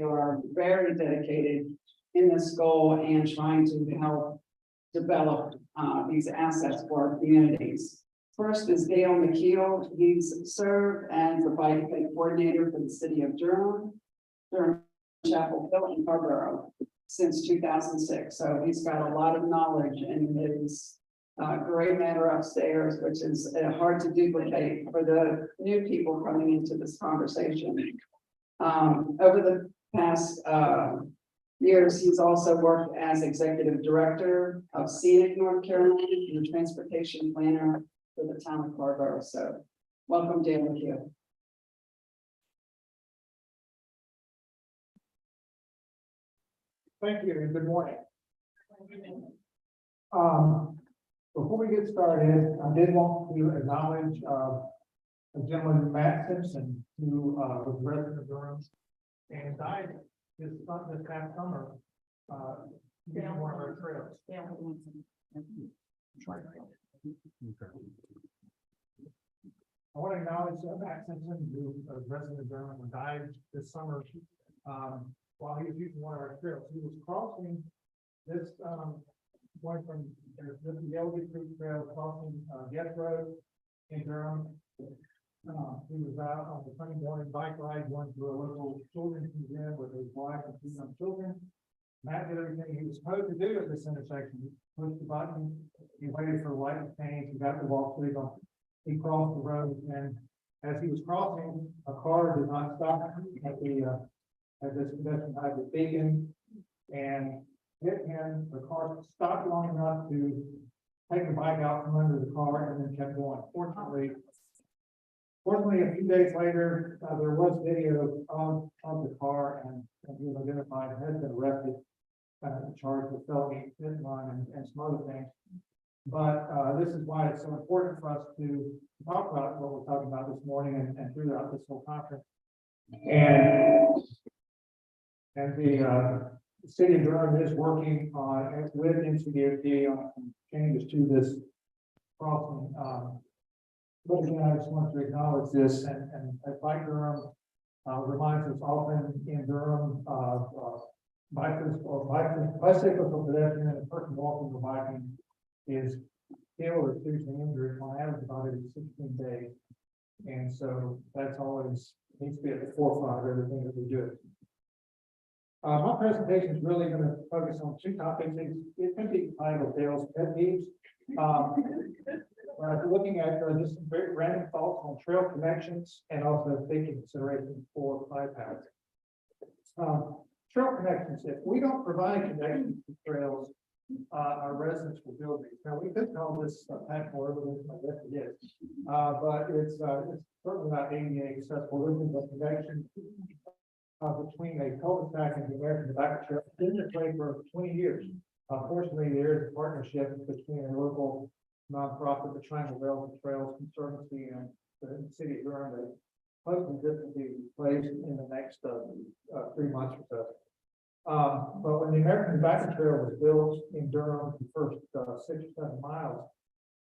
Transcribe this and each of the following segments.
are very dedicated in this goal and trying to help develop these assets for our communities. First is Dale McKeel. He's served as the bike ped coordinator for the city of Durham, Chapel Hill, and Scarborough since 2006. So he's got a lot of knowledge in his gray matter upstairs, which is hard to duplicate for the new people coming into this conversation. Over the past years, he's also worked as executive director of Scenic North Carolina and the transportation planner for the town of Scarborough. So welcome, Dan McHugh. Thank you and good morning. Before we get started, I did want to acknowledge a gentleman, Matt Simpson, who was a resident of Durham and died this past summer getting one of our trails. Yeah. I want to acknowledge Matt Simpson, who was a resident of Durham and died this summer while he was using one of our trails. He was crossing this going from the Yellow Creek Trail, crossing Guest Road in Durham. He was out on the Sunday morning bike ride, going to a local children's museum with his wife and 2 young children. Matt did everything he was supposed to do at this intersection. He pushed the button, he waited for the light to change, he got the walk signal, he crossed the road, and as he was crossing, a car did not stop at this pedestrian highway beacon and hit him. The car stopped long enough to take the bike out from under the car and then kept going. Fortunately, a few days later, there was video of the car, and he was identified and has been arrested, charged with felony hit and run and some other things. But this is why it's so important for us to talk about what we're talking about this morning and throughout this whole conference. And the city of Durham is working on with NCDOT on some changes to this crossing. But again, I just want to acknowledge this, and Bike Durham reminds us often in Durham of bicyclists or pedestrian, and a person walking or biking is killed or seriously injured on average about every 16 days. And so that's always needs to be at the forefront of everything that we do. My presentation is really going to focus on 2 topics. It can be titled Dale's Pet Peeves. Looking at just some very random thoughts on trail connections and also taking consideration for bike paths. Trail connections. If we don't provide connections to trails, our residents will build these. Now, we could call this tactical urbanism, I guess it is, but it's certainly not ADA accessible. This is a connection between a cul-de-sac and the American Tobacco Trail. It's been this way for 20 years. Fortunately, there is a partnership between a local nonprofit, the Triangle Rails and Trails Conservancy, and the city of Durham. That hopefully this will be placed in the next 3 months or so. But when the American Tobacco Trail was built in Durham, the first 6 or 7 miles,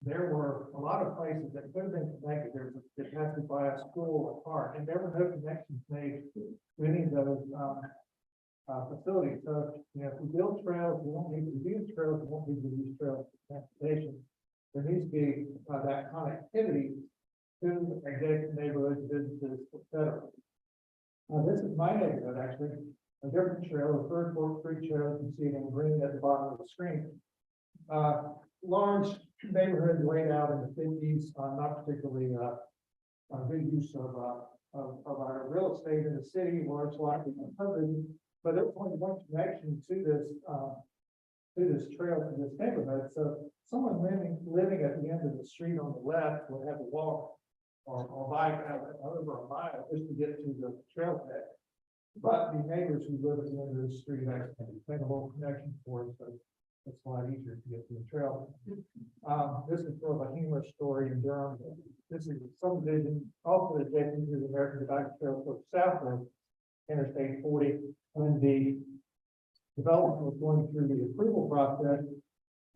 there were a lot of places that could have been connected. There was it had to by a school or park, and there were no connections made to any of those facilities. So, you know, if we build trails, we don't need to use trails, we won't need to use trails for transportation. There needs to be that connectivity to adjacent neighborhoods, businesses, etc. This is my neighborhood, actually. A different trail, the Third Fork Creek Trail. You can see it in green at the bottom of the screen. Large neighborhood laid out in the 50s, not particularly good use of our real estate in the city, large lot being covered, but there was only one connection to this trail, to this neighborhood. So someone living at the end of the street on the left would have to walk or bike over a mile just to get to the trailhead. But the neighbors who live at the end of the street actually have a little connection for it, so it's a lot easier to get to the trail. This is sort of a humorous story in Durham. This is a subdivision also adjacent to the American Tobacco Trail to the south of Interstate 40. When the development was going through the approval process,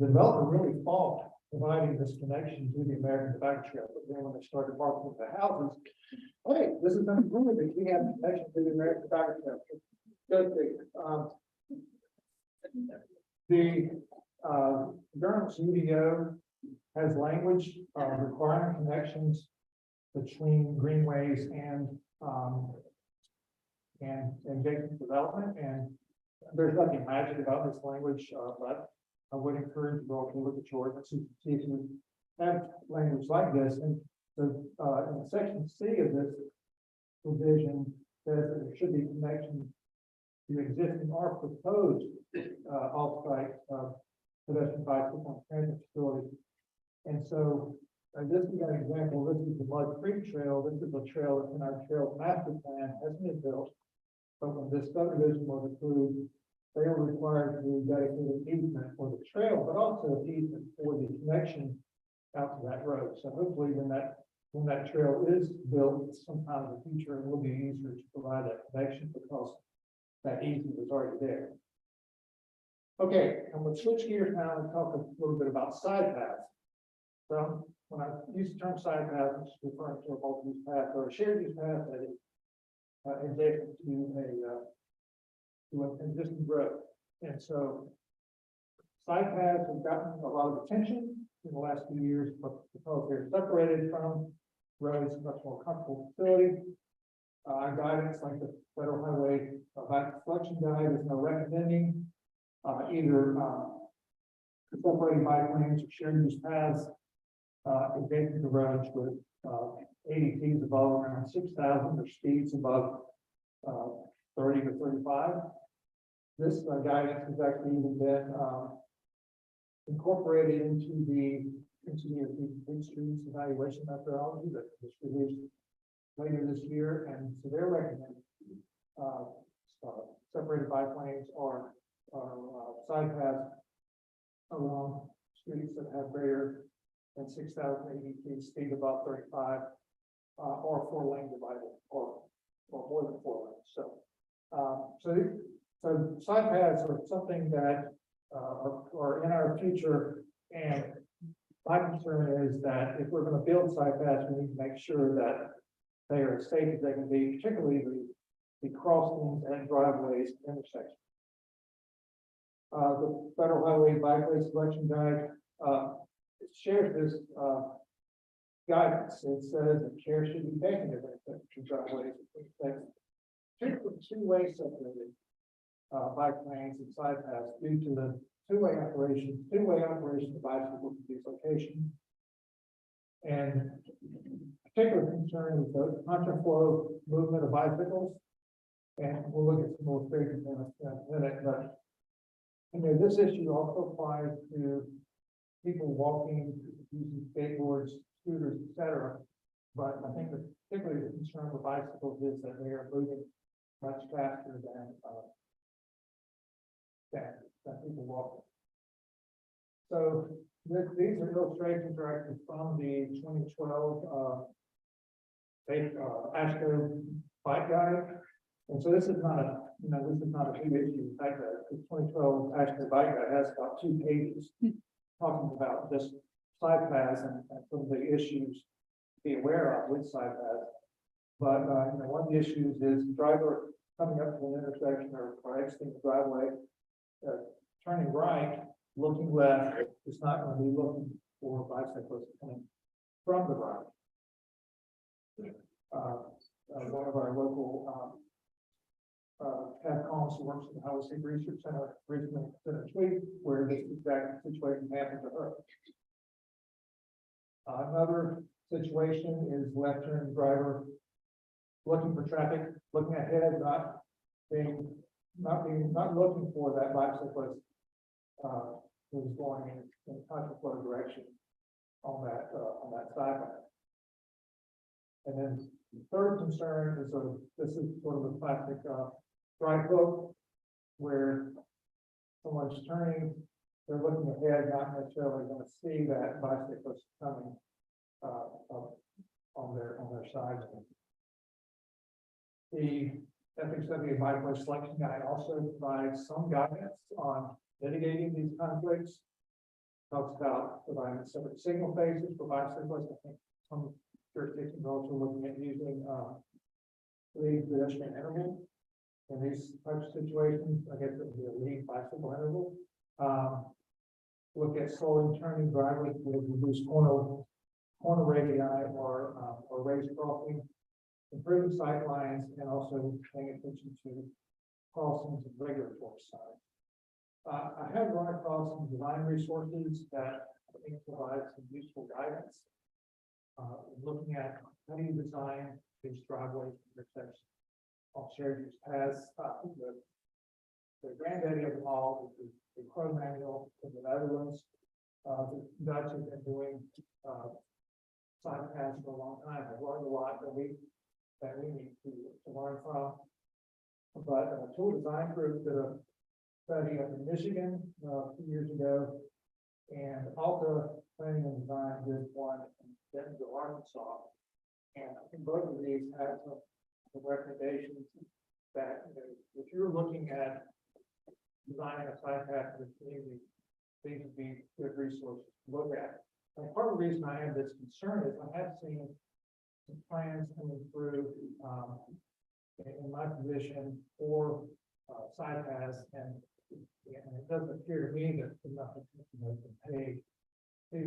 the developer really balked providing this connection to the American Bike Trail. But then when they started marketing the houses, hey, this is improved, we have a connection to the American Bike Trail. Good thing. The Durham's UDO has language requiring connections between greenways and adjacent development, and there's nothing magic about this language, but I would encourage you all to look at your ordinance and see if you have language like this. And the in section C of this provision says that there should be connection to existing or proposed off-site pedestrian bicycle and transit facility. And so this is an example. This is the Mud Creek Trail. This is a trail that's in our trail master plan, hasn't been built. But when this subdivision was approved, they were required to dedicate an easement for the trail, but also an easement for the connection out to that road. So hopefully when that trail is built sometime in the future, it will be easier to provide that connection because that easement is already there. Okay, I'm going to switch gears now and talk a little bit about side paths. So when I use the term side path, I'm just referring to a multi-use path or a shared use path that is adjacent to an existing road. And so side paths have gotten a lot of attention in the last few years, but because they're separated from roads, much more comfortable facility. Guidance like the Federal Highway Bike Selection Guide is now recommending either separating bike lanes or shared use paths adjacent to roads with ADTs above around 6,000 or speeds above 30 to 35. This guidance has actually even been incorporated into the Big Streets evaluation methodology that was released later this year, and so they're recommending separated bike lanes or side paths along streets that have greater than 6,000 ADT speed above 35, or 4-lane divided, or more than 4 lanes. So side paths are something that are in our future, and my concern is that if we're going to build side paths, we need to make sure that they are as safe as they can be, particularly the crossings and driveways and intersections. The Federal Highway Bikeway Selection Guide shares this guidance. It says that care should be taken of intersection driveways, particularly two-way separated bike lanes and side paths due to the two-way operation of bicycles at these locations. And particular concern is the contra-flow movement of bicycles. And we'll look at some more figures in a minute, but this issue also applies to people walking, using skateboards, scooters, etc. But I think the particularly the concern with bicycles is that they are moving much faster than people walking. So these are illustrations are actually from the 2012 ASHTO Bike Guide, and so this is not a big issue. In fact, the 2012 ASHTO Bike Guide has about 2 pages talking about this side paths and some of the issues to be aware of with side paths. But one of the issues is driver coming up to an intersection or exiting the driveway, turning right, looking left, is not going to be looking for bicyclists coming from the right. One of our local CAPCOMs who works in the Highway Safety Research Center recently sent a tweet where this exact situation happened to her. Another situation is left-turn driver looking for traffic, looking ahead, not looking for that bicyclist who's going in contraflow direction on that side. And then the third concern is this is sort of a classic drive hook where someone's turning, they're looking ahead, not necessarily going to see that bicyclist coming on their side. The FHWA Bikeway Selection Guide also provides some guidance on mitigating these conflicts. talks about providing separate signal phases for bicyclists. I think some jurisdictions are also looking at using, lead pedestrian interval. In these types of situations, I guess it would be a lead bicycle interval. Look at slowing turning driveways with reduced corner radii or raised crossing, improving sight lines, and also paying attention to crossings and regulatory signs. I have run across some design resources that I think provide some useful guidance. Looking at how do you design these driveways intersections. I'll share these paths. The granddaddy of them all is the Crow Manual in the Netherlands. The Dutch have been doing side paths for a long time. I've learned a lot that we need to learn from. But a tool design group did a study up in Michigan a few years ago, and Alta Planning and Design did one in Denver, Arkansas. And I think both of these have some recommendations that, if you're looking at designing a side path for the community, these would be good resources to look at. And part of the reason I have this concern is I have seen some plans coming through in my position for side paths, and it doesn't appear to me that enough attention has been paid to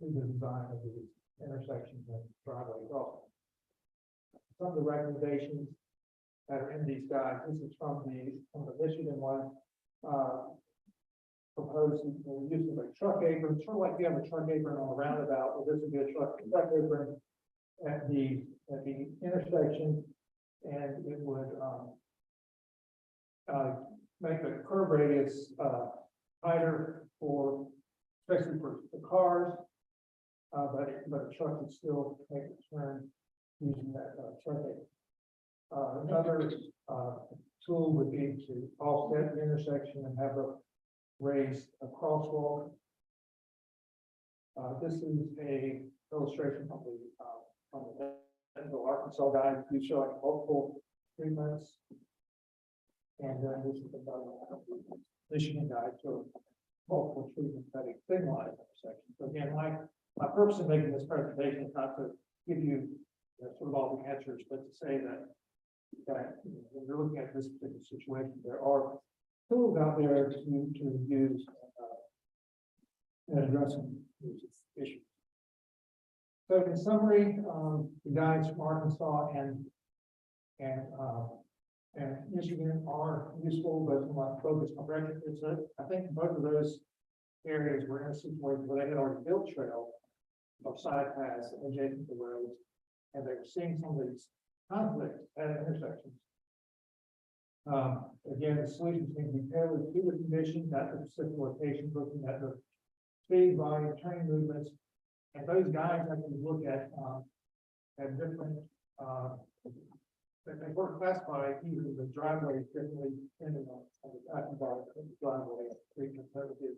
the design of these intersections and driveway crossings. Some of the recommendations that are in these guides, this is from the Michigan one, proposed use of a truck apron, sort of like you have a truck apron on a roundabout, or this would be a truck apron at the intersection, and it would make the curb radius tighter for, especially for the cars, but a truck would still make a turn using that truck apron. Another tool would be to offset the intersection and have a raised a crosswalk. This is a illustration from the Denver, Arkansas guide. You show like multiple treatments, and then this is another Michigan guide to multiple treatments that signalize intersections. So again, my purpose in making this presentation is not to give you sort of all the answers, but to say that when you're looking at this particular situation, there are tools out there to use in addressing these issues. So in summary, the guides from Arkansas and Michigan are useful, but not focused on retrofits. I think both of those areas were in a situation where they had already built trails of side paths adjacent to roads, and they were seeing some of these conflicts at intersections. Again, the solutions need to be tailored to the conditions at the specific location, looking at the speed, volume, turning movements, and those guides actually look at different. They were classified even the driveway differently depending on the type of driveway. Conservative,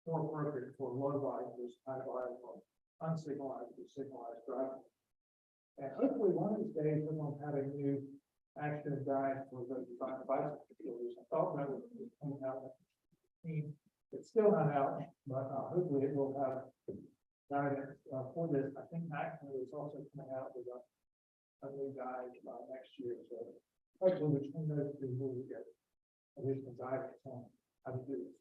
more appropriate for low volume, versus high volume, or unsignalized or signalized driveway. And hopefully one of these days we're going to have a new action guide for the design of bicycle facilities. I thought that was coming out. It's still not out, but hopefully it will have guidance for this. I think Maxwell is also coming out with a new guide next year. So hopefully between those two we will get additional guidance on how to do this.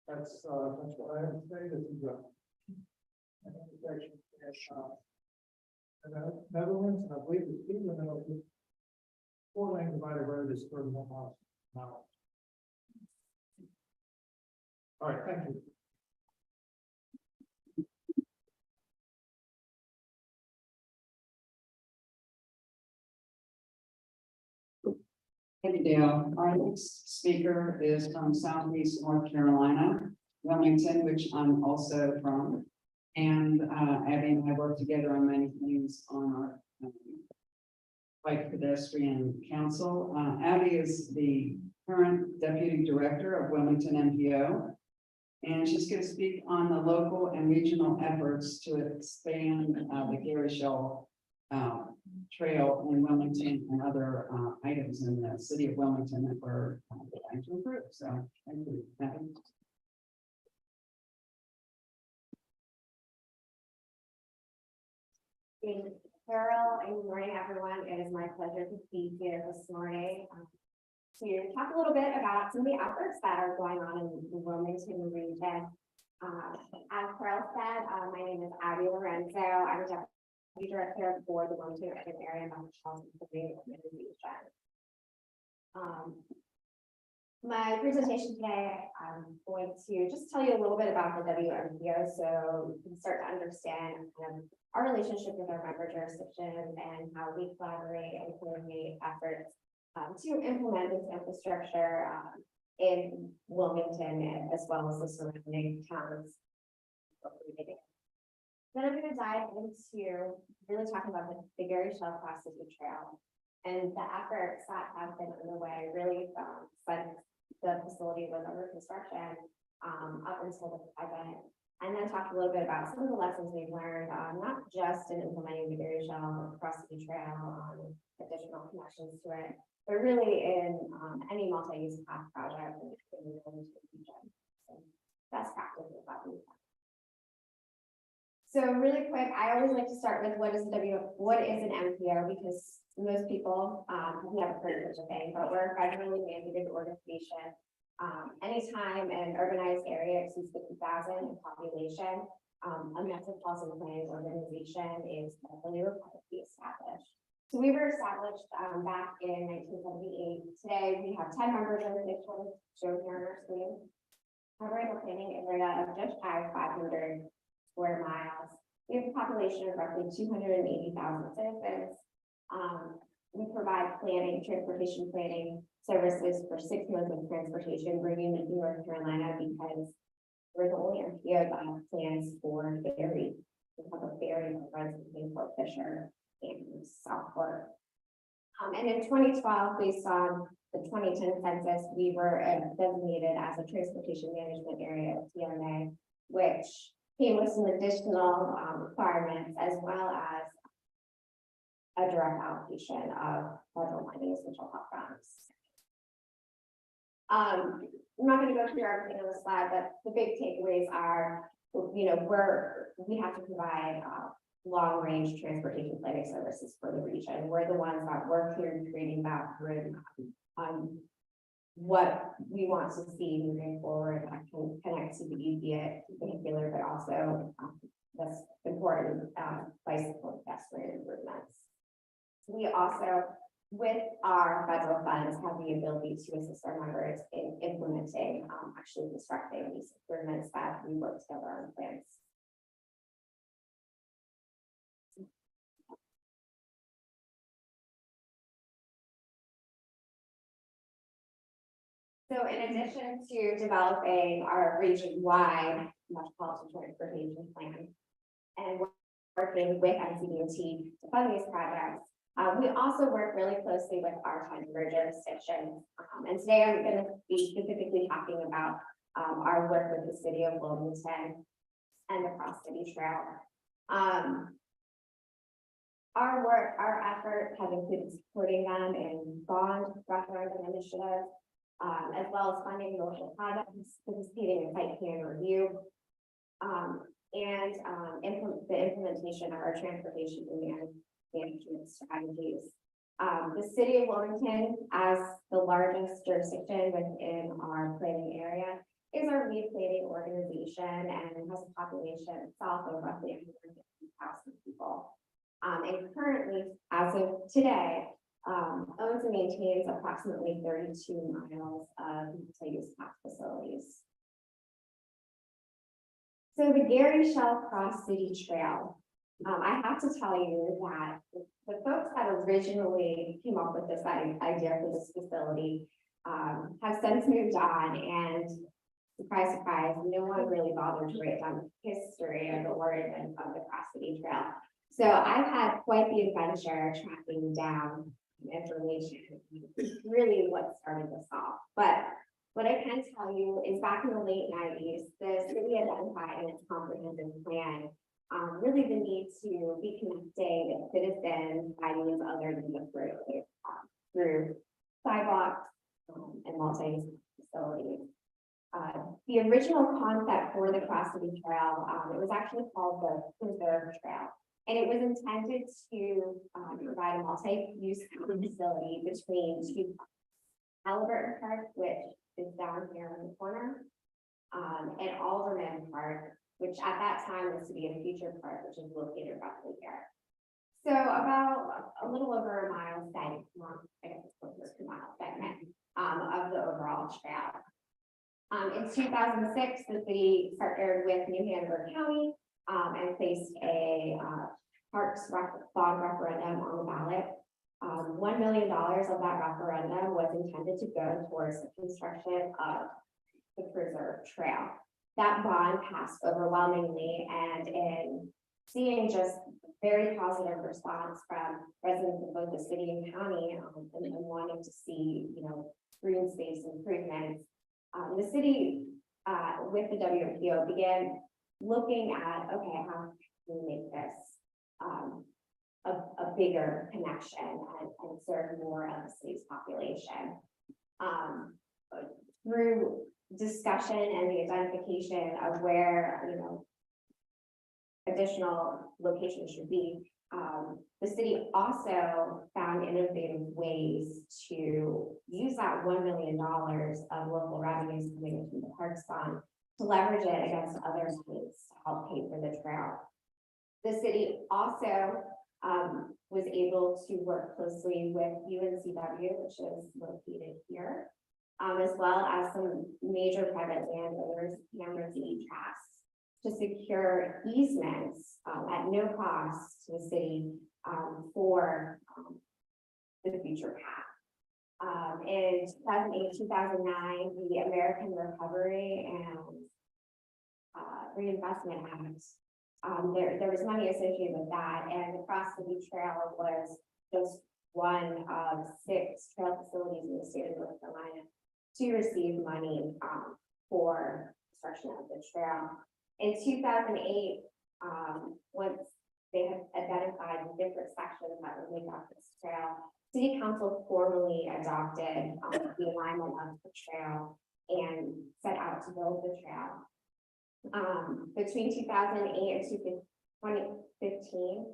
That's what I have to say. This is an intersection in the Netherlands, and I believe the speed limit of the 4-lane divided road is 31 miles an hour. All right, thank you. Thank you, Dale. Our next speaker is from Southeast North Carolina, Wilmington, which I'm also from. And Abby and I work together on many things on our Bike Pedestrian Council. Abby is the current Deputy Director of Wilmington MPO, and she's going to speak on the local and regional efforts to expand the Gary Shell Trail in Wilmington and other items in the city of Wilmington that we're trying to improve. So, thank you, Abby. Thank you, Carol, and good morning, everyone. It is my pleasure to be here this morning to talk a little bit about some of the efforts that are going on in the Wilmington region. As Carol said, my name is Abby Lorenzo. I'm Deputy Director for the Wilmington Urban Area Metropolitan Planning Organization. My presentation today, I'm going to just tell you a little bit about the WMPO so you can start to understand our relationship with our member jurisdictions and how we collaborate and coordinate efforts to implement this infrastructure in Wilmington as well as the surrounding towns. Then I'm going to dive into really talking about the Gary Shell Cross City Trail and the efforts that have been underway really since the facility was under construction up until the present. And then talk a little bit about some of the lessons we've learned, not just in implementing the Gary Shell Cross City Trail, additional connections to it, but really in any multi-use path project in the Wilmington region. So best practices that we've done. So really quick, I always like to start with what is an MPO, because most people have never heard of such a thing, but we're a federally mandated organization. Anytime an urbanized area exceeds 50,000 in population, a metropolitan planning organization is federally required to be established. So we were established back in 1978. Today we have 10 members jurisdictions shown here on our screen, covering a planning area of just shy of 500 square miles. We have a population of roughly 280,000 citizens. We provide planning, transportation planning services for 6 modes of transportation, bringing in North Carolina because we're the only MPO that have plans for ferry. We have a ferry that runs between Fort Fisher and Southport. And in 2012, based on the 2010 census, we were designated as a transportation management area of TMA, which came with some additional requirements as well as a direct allocation of federal monies, which I'll talk about. I'm not going to go through everything on the slide, but the big takeaways are, we have to provide long-range transportation planning services for the region. We're the ones that work here creating that grid on what we want to see moving forward that can connect to the EPA vehicular, but also that's important bicycle pedestrian improvements. We also, with our federal funds, have the ability to assist our members in implementing, actually constructing these improvements that we work together on plans. So in addition to developing our region-wide metropolitan transportation plan and working with NCDOT to fund these projects, we also work really closely with our 10 member jurisdictions. And today I'm going to be specifically talking about our work with the city of Wilmington and the Cross City Trail. Our effort has included supporting them in bond referendum initiatives, as well as funding local projects, participating in site plan review, and the implementation of our transportation management strategies. The city of Wilmington, as the largest jurisdiction within our planning area, is our lead planning organization and has a population itself of roughly 150,000 people. And currently, as of today, owns and maintains approximately 32 miles of multi-use path facilities. So the Gary Shell Cross City Trail, I have to tell you that the folks that originally came up with this idea for this facility have since moved on, and surprise, surprise, no one really bothered to write down the history of the origin of the Cross City Trail. So I've had quite the adventure tracking down information, really what started this off. But what I can tell you is back in the late 90s, the city identified in its comprehensive plan really the need to be connecting citizens by means other than the road through sidewalks and multi-use facilities. The original concept for the Cross City Trail, it was actually called the Preserve Trail. And it was intended to provide a multi-use facility between two Halliburton Park, which is down here in the corner, and Alderman Park, which at that time was to be a future park, which is located roughly here. So about a little over a mile segment, I guess it's closer to a mile segment, of the overall trail. In 2006, the city partnered with New Hanover County, and placed a parks bond referendum on the ballot. $1 million of that referendum was intended to go towards the construction of the preserve trail. That bond passed overwhelmingly, and in seeing just very positive response from residents of both the city and county, and wanting to see, green space improvements, the city, with the WPO, began looking at, okay, how can we make this a bigger connection and serve more of the city's population. Through discussion and the identification of where, additional locations should be, the city also found innovative ways to use that $1 million of local revenues coming into the parks fund to leverage it against other states to help pay for the trail. The city also was able to work closely with UNCW, which is located here, as well as some major private landowners, cameras, tracks, to secure easements at no cost to the city for the future path. In 2008, 2009, the American Recovery and Reinvestment Act, there was money associated with that, and the Cross City Trail was just one of 6 trail facilities in the state of North Carolina to receive money for construction of the trail. In 2008, once they had identified the different sections that would make up this trail, City Council formally adopted the alignment of the trail and set out to build the trail. Between 2008 and 2015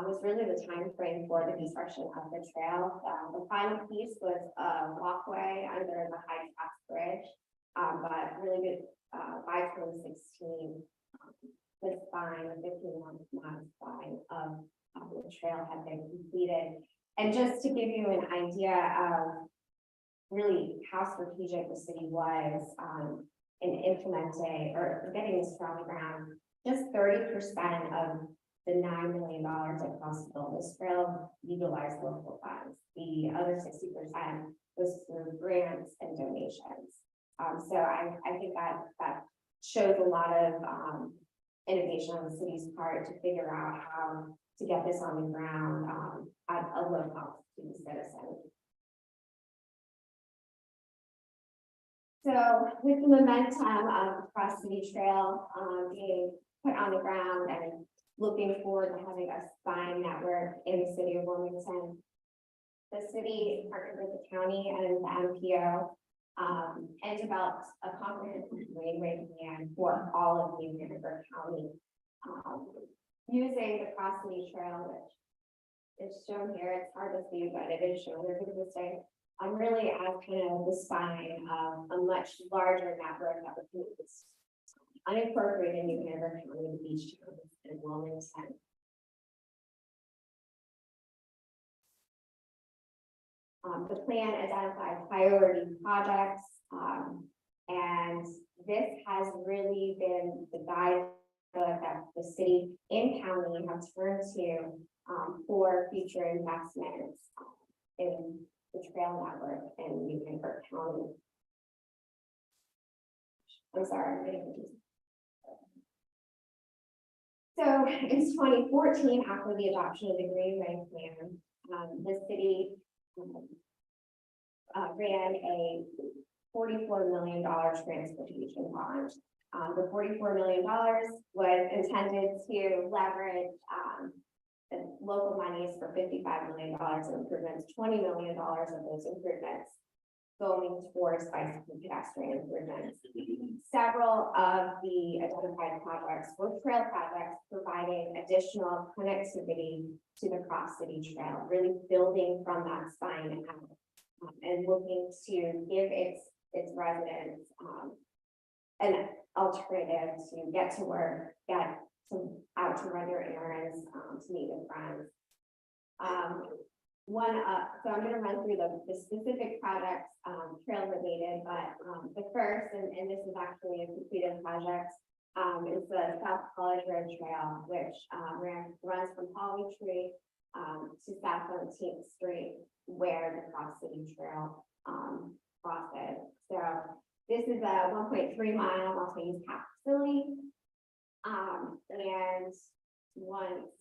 was really the time frame for the construction of the trail. The final piece was a walkway under the High Pass Bridge, but really by 2016, the spine, the 15-mile spine of the trail had been completed. And just to give you an idea of really how strategic the city was in implementing or getting this trail on the ground, just 30% of the $9 million it cost to build this trail utilized local funds. The other 60% was through grants and donations. So I think that shows a lot of innovation on the city's part to figure out how to get this on the ground at a low cost to the citizens. So with the momentum of Cross City Trail being put on the ground and looking forward to having a spine network in the city of Wilmington, the city partnered with the county and the MPO and developed a comprehensive laneway plan for all of New Hanover County using the Cross City Trail, which is shown here. It's hard to see, but it is shown there because it's saying really as kind of the spine of a much larger network that would connect unincorporated New Hanover County, the beach towns in Wilmington. The plan identified priority projects, and this has really been the guide that the city and county have turned to for future investments in the trail network in New Hanover County. I'm sorry, I'm getting confused. So in 2014, after the adoption of the Greenway Plan, the city ran a $44 million transportation bond. The $44 million was intended to leverage the local monies for $55 million in improvements, $20 million of those improvements going towards bicycle and pedestrian improvements. Several of the identified projects were trail projects providing additional connectivity to the cross-city trail, really building from that spine out, and looking to give its residents an alternative to get to work, get to out to run your errands, to meet with friends. So I'm gonna run through the specific projects, trail related, but, the first, and this is actually a completed project, is the South College Road Trail, which, runs from Holly Tree, to South 13th Street, where the Cross City Trail, crosses. So this is a 1.3 mile multi-use path facility. And once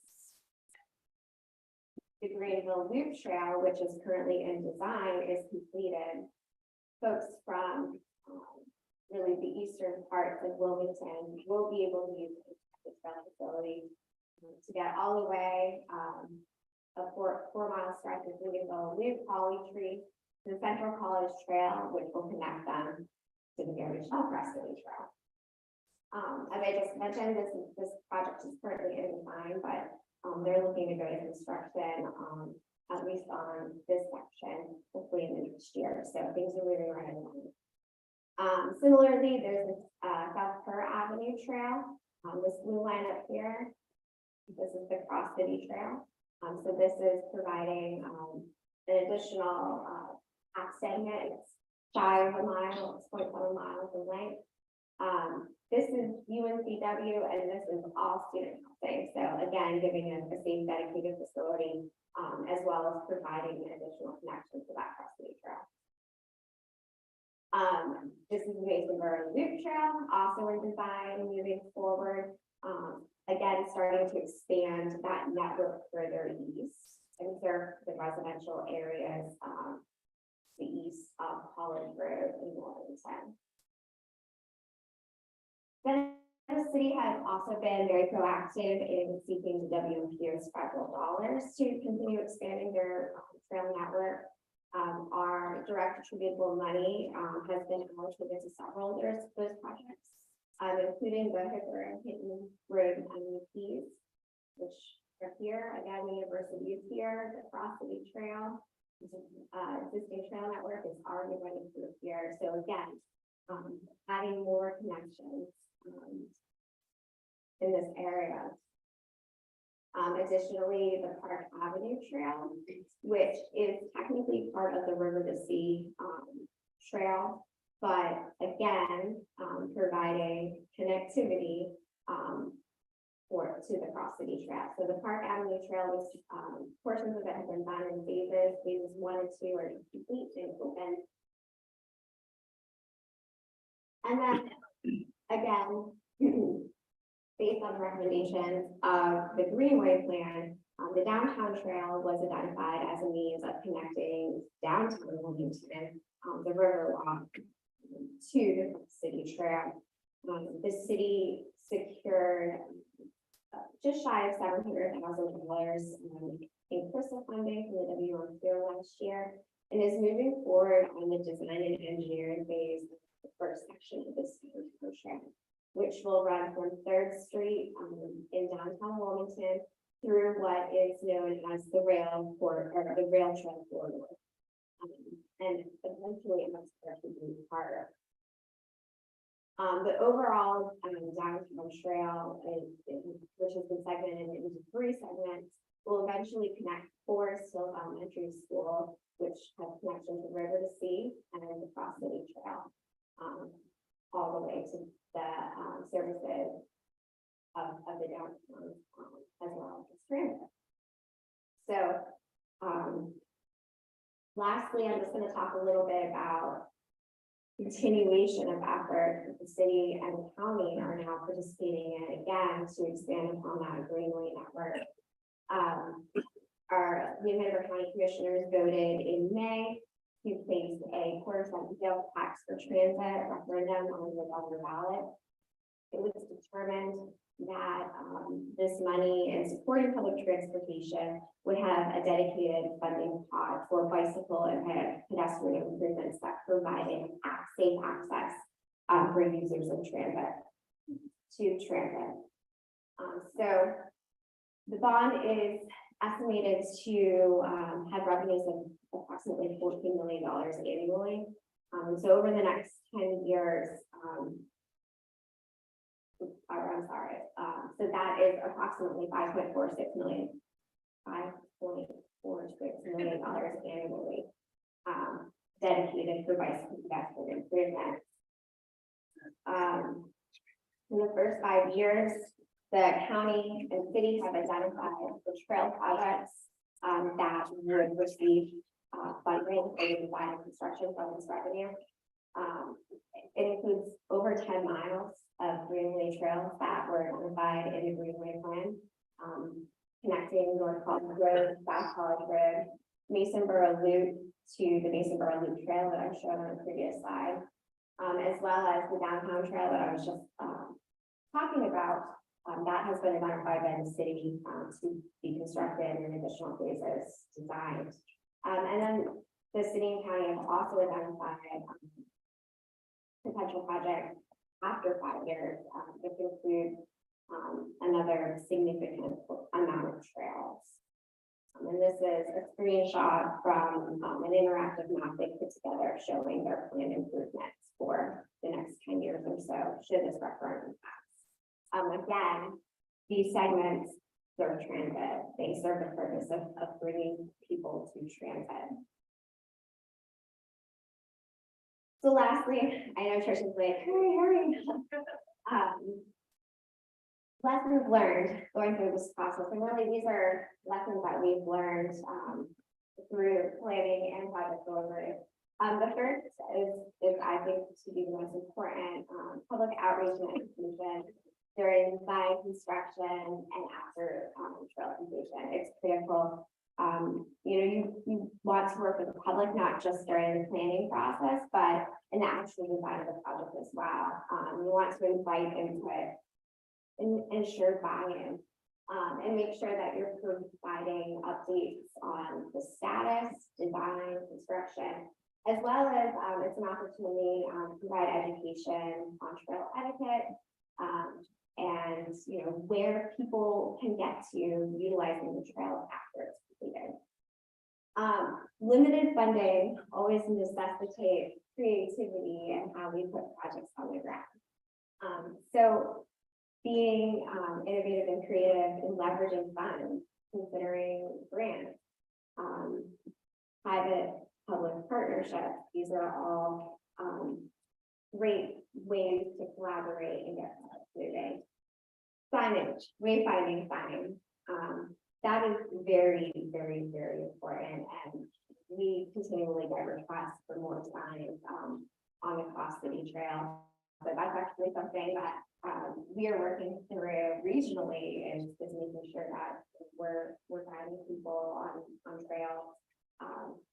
the Greenville Loop Trail, which is currently in design, is completed, folks from really the eastern parts of Wilmington will be able to use the trail facility to get all the way a 4 mile stretch of Greenville Loop, Holly Tree, to the Central College Trail, which will connect them to the very Cross City Trail. As I just mentioned, this project is currently in design, but they're looking to go to construction, at least on this section, hopefully in the next year. So things are moving right along. Similarly, there's this South Kerr Avenue Trail. This blue line up here, this is the Cross City Trail. So this is providing an additional half segment. It's shy of a mile, it's 0.7 miles in length. This is UNCW, and this is all student housing. So again, giving a safe, dedicated facility, as well as providing an additional connection to that Cross City Trail. This is the Mason Borough Loop Trail, also in design, moving forward. Again, starting to expand that network further east and serve the residential areas, the east of College Road in Wilmington. Then the city has also been very proactive in seeking the WMPO's federal dollars to continue expanding their trail network. Our direct attributable money has been allocated to several of those projects, including the Hooker and Hinton Road MUPs, which are here. Again, the university is here, the Cross City Trail, existing trail network is already running through here. So again, adding more connections in this area. Additionally, the Park Avenue Trail, which is technically part of the River to Sea trail, but again, providing connectivity to the Cross City Trail. So the Park Avenue Trail was portions of it have been done in phases. Phases 1 and 2 are complete and open. And then again, based on the recommendations of the Greenway Plan, the downtown trail was identified as a means of connecting downtown Wilmington, the Riverwalk, to the city trail. The city secured just shy of $700,000 in crystal funding from the WMPO last year, and is moving forward on the design and engineering phase of the first section of this trail, which will run from 3rd Street in downtown Wilmington through what is known as the rail trail corridor, and eventually it must be part. The overall downtown trail, which has been segmented into 3 segments, will eventually connect Forest Hill Elementary School, which has connection to River to Sea and the Cross City Trail, all the way to the services of the downtown, as well as transit. So, lastly, I'm just going to talk a little bit about continuation of effort that the city and the county are now participating in, again, to expand upon that Greenway network. Our Hanover County Commissioners voted in May to place a 1/4-cent sales tax for transit referendum on the November ballot. it was determined that this money in supporting public transportation would have a dedicated funding pot for bicycle and pedestrian improvements that provided safe access for users of transit to transit. So the bond is estimated to have revenues of approximately $14 million annually. So over the next 10 years, so that is approximately $5.46 million annually, dedicated for bicycle pedestrian improvements. In the first 5 years, the county and city have identified the trail projects that would receive funding for the design and construction from this revenue. It includes over 10 miles of greenway trails that were identified in the greenway plan, connecting North College Road, South College Road, Masonboro Loop to the Masonboro Loop Trail that I've shown on the previous slide, as well as the downtown trail that I was just talking about. That has been identified by the city to be constructed in additional phases designed. And then the city and county have also identified potential projects after 5 years, which include another significant amount of trails. And this is a screenshot from an interactive map they put together showing their planned improvements for the next 10 years or so, should this referendum pass. Again, these segments serve transit. They serve the purpose of bringing people to transit. So lastly, I know Trisha's like, hurry. Lessons learned going through this process, and really these are lessons that we've learned through planning and project delivery. The first is I think to be the most important, public outreach and education during design, construction, and after trail completion. It's critical. You want to work with the public, not just during the planning process, but in the actual design of the project as well. You want to invite input and ensure buy-in, and make sure that you're providing updates on the status, design, construction, as well as it's an opportunity to provide education on trail etiquette, and where people can get to utilizing the trail after it's completed. Limited funding always necessitates creativity and how we put projects on the ground. So being innovative and creative in leveraging funds, considering grants, private public partnerships, these are all great ways to collaborate and get moving. Signage, wayfinding signs, that is very, very, very important, and we continually get requests for more signs on the Cross City Trail. But that's actually something that we are working through regionally, is making sure that we're guiding people on trails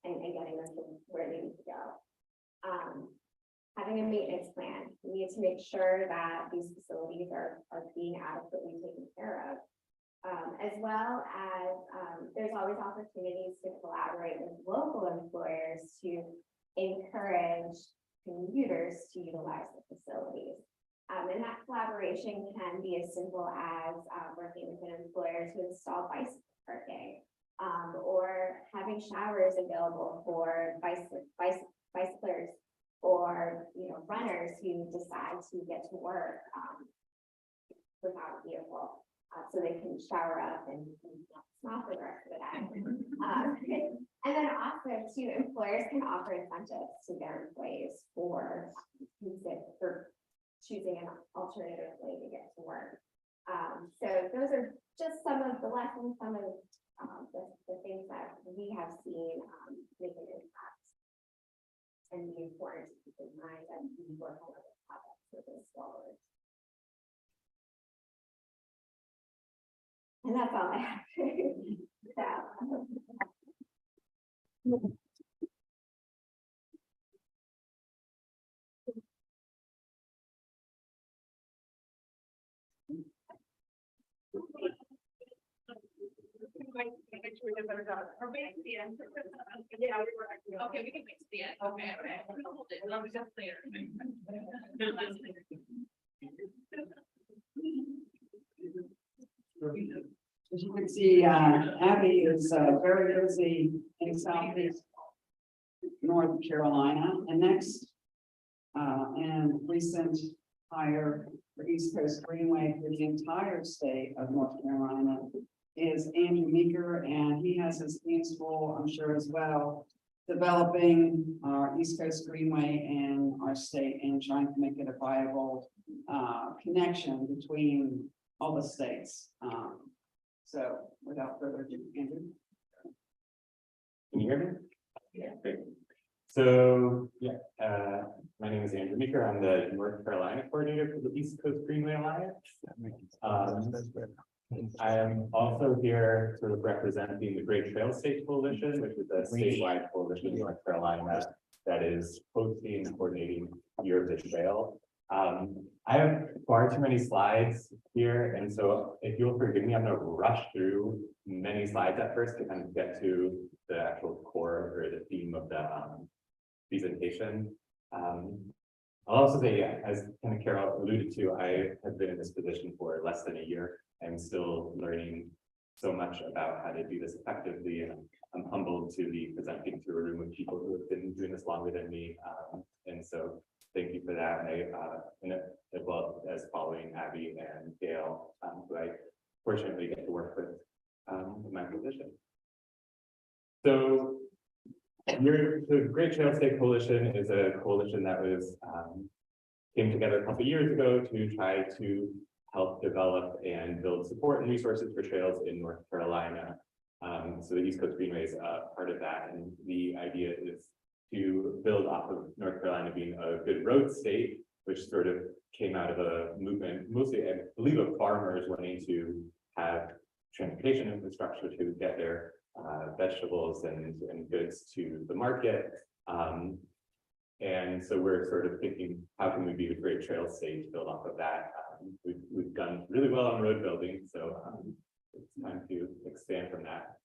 and getting them to where they need to go. Having a maintenance plan, we need to make sure that these facilities are being adequately taken care of, as well as there's always opportunities to collaborate with local employers to encourage commuters to utilize the facilities. And that collaboration can be as simple as working with an employer to install bicycle parking, or having showers available for bicyclers or runners who decide to get to work without a vehicle, so they can shower up and not for the rest of the day. And then also too, employers can offer incentives to their employees for choosing an alternative way to get to work. So those are just some of the lessons, some of the things that we have seen make an impact. And the importance to keep in mind that we work on other projects moving forward. And that's all I have. So. Okay, we can wait to the end. Okay, okay. Hold it. We'll just later. As you can see, Abby is very busy in Southeast North Carolina, and next, and recent hire for East Coast Greenway for the entire state of North Carolina is Andrew Meeker, and he has his hands full, I'm sure as well, developing our East Coast Greenway in our state and trying to make it a viable connection between all the states. So without further ado, Andrew. Can you hear me? Yeah. Great. So, yeah, my name is Andrew Meeker. I'm the North Carolina coordinator for the East Coast Greenway Alliance. I am also here sort of representing the Great Trail State Coalition, which is a statewide coalition in North Carolina that is hosting and coordinating Year of the Trail. I have far too many slides here, and so if you'll forgive me, I'm going to rush through many slides at first to kind of get to the actual core or the theme of the presentation. I'll also say, yeah, as kind of Carol alluded to, I have been in this position for less than a year. I'm still learning so much about how to do this effectively, and I'm humbled to be presenting to a room of people who have been doing this longer than me. And so thank you for that. And as well as following Abby and Gail, who I fortunately get to work with in my position. So the Great Trail State Coalition is a coalition that was came together a couple of years ago to try to help develop and build support and resources for trails in North Carolina. So the East Coast Greenway is part of that, and the idea is to build off of North Carolina being a good road state, which sort of came out of a movement, mostly I believe of farmers wanting to have transportation infrastructure to get their vegetables and goods to the market. And so we're sort of thinking, how can we be a great trail state to build off of that? We've done really well on road building, so it's time to expand from that.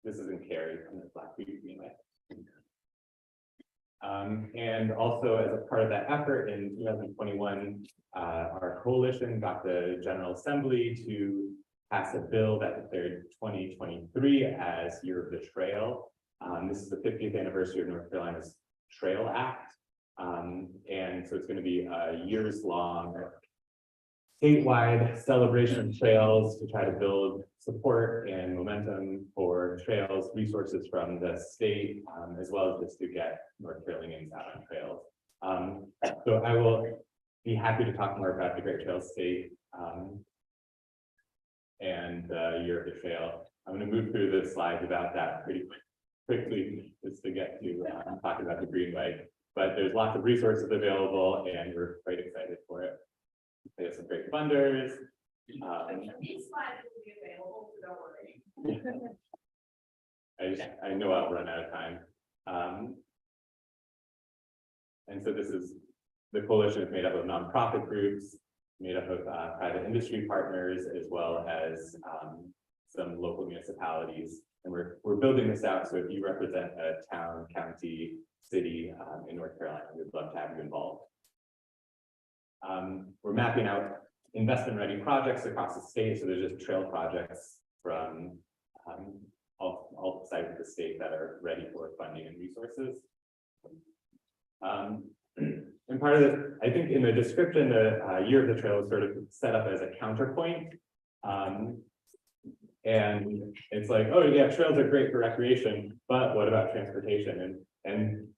This isn't Carrie from the Black Creek Greenway. And also as a part of that effort in 2021, our coalition got the General Assembly to pass a bill that declared 2023 as Year of the Trail. This is the 50th anniversary of North Carolina's Trail Act. And so it's going to be a years-long statewide celebration of trails to try to build support and momentum for trails, resources from the state, as well as just to get North Carolinians out on trails. So I will be happy to talk more about the Great Trail State and the Year of the Trail. I'm going to move through the slides about that pretty quickly just to get to talking about the Greenway. But there's lots of resources available, and we're quite excited for it. They have some great funders. These slides will be available, so don't worry. I know I'll run out of time. And so this is the coalition is made up of nonprofit groups, made up of private industry partners, as well as some local municipalities. And we're building this out. So if you represent a town, county, city in North Carolina, we'd love to have you involved. We're mapping out investment-ready projects across the state. So there's just trail projects from all sides of the state that are ready for funding and resources. And part of this, I think in the description, the Year of the Trail is sort of set up as a counterpoint. And it's like, oh yeah, trails are great for recreation, but what about transportation? And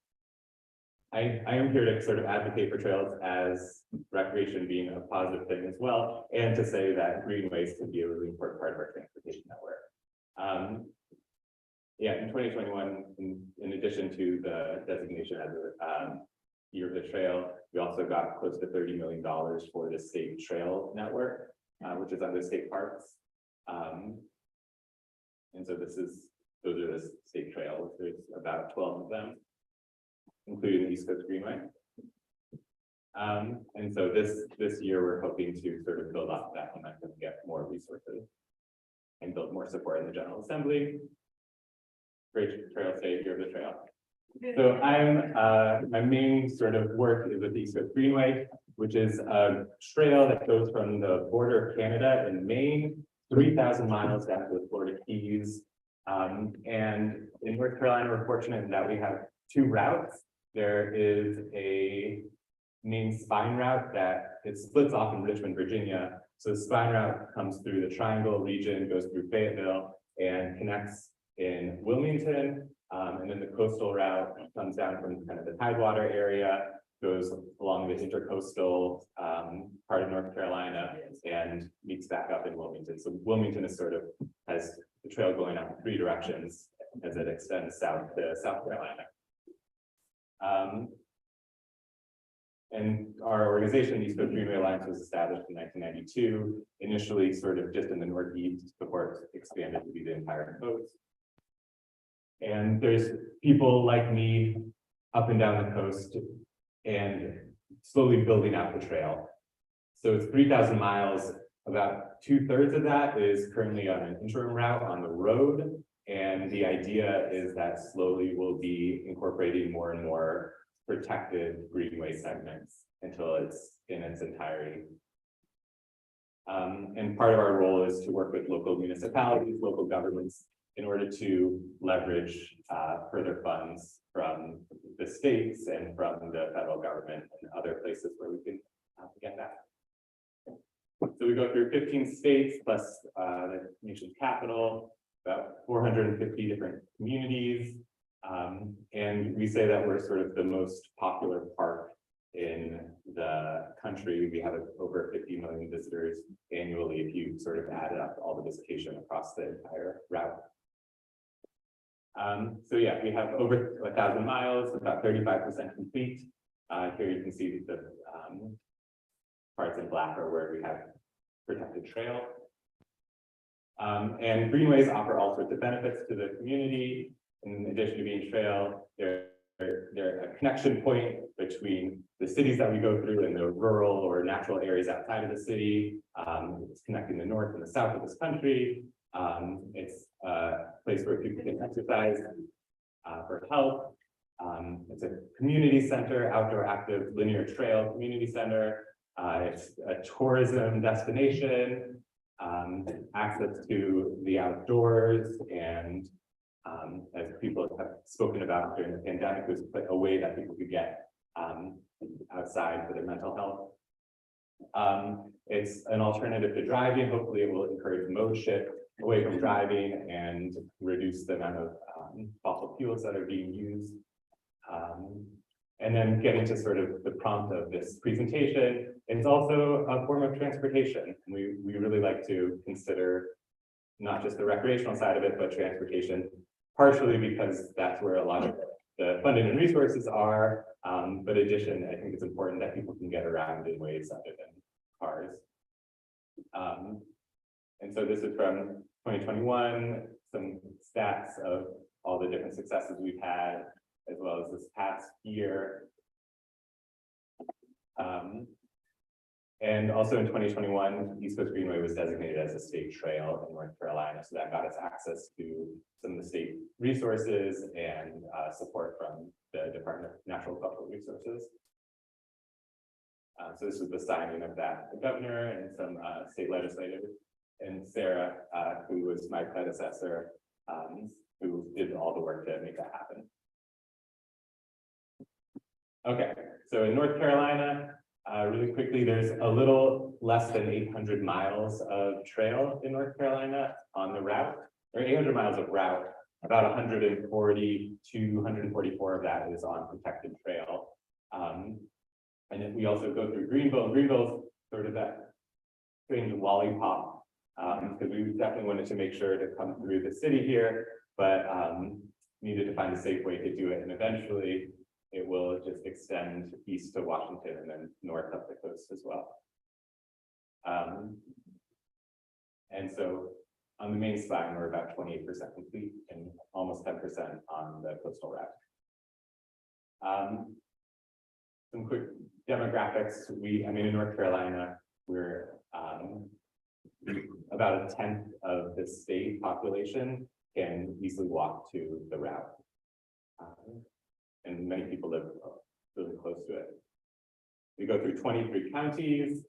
I am here to sort of advocate for trails as recreation being a positive thing as well, and to say that greenways could be a really important part of our transportation network. Yeah, in 2021, in addition to the designation as a Year of the Trail, we also got close to $30 million for the state trail network, which is under state parks. And so those are the state trails. There's about 12 of them, including the East Coast Greenway. And so this year we're hoping to sort of build off that momentum and get more resources. and build more support in the General Assembly. Great Trail State, year of the trail. So my main sort of work is with the East Coast Greenway, which is a trail that goes from the border of Canada and Maine, 3,000 miles down to the Florida Keys. And in North Carolina, we're fortunate in that we have two routes. There is a main spine route that it splits off in Richmond, Virginia. So the spine route comes through the Triangle region, goes through Fayetteville, and connects in Wilmington. And then the coastal route comes down from kind of the Tidewater area, goes along the intercoastal part of North Carolina and meets back up in Wilmington. So Wilmington is sort of has the trail going out in three directions as it extends south to South Carolina. And our organization, the East Coast Greenway Alliance, was established in 1992, initially sort of just in the Northeast before it expanded to be the entire coast. And there's people like me up and down the coast and slowly building out the trail. So it's 3,000 miles. About 2/3 of that is currently on an interim route on the road. And the idea is that slowly we'll be incorporating more and more protected greenway segments until it's in its entirety. And part of our role is to work with local municipalities, local governments, in order to leverage further funds from the states and from the federal government and other places where we can get that. So we go through 15 states plus the nation's capital, about 450 different communities. And we say that we're sort of the most popular park in the country. We have over 50 million visitors annually if you sort of added up all the visitation across the entire route. So yeah, we have over 1,000 miles, about 35% complete. Here you can see the parts in black are where we have protected trail. And greenways offer all sorts of benefits to the community. In addition to being trail, they're a connection point between the cities that we go through and the rural or natural areas outside of the city. It's connecting the north and the south of this country. It's a place where people can exercise for health. It's a community center, outdoor active linear trail community center. It's a tourism destination, access to the outdoors, and as people have spoken about during the pandemic, was a way that people could get outside for their mental health. It's an alternative to driving. Hopefully it will encourage mode shift away from driving and reduce the amount of fossil fuels that are being used. And then getting to sort of the prompt of this presentation, it's also a form of transportation. We really like to consider not just the recreational side of it, but transportation, partially because that's where a lot of the funding and resources are. But in addition, I think it's important that people can get around in ways other than cars. And so this is from 2021, some stats of all the different successes we've had, as well as this past year. And also in 2021, East Coast Greenway was designated as a state trail in North Carolina. So that got us access to some of the state resources and support from the Department of Natural Cultural Resources. So this was the signing of that, the governor and some state legislators, and Sarah, who was my predecessor, who did all the work to make that happen. Okay, so in North Carolina, really quickly, there's a little less than 800 miles of trail in North Carolina on the route, or 800 miles of route. About 140 to 144 of that is on protected trail. And then we also go through Greenville. Greenville's sort of that strange lollipop, because we definitely wanted to make sure to come through the city here, but needed to find a safe way to do it. And eventually it will just extend east to Washington and then north up the coast as well. And so on the main spine, we're about 28% complete and almost 10% on the coastal route. Some quick demographics. In North Carolina, we're about a tenth of the state population can easily walk to the route. And many people live really close to it. We go through 23 counties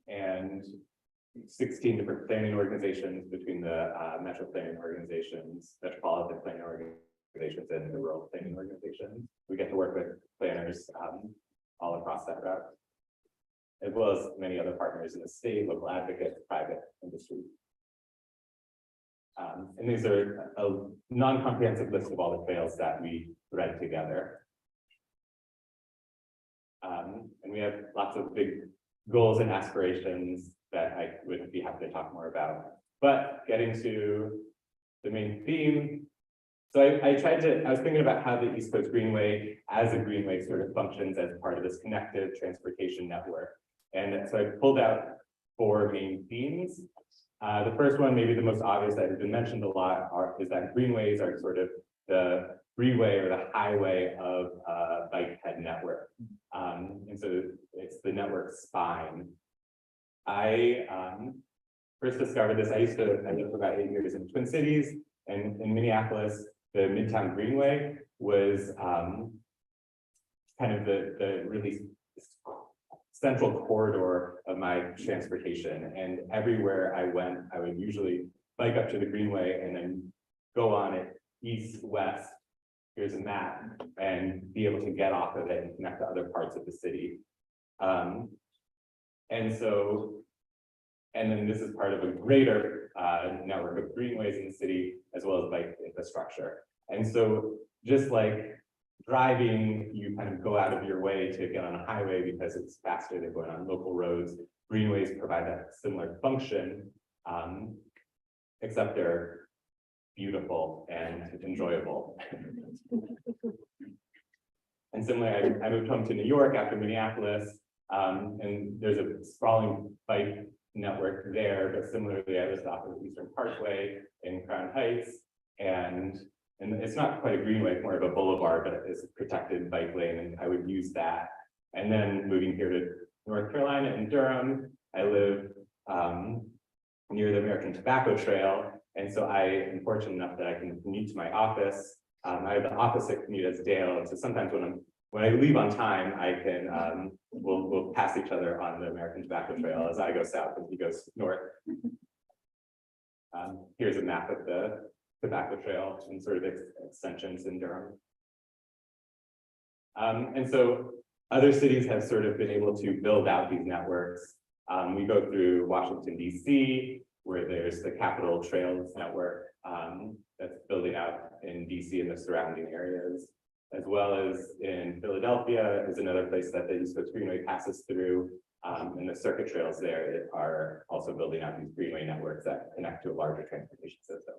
and 16 different planning organizations between the metro planning organizations, metropolitan planning organizations, and the rural planning organizations. We get to work with planners all across that route, as well as many other partners in the state, local advocates, private industry. And these are a non-comprehensive list of all the trails that we thread together. And we have lots of big goals and aspirations that I would be happy to talk more about. But getting to the main theme. So I was thinking about how the East Coast Greenway as a greenway sort of functions as part of this connected transportation network. And so I pulled out 4 main themes. The first one, maybe the most obvious that has been mentioned a lot, is that greenways are sort of the freeway or the highway of a bikehead network. And so it's the network spine. I first discovered this. I lived for about 8 years in Twin Cities, and in Minneapolis, the Midtown Greenway was kind of the really central corridor of my transportation. And everywhere I went, I would usually bike up to the Greenway and then go on it east, west. Here's a map, and be able to get off of it and connect to other parts of the city. And then this is part of a greater network of greenways in the city, as well as bike infrastructure. And so just like driving, you kind of go out of your way to get on a highway because it's faster than going on local roads. Greenways provide that similar function, except they're beautiful and enjoyable. And similarly, I moved home to New York after Minneapolis, and there's a sprawling bike network there, but similarly, I lived off of Eastern Parkway in Crown Heights, and it's not quite a greenway, it's more of a boulevard, but it's a protected bike lane, and I would use that. And then moving here to North Carolina in Durham, I live near the American Tobacco Trail, and so I am fortunate enough that I can commute to my office. I have the opposite commute as Dale, and so sometimes when I leave on time, I can we'll pass each other on the American Tobacco Trail as I go south and he goes north. Here's a map of the Tobacco Trail and sort of extensions in Durham. And so other cities have sort of been able to build out these networks. We go through Washington, DC, where there's the Capitol Trails Network that's building out in DC and the surrounding areas, as well as in Philadelphia is another place that the East Coast Greenway passes through. And the circuit trails there are also building out these greenway networks that connect to a larger transportation system.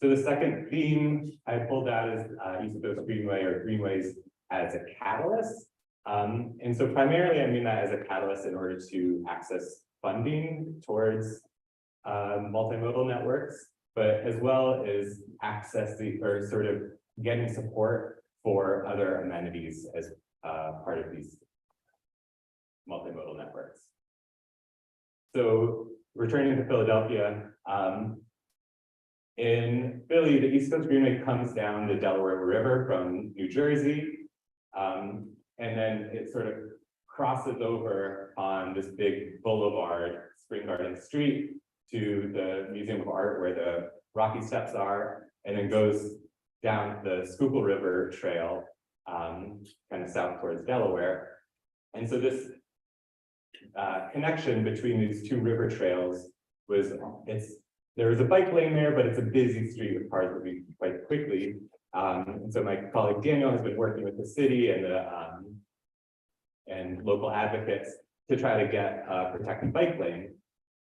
So the second theme I pulled out is East Coast Greenway or greenways as a catalyst. And so primarily I mean that as a catalyst in order to access funding towards multimodal networks, but as well as accessing or sort of getting support for other amenities as part of these multimodal networks. So returning to Philadelphia, in Philly, the East Coast Greenway comes down the Delaware River from New Jersey, and then it sort of crosses over on this big boulevard, Spring Garden Street, to the Museum of Art where the Rocky Steps are, and then goes down the Schuylkill River Trail, kind of south towards Delaware. And so this connection between these two river trails there was a bike lane there, but it's a busy street with cars moving quite quickly. And so my colleague Daniel has been working with the city and local advocates to try to get a protected bike lane.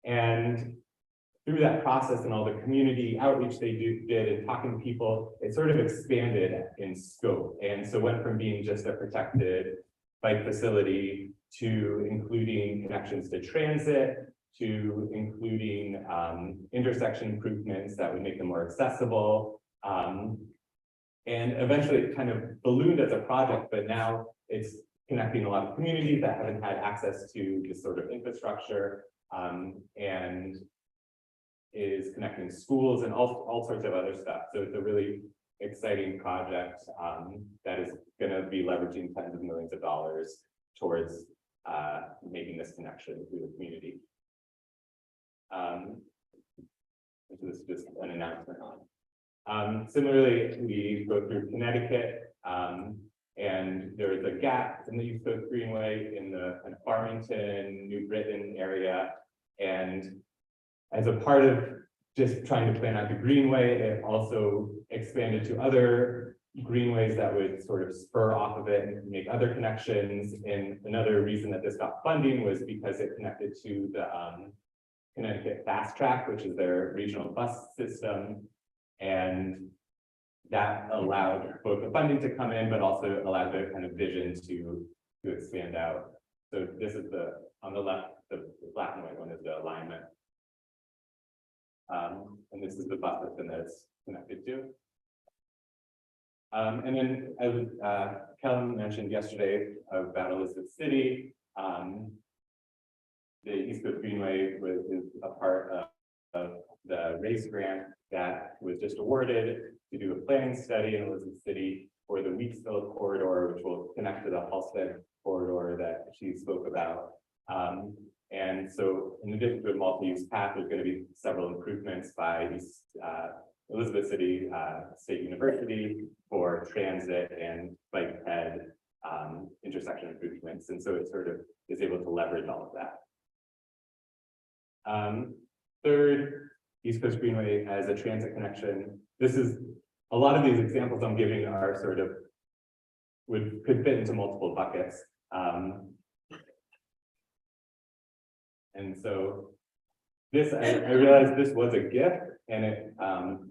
And through that process and all the community outreach they did and talking to people, it sort of expanded in scope. And so went from being just a protected bike facility to including connections to transit, to including intersection improvements that would make them more accessible. And eventually it kind of ballooned as a project, but now it's connecting a lot of communities that haven't had access to this sort of infrastructure, and is connecting schools and all sorts of other stuff. So it's a really exciting project that is going to be leveraging tens of millions of dollars towards making this connection to the community. So this is just an announcement on. Similarly, we go through Connecticut, and there is a gap in the East Coast Greenway in the kind of Farmington, New Britain area. And as a part of just trying to plan out the Greenway, it also expanded to other greenways that would sort of spur off of it and make other connections. And another reason that this got funding was because it connected to the Connecticut Fast Track, which is their regional bus system. And that allowed both the funding to come in, but also allowed the kind of vision to expand out. So this is on the left, the black and white one is the alignment. And this is the bus system that it's connected to. And then as Kellen mentioned yesterday about Elizabeth City, the East Coast Greenway is a part of the RACE grant that was just awarded to do a planning study in Elizabeth City for the Weeksville corridor, which will connect to the Halstead corridor that she spoke about. And so in addition to a multi-use path, there's going to be several improvements by Elizabeth City State University for transit and bike ped intersection improvements. And so it sort of is able to leverage all of that. Third, East Coast Greenway as a transit connection. This is a lot of these examples I'm giving are sort of could fit into multiple buckets. And so this, I realized this was a GIF, and it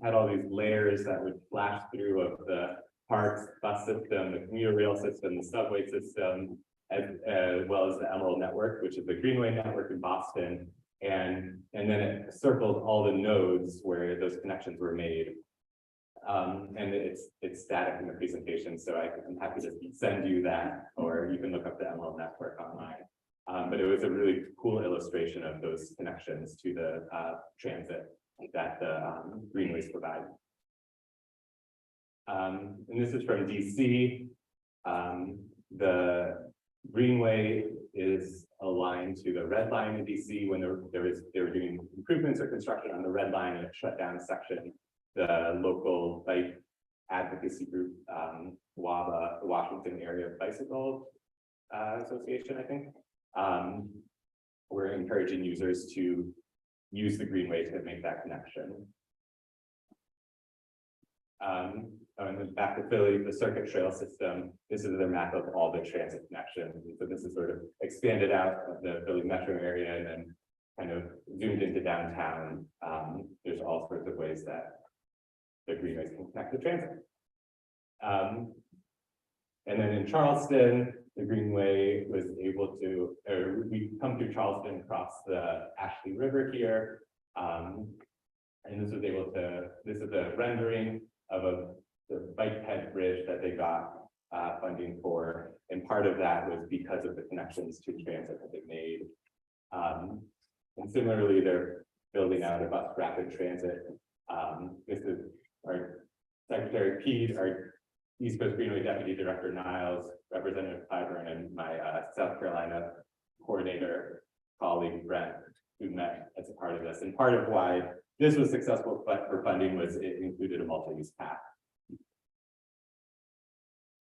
had all these layers that would flash through of the parks, bus system, the commuter rail system, the subway system, as well as the Emerald Network, which is the Greenway network in Boston. And then it circled all the nodes where those connections were made. And it's static in the presentation, so I'm happy to send you that, or you can look up the Emerald Network online. But it was a really cool illustration of those connections to the transit that the greenways provide. And this is from DC. The greenway is aligned to the red line in DC. When they were doing improvements or construction on the red line, and it shut down a section. The local bike advocacy group, WABA, the Washington Area Bicycle Association, I think, we're encouraging users to use the greenway to make that connection. And then back to Philly, the circuit trail system. This is their map of all the transit connections. And so this is sort of expanded out of the Philly metro area and then kind of zoomed into downtown. There's all sorts of ways that the greenways can connect to transit. And then in Charleston, the greenway was able to, we come through Charleston across the Ashley River here. And this was able to, this is a rendering of the bike ped bridge that they got funding for. And part of that was because of the connections to transit that they made. And similarly, they're building out a bus rapid transit. This is our Secretary Pete, our East Coast Greenway Deputy Director Niles, Representative Clyburn, and my South Carolina coordinator colleague Brent, who met as a part of this. And part of why this was successful for funding was it included a multi-use path.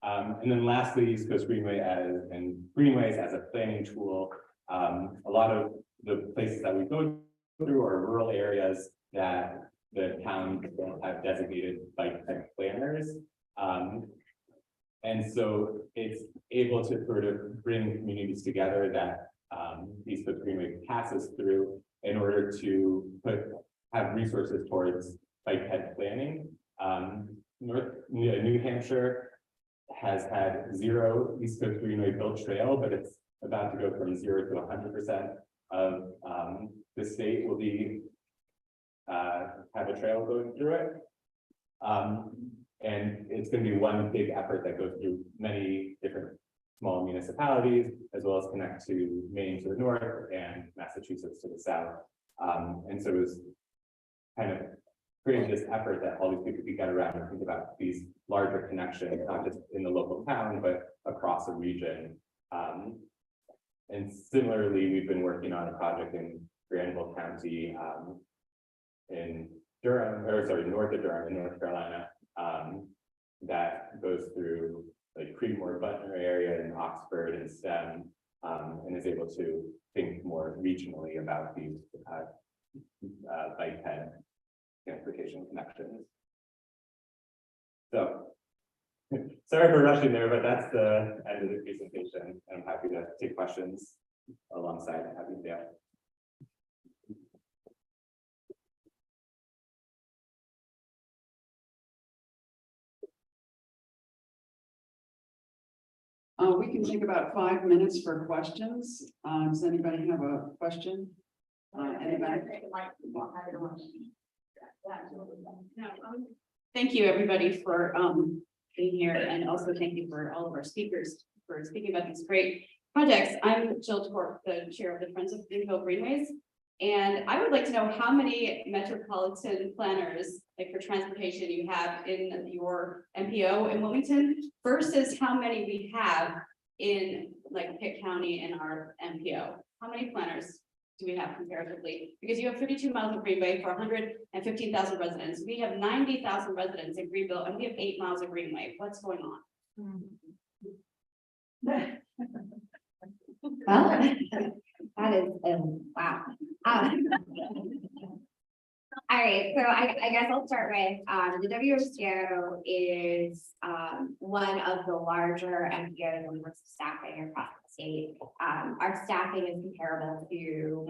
And then lastly, East Coast Greenway and greenways as a planning tool. A lot of the places that we go through are rural areas that the towns don't have designated bike ped planners. And so it's able to sort of bring communities together that East Coast Greenway passes through in order to have resources towards bike ped planning. New Hampshire has had 0 East Coast Greenway built trail, but it's about to go from 0 to 100% of the state will be have a trail going through it. And it's going to be one big effort that goes through many different small municipalities, as well as connect to Maine to the north and Massachusetts to the south. And so it was kind of creating this effort that all these people could get around and think about these larger connections, not just in the local town, but across a region. And similarly, we've been working on a project in Granville County, in Durham, or sorry, north of Durham in North Carolina, that goes through like Creedmoor, Butner area and Oxford and STEM, and is able to think more regionally about these bike ped transportation connections. So, sorry for rushing there, but that's the end of the presentation. I'm happy to take questions alongside having Dale. We can take about 5 minutes for questions. Does anybody have a question? Anybody? Thank you, everybody, for being here, and also thank you for all of our speakers for speaking about these great projects. I'm Jill Torp, the chair of the Friends of Greenville Greenways, and I would like to know how many metropolitan planners, like for transportation, you have in your MPO in Wilmington versus how many we have in like Pitt County in our MPO. How many planners do we have comparatively? Because you have 32 miles of greenway for 115,000 residents. We have 90,000 residents in Greenville, and we have 8 miles of greenway. What's going on? Well, that is, wow. All right, so I guess I'll start with, the WSO is, one of the larger MPOs in terms of staffing across the state. Our staffing is comparable to,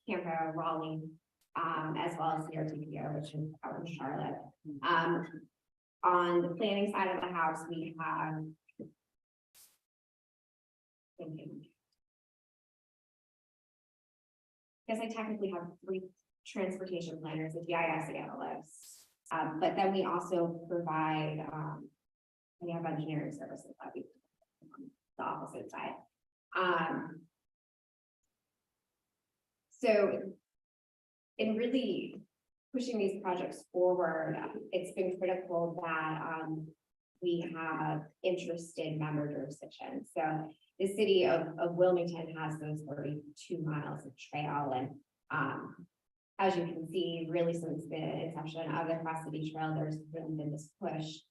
Tampa, Raleigh, as well as the RTPO, which is out in Charlotte. On the planning side of the house, we have I guess I technically have 3 transportation planners, a GIS analyst, but then we also provide, we have engineering services that we on the opposite side. So in really pushing these projects forward, it's been critical that we have interested member jurisdictions. So the city of Wilmington has those 32 miles of trail, and as you can see, really since the inception of the Cross City Trail, there's really been this push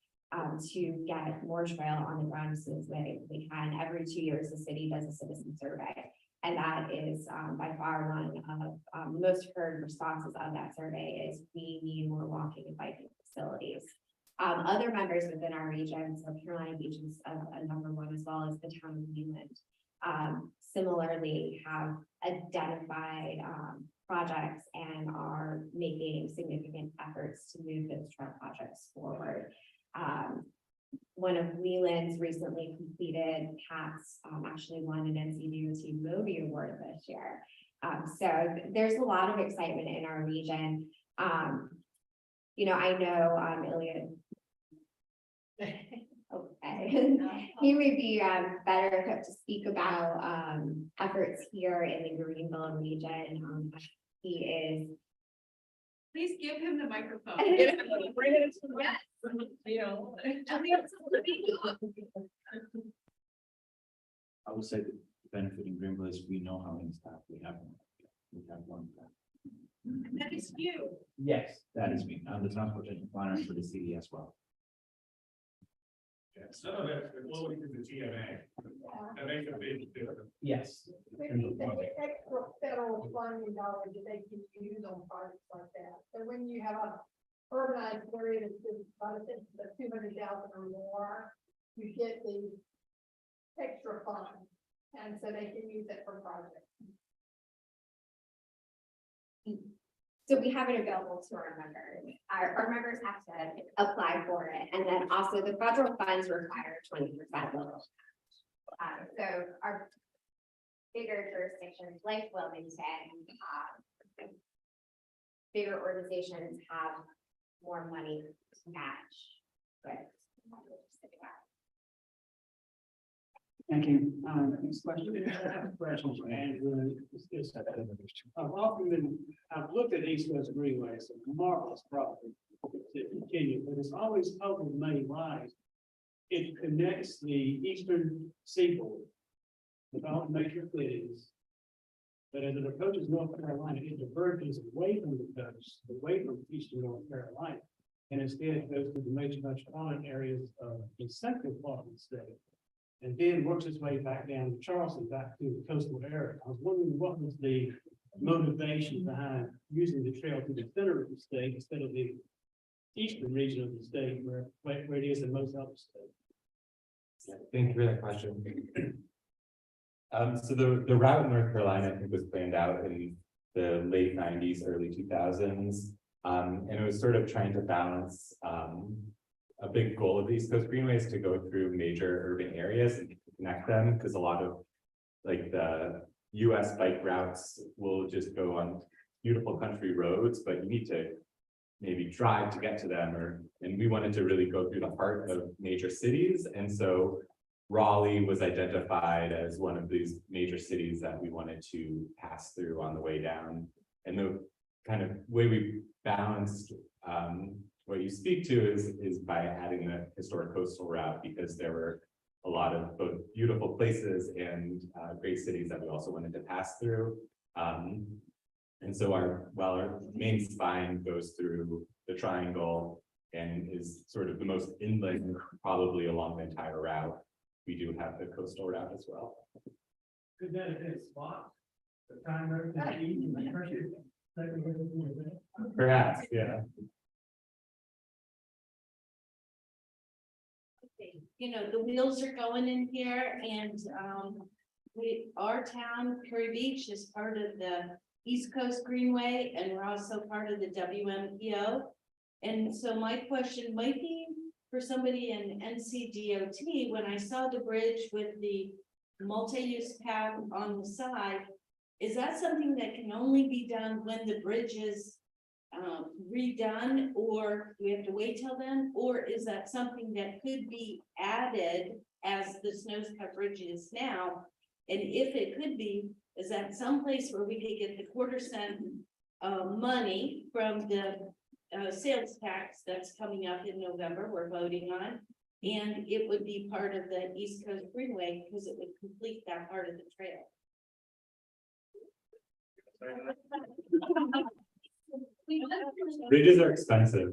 to get more trail on the ground so that we can. Every 2 years, the city does a citizen survey, and that is by far one of the most heard responses of that survey is we need more walking and biking facilities. Other members within our region, so Carolina Beach is a number one, as well as the town of Leland, similarly have identified projects and are making significant efforts to move those trail projects forward. One of Leland's recently completed paths actually won an NCDOT MOBI award this year. So there's a lot of excitement in our region. You know, I know Ilya. Okay, he may be better equipped to speak about efforts here in the Greenville region. He is. Please give him the microphone. Bring it to the you know. I would say the benefit in Greenville is we know how many staff we have. We have one staff. That is you. Yes, that is me. I'm the transportation planner for the city as well. Yeah, some of it flowing through the TMA. That makes a big difference. Yes. We need the extra federal funding dollars that they can use on projects like that. So when you have a urbanized area that's just about the 200,000 or more, you get the extra funds, and so they can use it for projects. So we have it available to our members. Our members have to apply for it, and then also the federal funds require 20% local. So our bigger jurisdictions like Wilmington, bigger organizations have more money to match with. Thank you. Next question. I have a question for Andrew. I've often been, I've looked at East West Greenway, it's a marvelous property to continue, but it's always puzzled me why it connects the eastern seaboard with all the major cities. But as it approaches North Carolina, it diverges away from the coast, away from eastern North Carolina. And instead goes to the major metropolitan areas of the central part of the state. And then works its way back down to Charleston, back to the coastal area. I was wondering what was the motivation behind using the trail to the center of the state instead of the eastern region of the state where it is in most other states. Thank you for that question. So the route in North Carolina, I think, was planned out in the late 90s, early 2000s. And it was sort of trying to balance a big goal of the East Coast Greenway is to go through major urban areas and connect them, because a lot of like the US bike routes will just go on beautiful country roads, but you need to maybe drive to get to them, and we wanted to really go through the heart of major cities. And so Raleigh was identified as one of these major cities that we wanted to pass through on the way down. And the kind of way we balanced what you speak to is by adding the historic coastal route, because there were a lot of both beautiful places and great cities that we also wanted to pass through. And so while our main spine goes through the triangle and is sort of the most inland probably along the entire route, we do have the coastal route as well. Could that have been a spot? The time road, the east and the pressure. Perhaps, yeah. You know, the wheels are going in here, and our town, Curry Beach, is part of the East Coast Greenway, and we're also part of the WMPO. And so my question might be for somebody in NCDOT, when I saw the bridge with the multi-use path on the side, is that something that can only be done when the bridge is redone, or do we have to wait till then? Or is that something that could be added as the Snowscut Bridge is now? And if it could be, is that someplace where we could get the quarter-cent money from the sales tax that's coming up in November, we're voting on, and it would be part of the East Coast Greenway because it would complete that part of the trail. Bridges are expensive.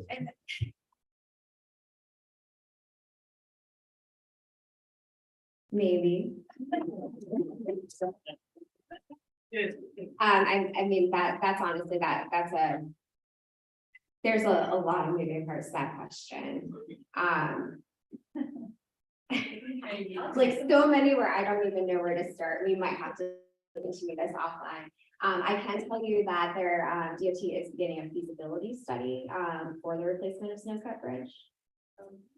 Maybe. I mean, that's honestly, there's a lot of moving parts to that question. Like so many where I don't even know where to start. We might have to continue this offline. I can tell you that their DOT is beginning a feasibility study for the replacement of Snowscut Bridge.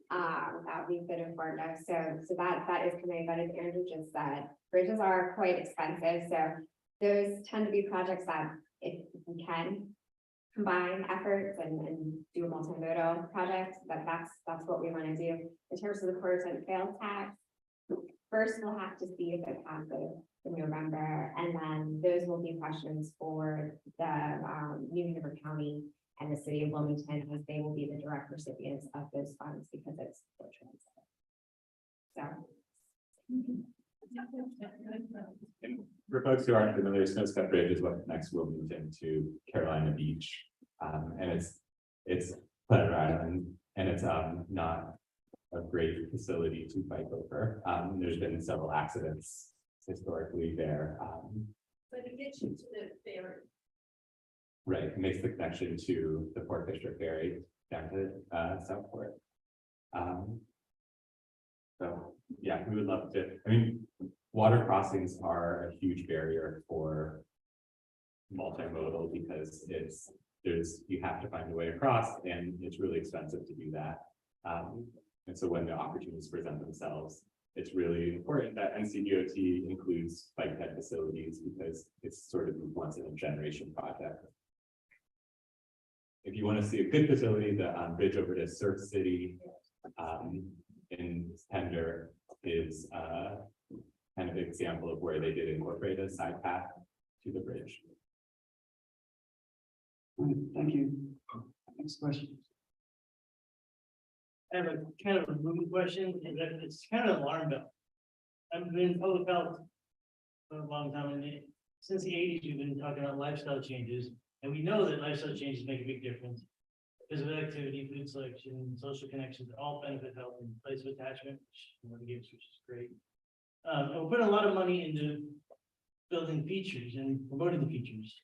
That would be good informative. So that is coming, but as Andrew just said, bridges are quite expensive. So those tend to be projects that if we can combine efforts and do a multimodal project, that's what we want to do. In terms of the quarter-cent sales tax, first we'll have to see if it passes in November, and then those will be questions for the New River County and the city of Wilmington, as they will be the direct recipients of those funds because it's for transit. So. And for folks who aren't familiar, Snowscut Bridge is what connects Wilmington to Carolina Beach. And it's Pleasure Island, and it's not a great facility to bike over. There's been several accidents historically there. But it gets you to the ferry. Right, it makes the connection to the Port Fisher Ferry down to Southport. So yeah, we would love to. I mean, water crossings are a huge barrier for multimodal because you have to find a way across, and it's really expensive to do that. And so when the opportunities present themselves, it's really important that NCDOT includes bike ped facilities because it's sort of a once in a generation project. If you want to see a good facility, the bridge over to Surf City in Pender is kind of example of where they did incorporate a side path to the bridge. All right, thank you. Next question. I have a kind of a moving question, and it's kind of an alarm bell. I've been in public health for a long time, and since the eighties, we've been talking about lifestyle changes, and we know that lifestyle changes make a big difference. Physical activity, food selection, social connections, all benefit health and place of attachment, which is great. And we're putting a lot of money into building features and promoting the features.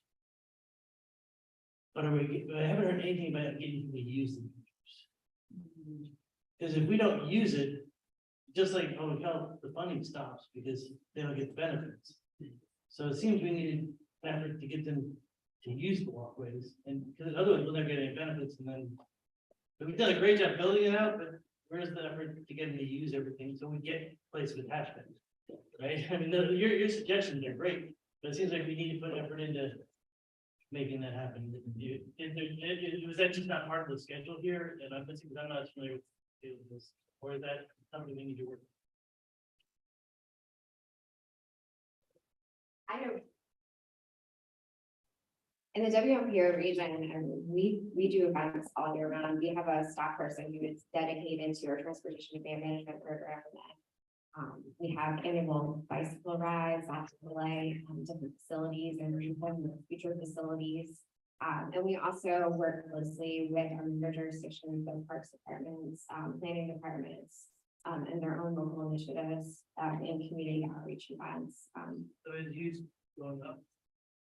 But I haven't heard anything about getting people to use the features. Because if we don't use it, just like public health, the funding stops because they don't get the benefits. So it seems we need an effort to get them to use the walkways, and because otherwise we'll never get any benefits, and then. But we've done a great job building it out, but where's the effort to get them to use everything, so we get place of attachment? Right, I mean, your suggestions are great, but it seems like we need to put effort into making that happen. Was that just not part of the schedule here, and I'm missing, I'm not familiar with this, or is that something we need to work? I know. In the WMPO region, and we do events all year round. We have a staff person who is dedicated to our transportation demand management program. We have annual bicycle rides, delay, different facilities and future facilities. And we also work closely with our jurisdictions, the parks departments, planning departments, and their own local initiatives and community outreach events. So is use going up?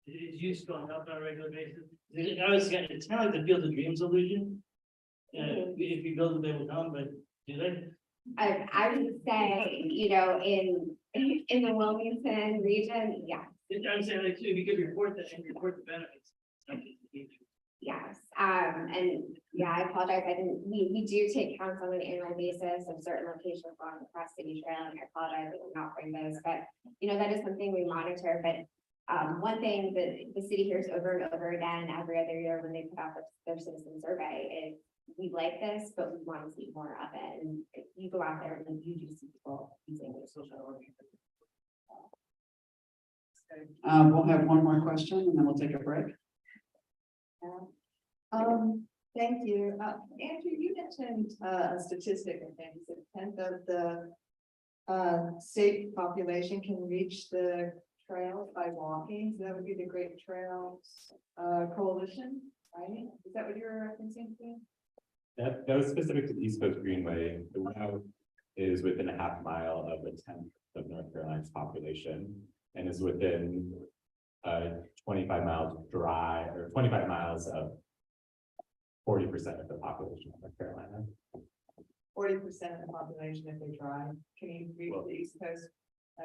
Is use going up on a regular basis? It's kind of like the Field of Dreams illusion. If we build it, they will come, but do they? I would say, you know, in the Wilmington region, yeah, I'm saying, like, if you could report that and report the benefits. yes. And yeah, I apologize. I didn't, we do take counts on an annual basis of certain locations along the Cross City Trail, and I apologize, I did not bring those, but you know, that is something we monitor. But one thing that the city hears over and over again every other year when they put out their citizen survey is, we like this, but we want to see more of it. And if you go out there and you do see people using their social organization. We'll have one more question and then we'll take a break. Thank you. Andrew, you mentioned a statistic, I think, that 10th of the state population can reach the trails by walking. So that would be the Great Trails Coalition, right? Is that what you're referencing to? That was specific to the East Coast Greenway. The route is within a half mile of a tenth of North Carolina's population and is within 25 miles drive or 25 miles of 40% of the population of North Carolina. 40% of the population if they drive. Can you reach the East Coast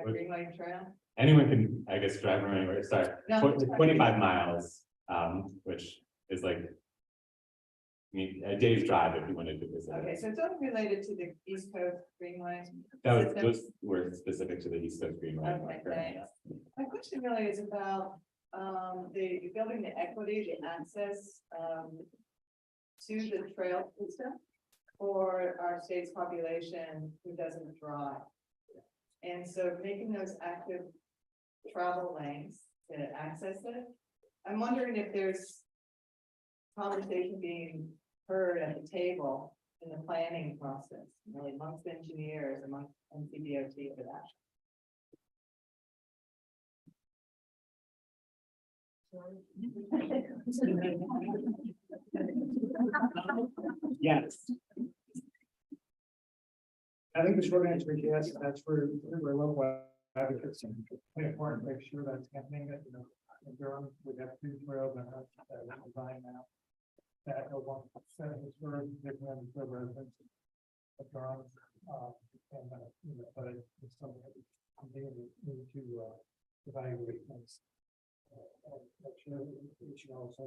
Greenway Trail? Anyone can, I guess, drive around anywhere. Sorry, No. 25 miles, which is like, I mean, a day's drive if you wanted to visit. Okay, so it's only related to the East Coast Greenway. Those were specific to the East Coast Greenway. in North Okay, Carolina. thanks. My question really is about the building the equity, the access to the trail system for our state's population who doesn't drive. And so making those active travel lanes to access it. I'm wondering if there's conversation being heard at the table in the planning process, really amongst engineers, amongst NCDOT for that. Yes. I think the short answer is yes, that's where local advocates and play a part to make sure that's happening, that, you know, in Durham, we have 2 trails and that design now. That are 1% for different for residents of Durham, you know, but it's something that we continue to evaluate things. Make sure we should also.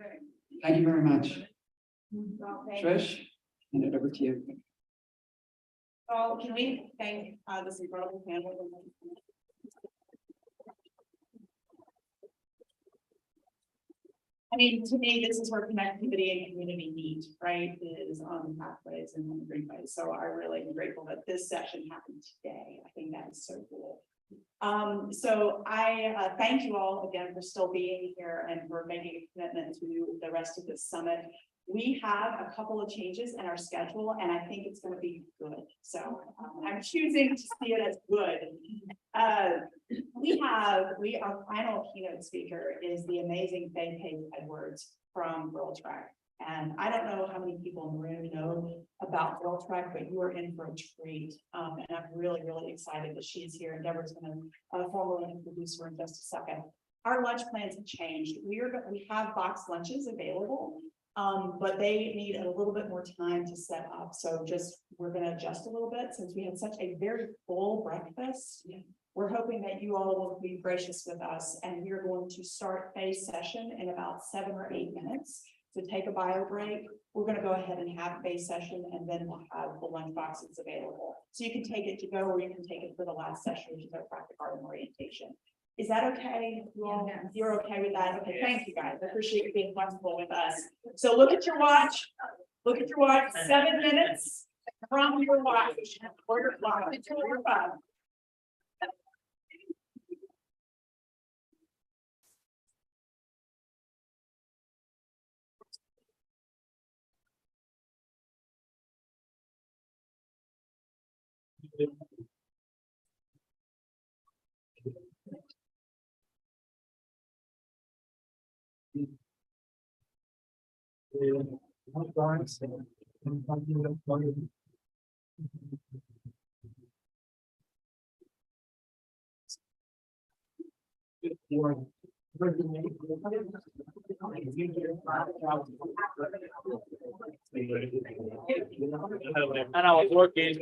Okay. Thank you very much. Okay. Trish, hand it over to you. So can we thank this incredible panel? I mean, to me, this is where connectivity and community meet, right, is on pathways and on the greenways. So I really am grateful that this session happened today. I think that is so cool. So I thank you all again for still being here and for making a commitment to the rest of this summit. We have a couple of changes in our schedule, and I think it's going to be good. So I'm choosing to see it as good. Our final keynote speaker is the amazing Faye Edwards from World Track. And I don't know how many people in the room know about World Track, but you are in for a treat. And I'm really, really excited that she's here. And Deborah's going to formally introduce her in just a second. Our lunch plans have changed. We have box lunches available, but they need a little bit more time to set up. So we're going to adjust a little bit since we had such a very full breakfast. We're hoping that you all will be gracious with us, and we're going to start Faye's session in about 7 or 8 minutes. So take a bio break. We're going to go ahead and have Faye's session, and then we'll have the lunch boxes available. So you can take it to go, or you can take it for the last session, which is our practical garden orientation. Is that okay? You all, you're okay with that? Okay, thank you guys. I appreciate you being flexible with us. So look at your watch. Look at your watch. 7 minutes from your watch or your clock or your phone. And I was working.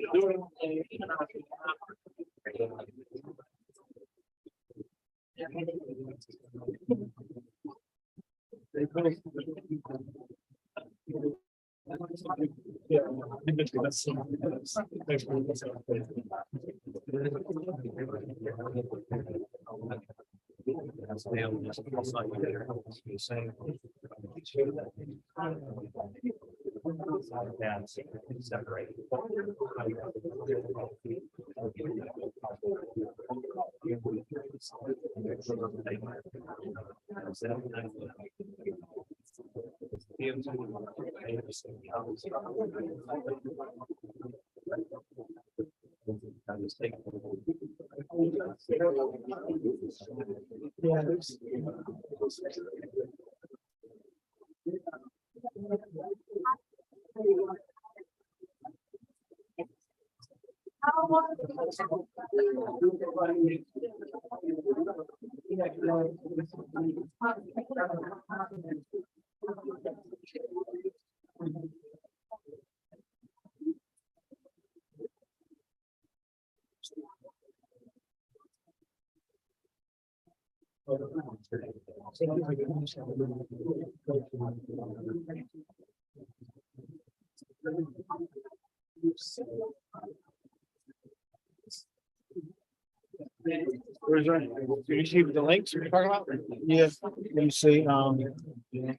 Where's that? Do you see the links you're talking about? Yes. Let me see, The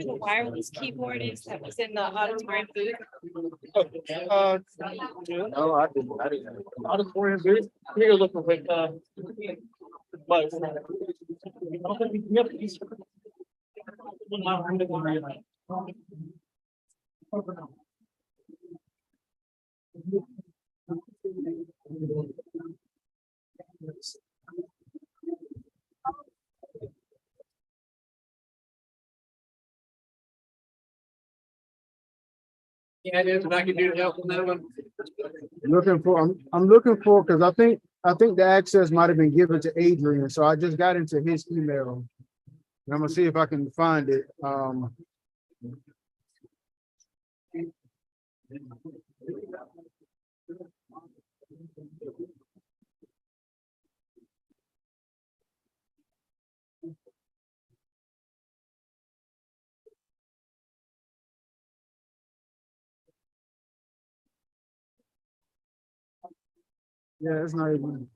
wireless keyboard is that was in the auditorium booth. no, I didn't. Auditorium booth, you're looking with, but. Yeah, it is, and I can do help on that one. I'm looking for, because I think the access might have been given to Adrian, so I just got into his email. And I'm gonna see if I can find it. Yeah, it's not even.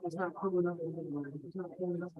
It's not pulling up. It's not pulling up.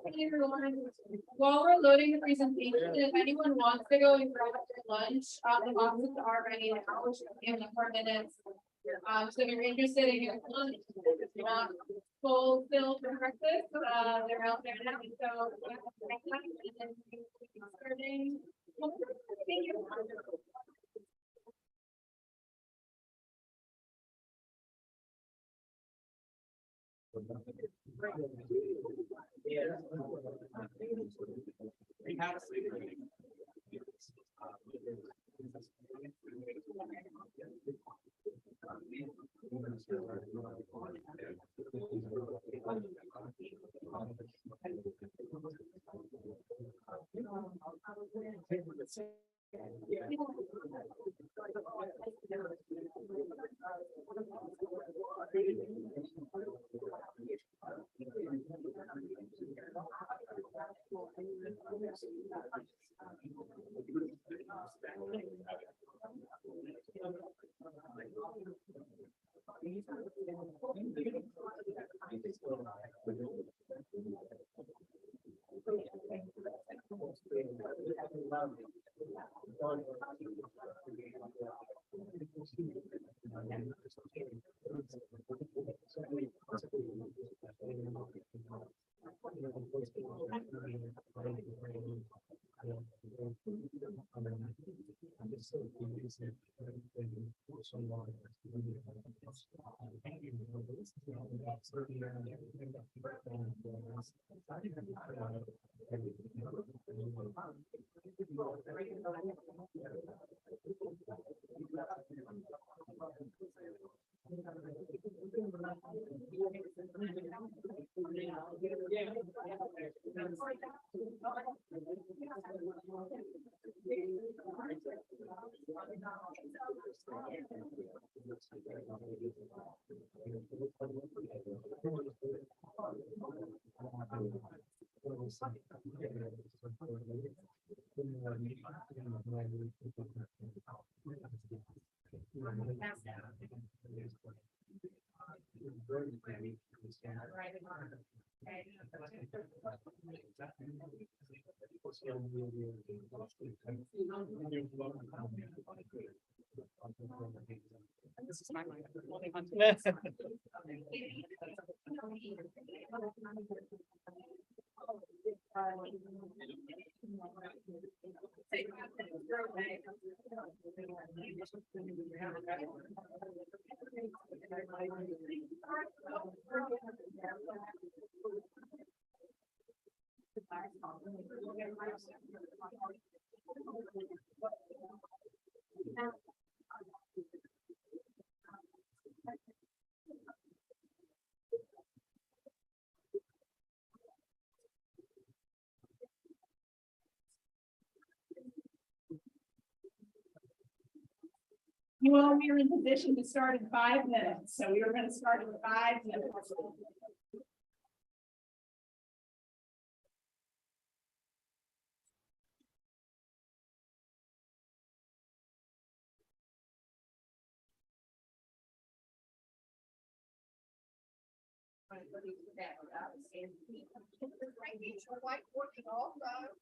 Hey, everyone. While we're loading the presentation, if anyone wants to go and grab their lunch, the boxes are ready now, which will be in a few minutes. So if you're interested in your lunch, if you want full fill for breakfast, they're out there now, so. And then starting. Thank you. This is my line. Holding on to You all were in position to start in 5 minutes, so we were going to start in 5 minutes. Like working also.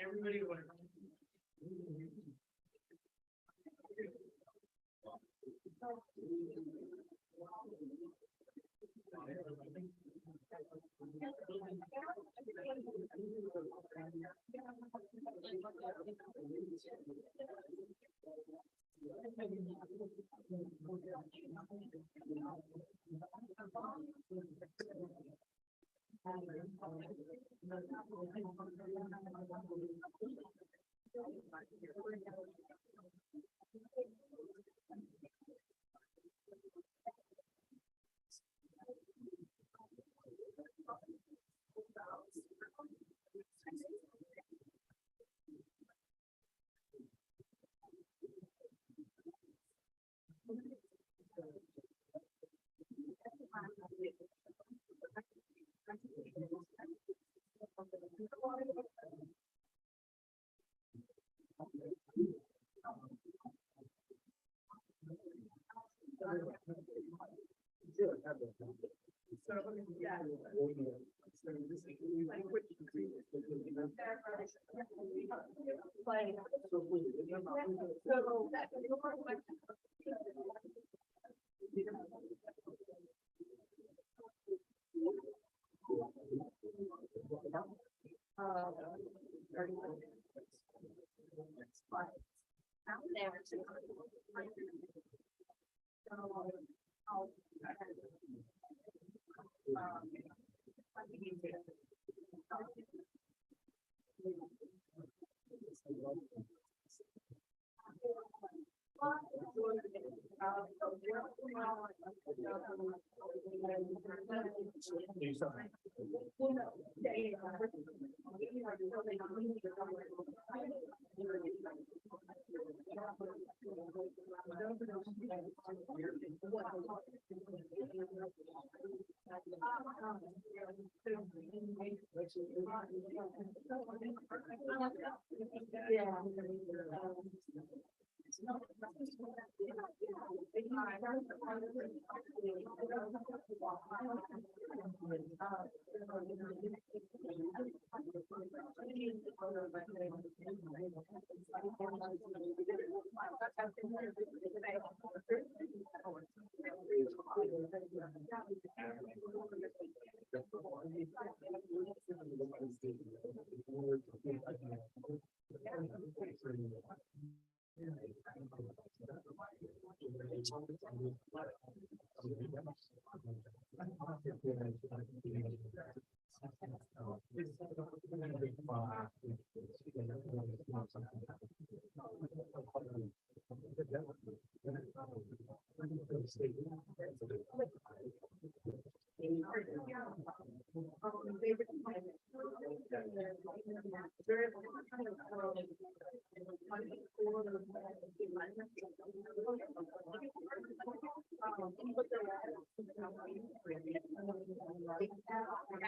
Everybody.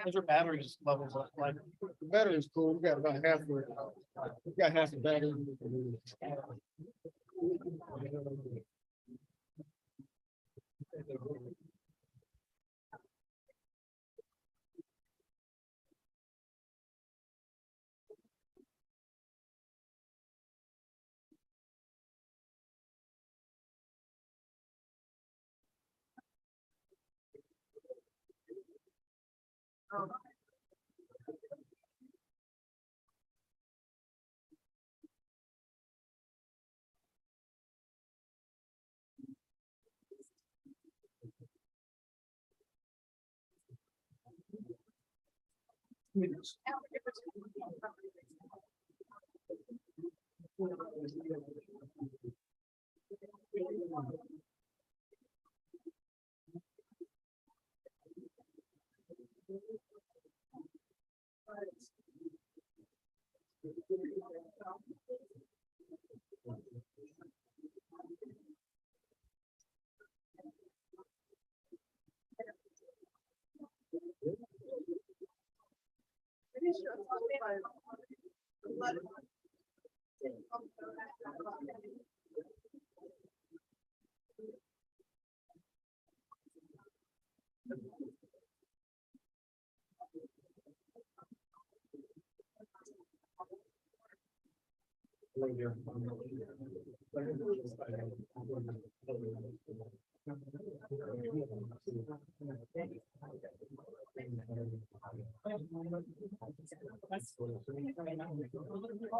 Those are batteries levels, like, the battery's cool, we got about half, we got half the battery. All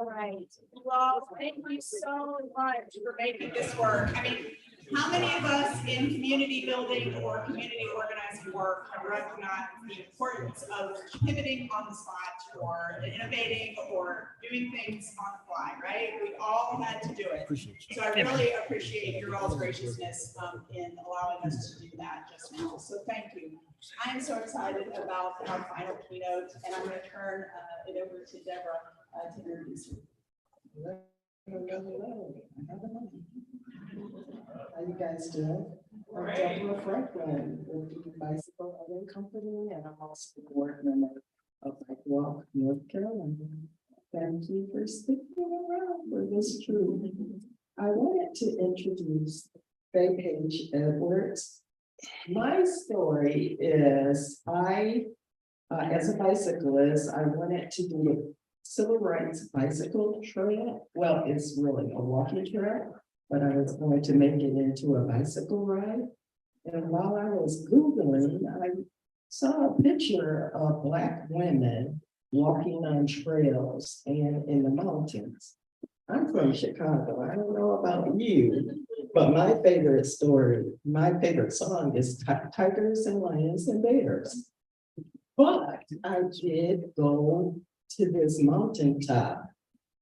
right, well, thank you so much for making this work. I mean, how many of us in community building or community organizing work have recognized the importance of pivoting on the spot or innovating or doing things on the fly, right? We all had to do it. So I really appreciate your all's graciousness in allowing us to do that just now. So thank you. I am so excited about our final keynote, and I'm going to turn it over to Deborah to introduce you. How you guys doing? I'm Deborah Franklin with the Bicycle Auto Company, and I'm also the board member of BikeWalk, North Carolina. Thank you for sticking around for this truth. I wanted to introduce Faye Page Edwards. My story is as a bicyclist, I wanted to do a civil rights bicycle trail. Well, it's really a walking trail, but I was going to make it into a bicycle ride. And while I was Googling, I saw a picture of Black women walking on trails and in the mountains. I'm from Chicago. I don't know about you, but my favorite song is Tigers and Lions and Bears. But I did go to this mountaintop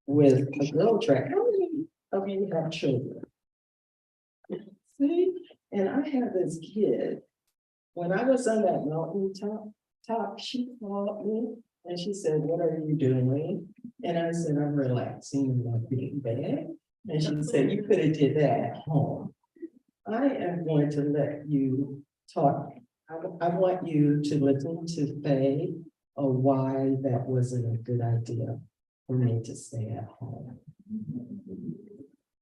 with a girl track. How many of you have children? See, and I have this kid. When I was on that mountaintop, she called me and she said, "What are you doing?" And I said, "I'm relaxing in my big bed." And she said, "You could have did that at home." I am going to let you talk. I want you to listen to Faye of why that wasn't a good idea for me to stay at home.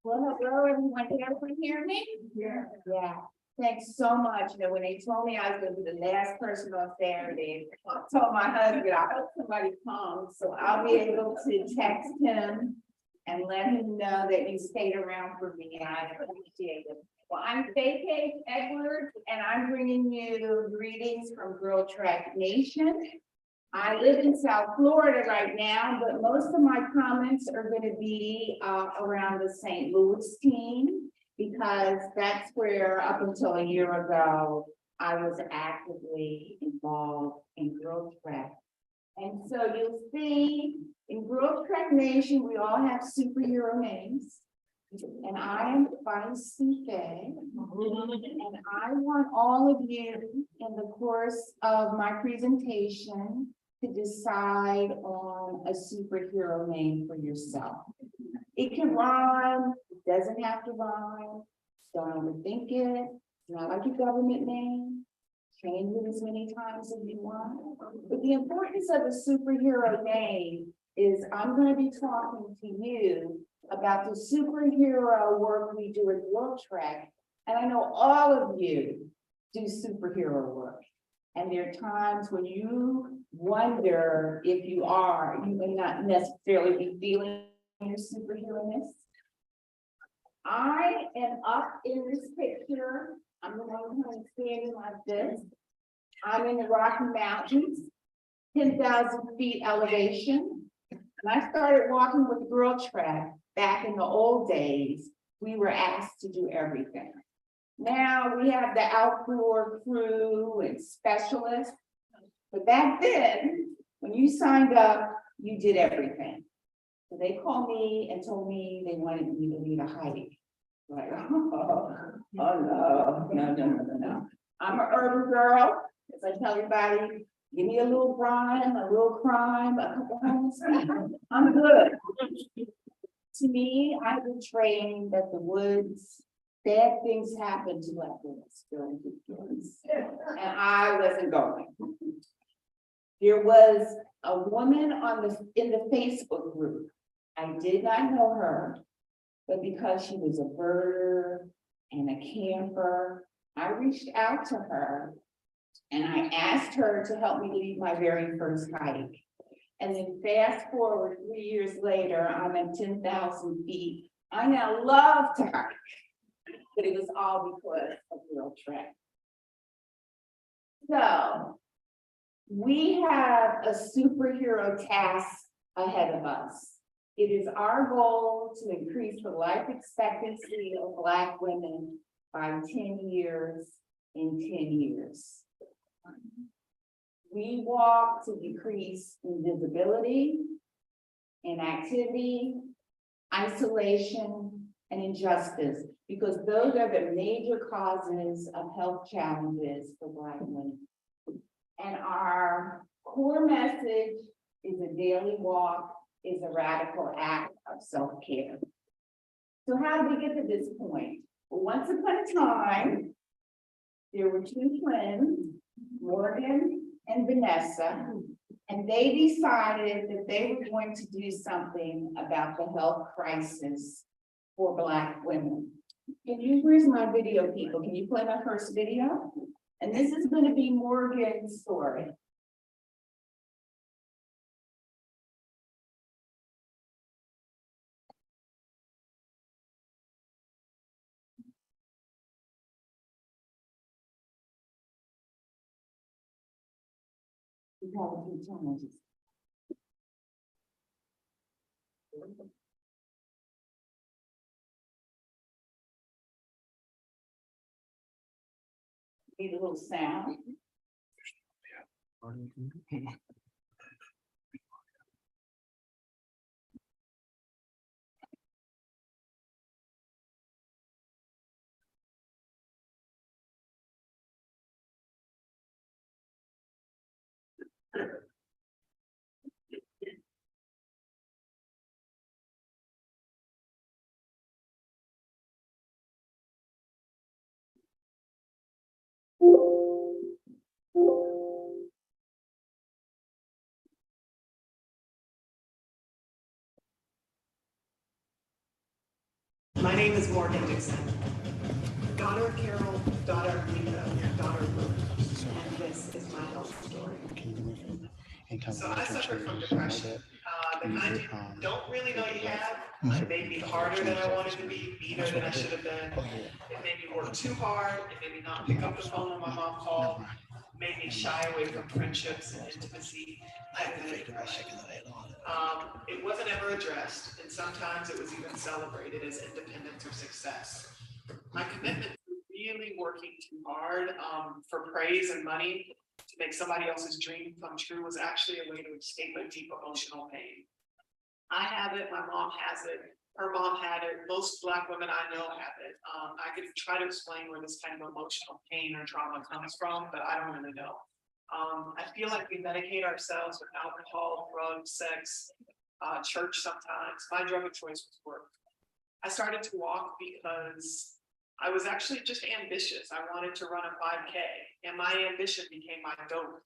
Well, hello, everyone. Can everyone hear me? Yeah. Thanks so much. You know, when they told me I was gonna be the last person on Saturday, I told my husband, I hope somebody comes, so I'll be able to text him and let him know that you stayed around for me, and I appreciate it. Well, I'm Faye Page Edwards, and I'm bringing you greetings from Girl Track Nation. I live in South Florida right now, but most of my comments are going to be around the St. Louis team, because that's where up until a year ago, I was actively involved in Girl Track. And so you'll see in Girl Track Nation, we all have superhero names. And I am Feisty Faye, and I want all of you in the course of my presentation to decide on a superhero name for yourself. It can rhyme, it doesn't have to rhyme, don't overthink it, it's not like a government name, change it as many times as you want. But the importance of a superhero name is I'm going to be talking to you about the superhero work we do at World Track. And I know all of you do superhero work. And there are times when you wonder if you may not necessarily be feeling your superhero-ness. I am up in this picture. I'm the one who's standing like this. I'm in the Rocky Mountains, 10,000 feet elevation. And I started walking with Girl Track back in the old days. We were asked to do everything. Now we have the outdoor crew and specialists. But back then, when you signed up, you did everything. So they called me and told me they wanted me to lead a hike. Like, oh no. I'm an urban girl. As I tell everybody, give me a little crime, a couple homes. I'm good. To me, I've been trained that the woods, bad things happen to black women, and I wasn't going. There was a woman in the Facebook group. I did not know her, but because she was a birder and a camper, I reached out to her and I asked her to help me lead my very first hike. And then fast forward 3 years later, I'm at 10,000 feet. I now love to hike, but it was all because of Real Trek. So we have a superhero task ahead of us. It is our goal to increase the life expectancy of Black women by 10 years in 10 years. We walk to decrease invisibility, inactivity, isolation, and injustice, because those are the major causes of health challenges for Black women. And our core message is a daily walk is a radical act of self-care. So how did we get to this point? Well, once upon a time, there were two twins, Morgan and Vanessa, and they decided that they were going to do something about the health crisis for Black women. Where's my video, people? Can you play my first video? And this is going to be Morgan's story. We have a few challenges. Need a little sound. My name is Morgan Dixon, daughter of Carol, daughter of Lisa, daughter of Luke, and this is my health story. So I suffer from depression. The kind you don't really know you have. It made me harder than I wanted to be, meaner than I should have been. It made me work too hard. It made me not pick up the phone when my mom called. Made me shy away from friendships and intimacy. I had depression. It wasn't ever addressed, and sometimes it was even celebrated as independence or success. My commitment to really working too hard for praise and money to make somebody else's dream come true was actually a way to escape a deep emotional pain. I have it, my mom has it, her mom had it, most Black women I know have it. I could try to explain where this kind of emotional pain or trauma comes from, but I don't really know. I feel like we medicate ourselves with alcohol, drugs, sex, church sometimes. My drug of choice was work. I started to walk because I was actually just ambitious. I wanted to run a 5K, and my ambition became my dope.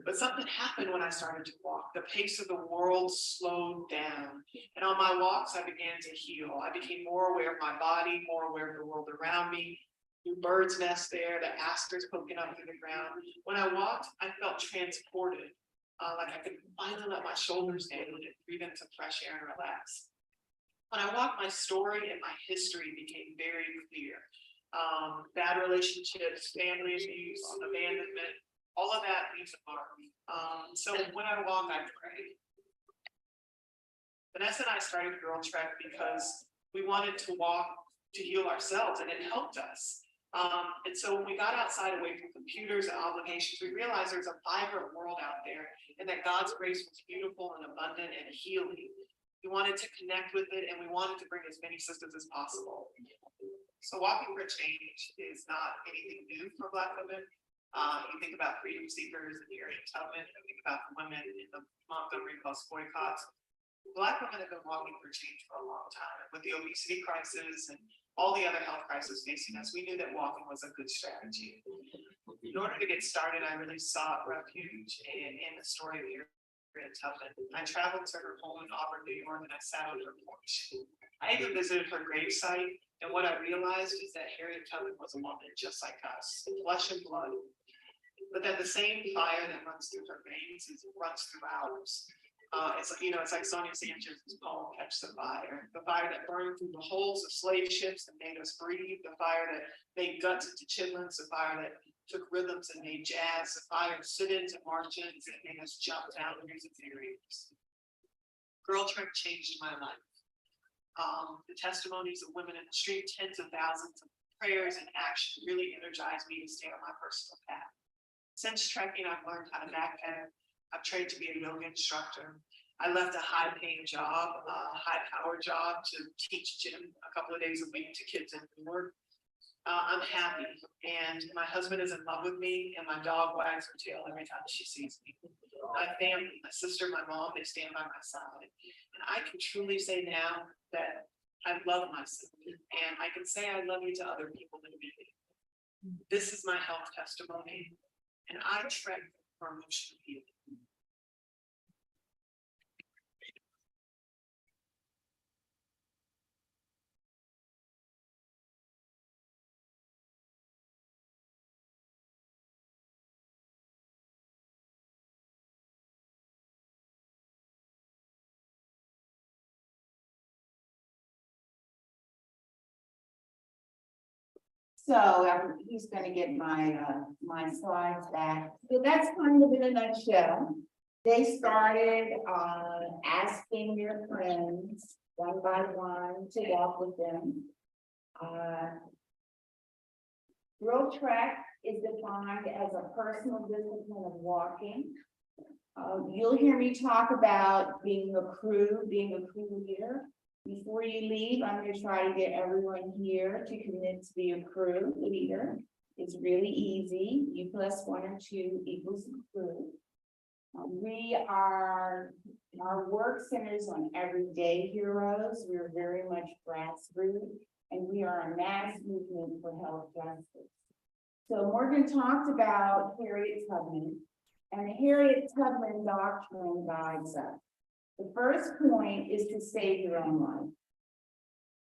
But something happened when I started to walk. The pace of the world slowed down. And on my walks, I began to heal. I became more aware of my body, more aware of the world around me. New birds nest there, the asters poking up through the ground. When I walked, I felt transported, like I could finally let my shoulders down and breathe into fresh air and relax. When I walked, my story and my history became very clear. Bad relationships, family abuse, abandonment, all of that leaves a mark. So when I walk, I pray. Vanessa and I started Girl Trek because we wanted to walk to heal ourselves, and it helped us. And so when we got outside away from computers and obligations, we realized there's a vibrant world out there, and that God's grace was beautiful and abundant and healing. We wanted to connect with it, and we wanted to bring as many sisters as possible. So walking for change is not anything new for Black women. You think about freedom seekers and Harriet Tubman, you think about the women in the Montgomery bus boycotts. Black women have been walking for change for a long time. With the obesity crisis and all the other health crises facing us, we knew that walking was a good strategy. In order to get started, I really sought refuge in the story of Harriet Tubman. I traveled to her home in Auburn, New York, and I sat on her porch. I even visited her gravesite, and what I realized is that Harriet Tubman was a woman just like us, flesh and blood. but that the same fire that runs through her veins runs through ours. It's like Sonia Sanchez's poem, Catch the Fire. The fire that burned through the holes of slave ships and made us breathe. The fire that made guts into chitlins. The fire that took rhythms and made jazz. The fire that sit-ins and march-ins that made us jump down the music theories. Girl Trek changed my life. The testimonies of women in the street, tens of thousands of prayers and action really energized me to stay on my personal path. Since trekking, I've learned how to backpack. I've trained to be a yoga instructor. I left a high-paying job, a high-powered job to teach gym a couple of days a week to kids in New York. I'm happy, and my husband is in love with me, and my dog wags her tail every time she sees me. My family, my sister, my mom, they stand by my side. And I can truly say now that I love myself, and I can say I love you to other people in me. This is my health testimony, and I trek for emotional healing. So he's gonna get my slides back. So that's kind of in a nutshell. They started asking their friends one by one to walk with them. Girl Trek is defined as a personal discipline of walking. You'll hear me talk about being a crew leader. Before you leave, I'm going to try to get everyone here to commit to be a crew leader. It's really easy. U plus 1 or 2 equals crew. Our work centers on everyday heroes. We're very much grassroots, and we are a mass movement for health justice. So Morgan talked about Harriet Tubman, and the Harriet Tubman doctrine guides us. The first point is to save your own life.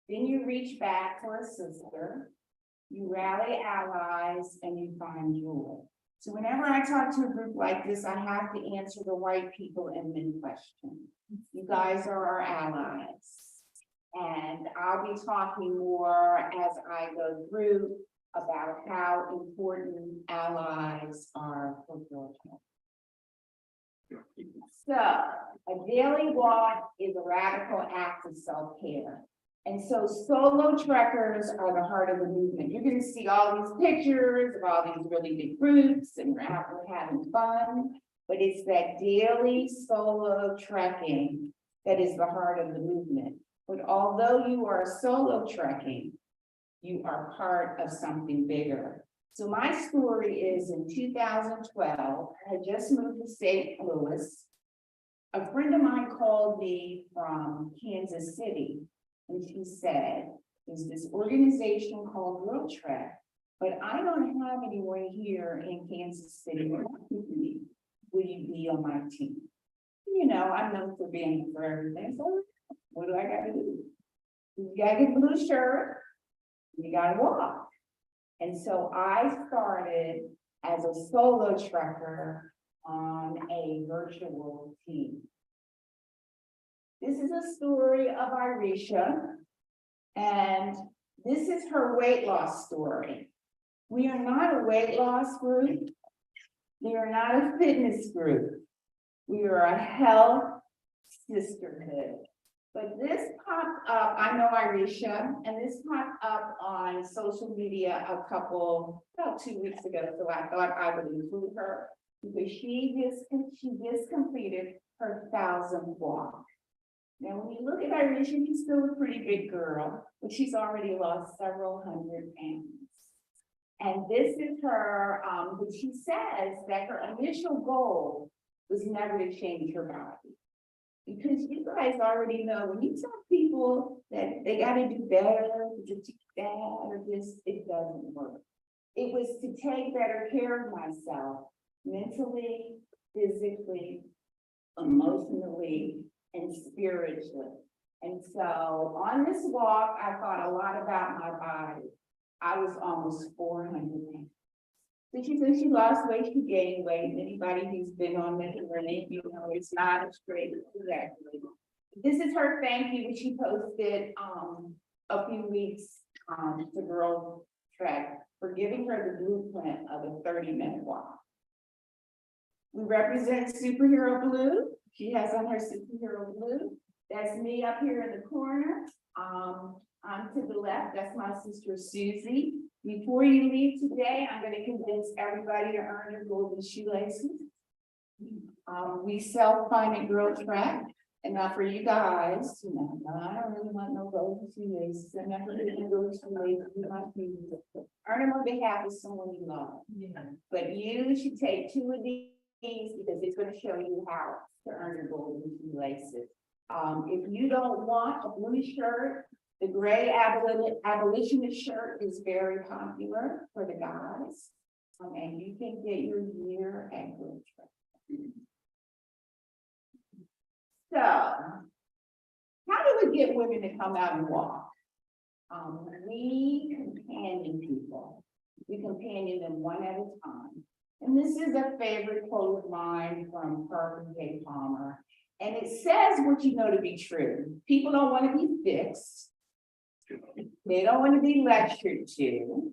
Then you reach back for a sister, you rally allies, and you find joy. So whenever I talk to a group like this, I have to answer the white people and men question. You guys are our allies. And I'll be talking more as I go through about how important allies are for Girl Trek. So a daily walk is a radical act of self-care. And so solo trekkers are the heart of the movement. You're going to see all these pictures of all these really big groups and we're having fun, but it's that daily solo trekking that is the heart of the movement. But although you are solo trekking, you are part of something bigger. So my story is in 2012, I had just moved to St. Louis. A friend of mine called me from Kansas City, and she said, there's this organization called Girl Trek, but I don't have anyone here in Kansas City. Will you be on my team? You know, I'm known for being for everything. So what do I got to do? You got to get a blue shirt. You got to walk. And so I started as a solo trekker on a virtual team. This is a story of Irisha, and this is her weight loss story. We are not a weight loss group. We are not a fitness group. We are a health sisterhood. But this popped up, I know Irisha, and this popped up on social media about 2 weeks ago, so I thought I would include her because she just completed her 1,000th walk. Now, when you look at Irisha, she's still a pretty big girl, but she's already lost several hundred pounds. And this is her, but she says that her initial goal was never to change her body. Because you guys already know when you tell people that they got to do better, just that or this, it doesn't work. It was to take better care of myself mentally, physically, emotionally, and spiritually. And so on this walk, I thought a lot about my body. I was almost 400 pounds. So she said she lost weight, she gained weight. Anybody who's been on the journey, you know, it's not a straight trajectory. This is her thank you, which she posted a few weeks to Girl Trek for giving her the blueprint of a 30-minute walk. We represent Superhero Blue. She has on her Superhero Blue. That's me up here in the corner. I'm to the left, that's my sister Susie. Before you leave today, I'm gonna convince everybody to earn your golden shoelaces. We self-funded Girl Trek, and now for you guys, you know, I don't really want no golden shoelaces. I'm not gonna give you golden shoelaces. Earn them on behalf of someone you love. But you should take 2 of these because it's gonna show you how to earn your golden shoelaces. If you don't want a blue shirt, the gray abolitionist shirt is very popular for the guys. And you can get your gear at Girl Trek. So, how do we get women to come out and walk? We companion people. We companion them one at a time. And this is a favorite quote of mine from Herbert J. Palmer. And it says what you know to be true. People don't want to be fixed. They don't want to be lectured to.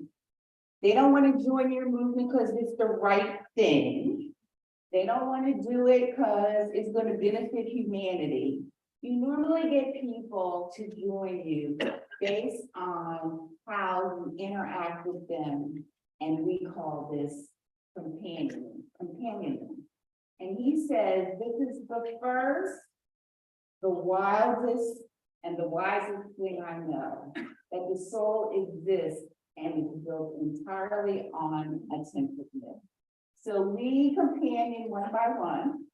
They don't want to join your movement because it's the right thing. They don't want to do it because it's going to benefit humanity. You normally get people to join you based on how you interact with them. And we call this companioning. And he says, this is the first, the wildest, and the wisest thing I know, that the soul exists and is built entirely on attentiveness. So we companion one by one.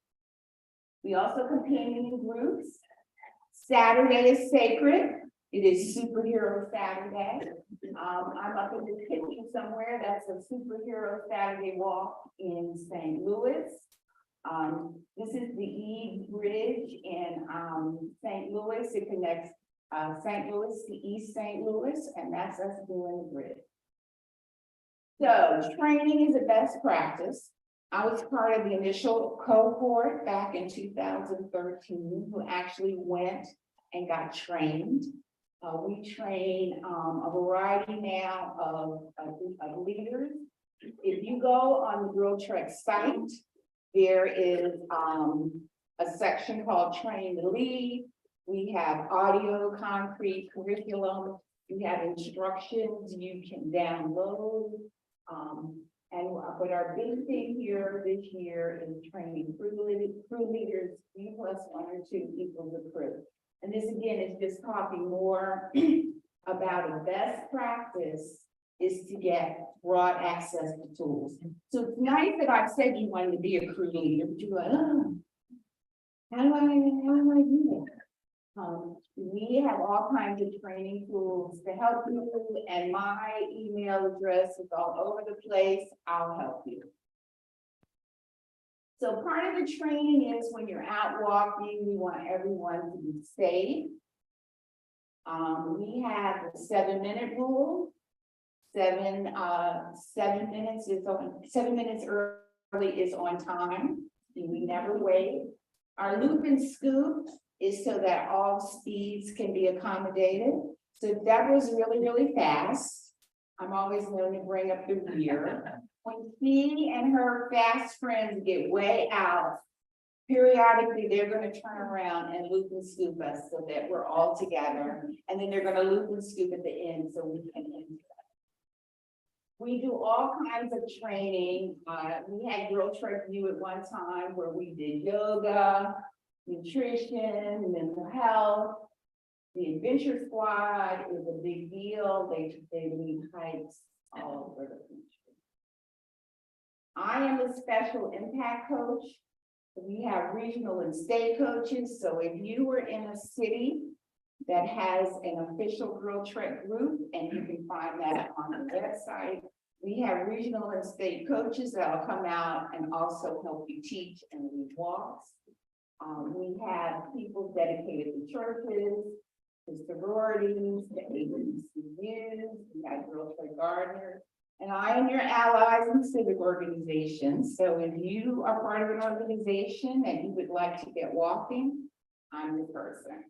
We also companion in groups. Saturday is sacred. It is Superhero Saturday. I'm up in the picture somewhere. That's a Superhero Saturday walk in St. Louis. This is the Eads Bridge in St. Louis. It connects St. Louis to East St. Louis, and that's us doing the bridge. So training is a best practice. I was part of the initial cohort back in 2013 who actually went and got trained. We train a variety now of leaders. If you go on the Girl Trek site, there is a section called Train to Lead. We have audio, concrete curriculum. We have instructions you can download. But our big thing here this year is training crew leaders, 3 + 1 or 2 equals a crew. And this again is just talking more about a best practice is to get broad access to tools. So it's nice that I've said you wanted to be a crew leader, but you're like, oh, how do I do that? We have all kinds of training tools to help you, and my email address is all over the place. I'll help you. So part of the training is when you're out walking, we want everyone to be safe. We have the 7-minute rule. 7 minutes early is on time. We never wait. Our loop and scoop is so that all speeds can be accommodated. So if Deborah's really fast, I'm always known to bring up the rear. When she and her fast friends get way out, periodically they're going to turn around and loop and scoop us so that we're all together. And then they're going to loop and scoop at the end so we can end. We do all kinds of training. We had Girl Trek View at one time where we did yoga, nutrition, mental health. The Adventure Squad is a big deal. They lead hikes all over the country. I am a special impact coach. We have regional and state coaches. So if you were in a city that has an official Girl Trek group, and you can find that on the website, we have regional and state coaches that will come out and also help you teach and lead walks. We have people dedicated to churches, to sororities, to HBCUs. We have Girl Trek gardeners, And I am your allies in civic organizations. So if you are part of an organization and you would like to get walking, I'm the person.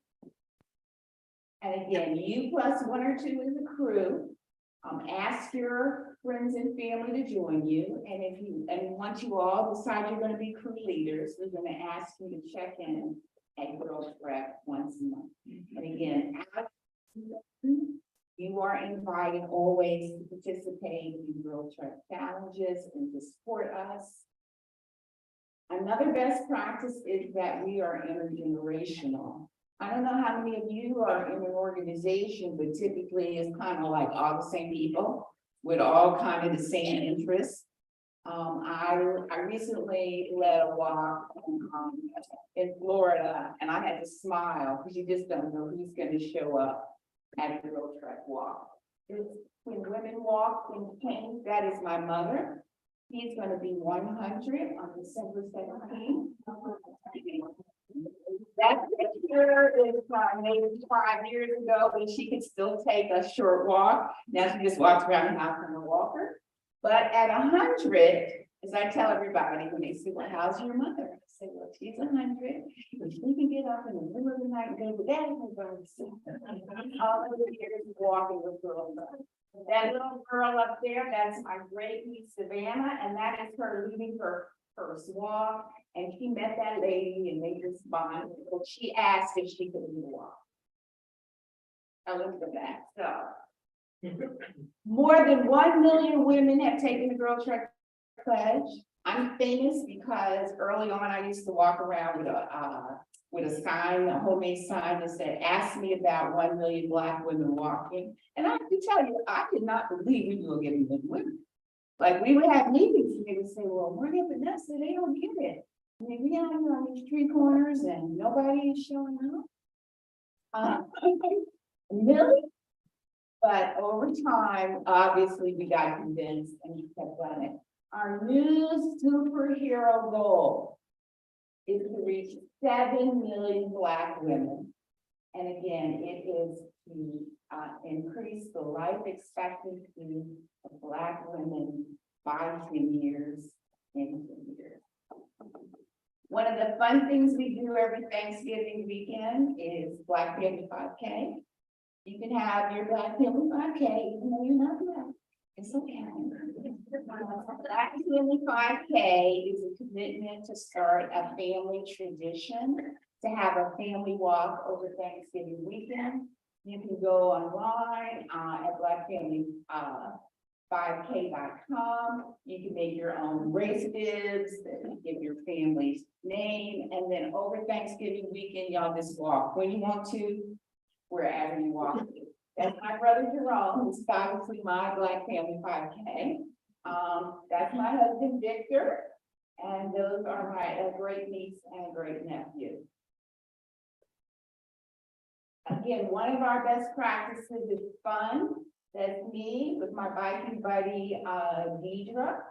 And again, you plus one or two is a crew. Ask your friends and family to join you. And once you all decide you're going to be crew leaders, we're going to ask you to check in at Girls Rec once a month. And again, you are invited always to participate in Girl Trek challenges and to support us. Another best practice is that we are intergenerational. I don't know how many of you are in an organization, but typically it's kind of like all the same people with all kind of the same interests. I recently led a walk in Florida, and I had to smile because you just don't know who's going to show up at the Girl Trek walk. It's when women walk in pain. That is my mother. She's going to be 100 on December 17th. That picture is maybe 5 years ago, but she could still take a short walk. Now she just walks around the house on a walker. But at 100, as I tell everybody when they say, well, how's your mother? I say, well, she's 100, but she can get up in the middle of the night and go to bed and go to sleep. All of the years of walking with girls. That little girl up there, that's my great niece Savannah, and that is her leaving her first walk. And she met that lady and they just bonded. But she asked if she could walk. I looked at that. So more than 1 million women have taken the Girl Trek pledge. I'm famous because early on I used to walk around with a sign, a homemade sign that said, "Ask me about 1 million Black women walking." And I have to tell you, I did not believe we were getting good women. Like we would have meetings and they would say, "Well, Maria Vanessa, they don't get it. I mean, we out here on these street corners and nobody is showing up." Really? But over time, obviously, we got convinced and we kept running. Our new superhero goal is to reach 7 million Black women. And again, it is to increase the life expectancy of Black women by 10 years in 10 years. One of the fun things we do every Thanksgiving weekend is Black Family 5K. You can have your Black Family 5K, even though you're not Black. It's okay. Black Family 5K is a commitment to start a family tradition, to have a family walk over Thanksgiving weekend. You can go online at blackfamily5k.com. You can make your own race bibs, give your family's name, and then over Thanksgiving weekend, y'all just walk when you want to, wherever you walk. That's my brother Jerome, who's obviously my Black Family 5K. That's my husband Victor, and those are my great niece and great nephew. Again, one of our best practices is fun. That's me with my biking buddy, Deidre.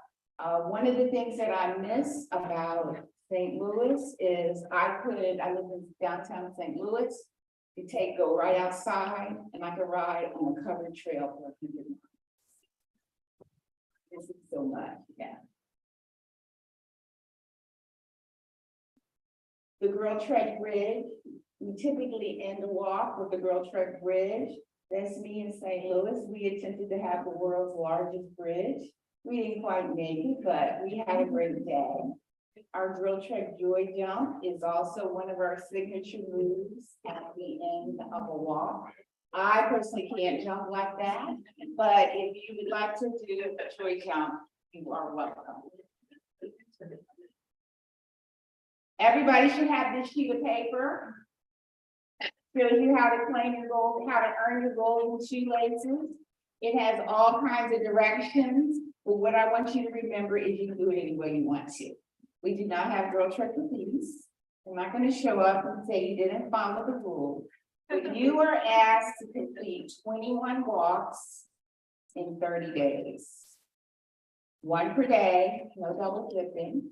One of the things that I miss about St. Louis is I live in downtown St. Louis. Go right outside and I could ride on a covered trail for 100 miles. This is so much, yeah. The Girl Trek Bridge. We typically end the walk with the Girl Trek Bridge. That's me in St. Louis. We attempted to have the world's largest bridge. We didn't quite make it, but we had a great day. Our Girl Trek Joy Jump is also one of our signature moves at the end of a walk. I personally can't jump like that, but if you would like to do a Joy Jump, you are welcome. Everybody should have this sheet of paper. Shows you how to claim your gold, how to earn your golden shoelaces. It has all kinds of directions, but what I want you to remember is you can do it any way you want to. We do not have Girl Trek police. I'm not going to show up and say you didn't follow the rules. But you are asked to complete 21 walks in 30 days. 1 per day, no double dipping.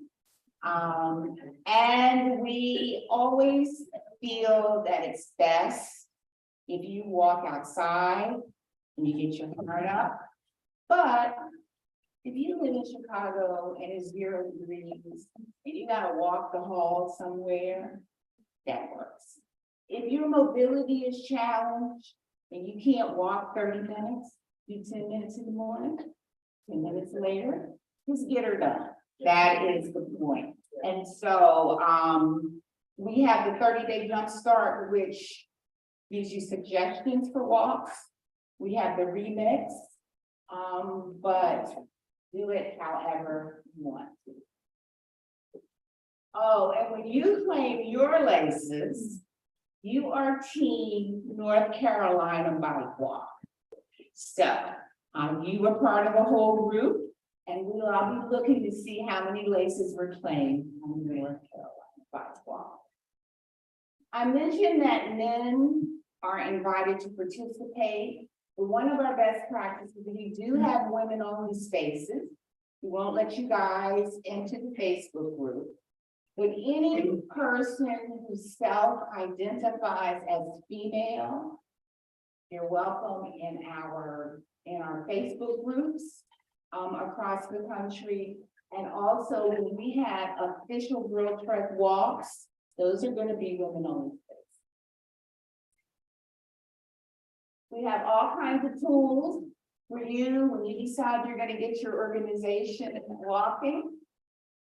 And we always feel that it's best if you walk outside and you get your heart up. But If you live in Chicago and it's 0 degrees and you gotta walk the hall somewhere, that works. If your mobility is challenged and you can't walk 30 minutes, do 10 minutes in the morning, 10 minutes later, just get her done. That is the point. And so, we have the 30-day jump start, which gives you suggestions for walks. We have the remix, but do it however you want to. Oh, and when you claim your laces, you are Team North Carolina BikeWalk. So, you were part of a whole group, and we'll all be looking to see how many laces were claimed on the North Carolina BikeWalk. I mentioned that men are invited to participate. One of our best practices, we do have women-only spaces. We won't let you guys into the Facebook group. But any person who self-identifies as female, you're welcome in our Facebook groups across the country. And also when we have official Girl Trek walks, those are going to be women-only spaces. We have all kinds of tools for you when you decide you're going to get your organization walking.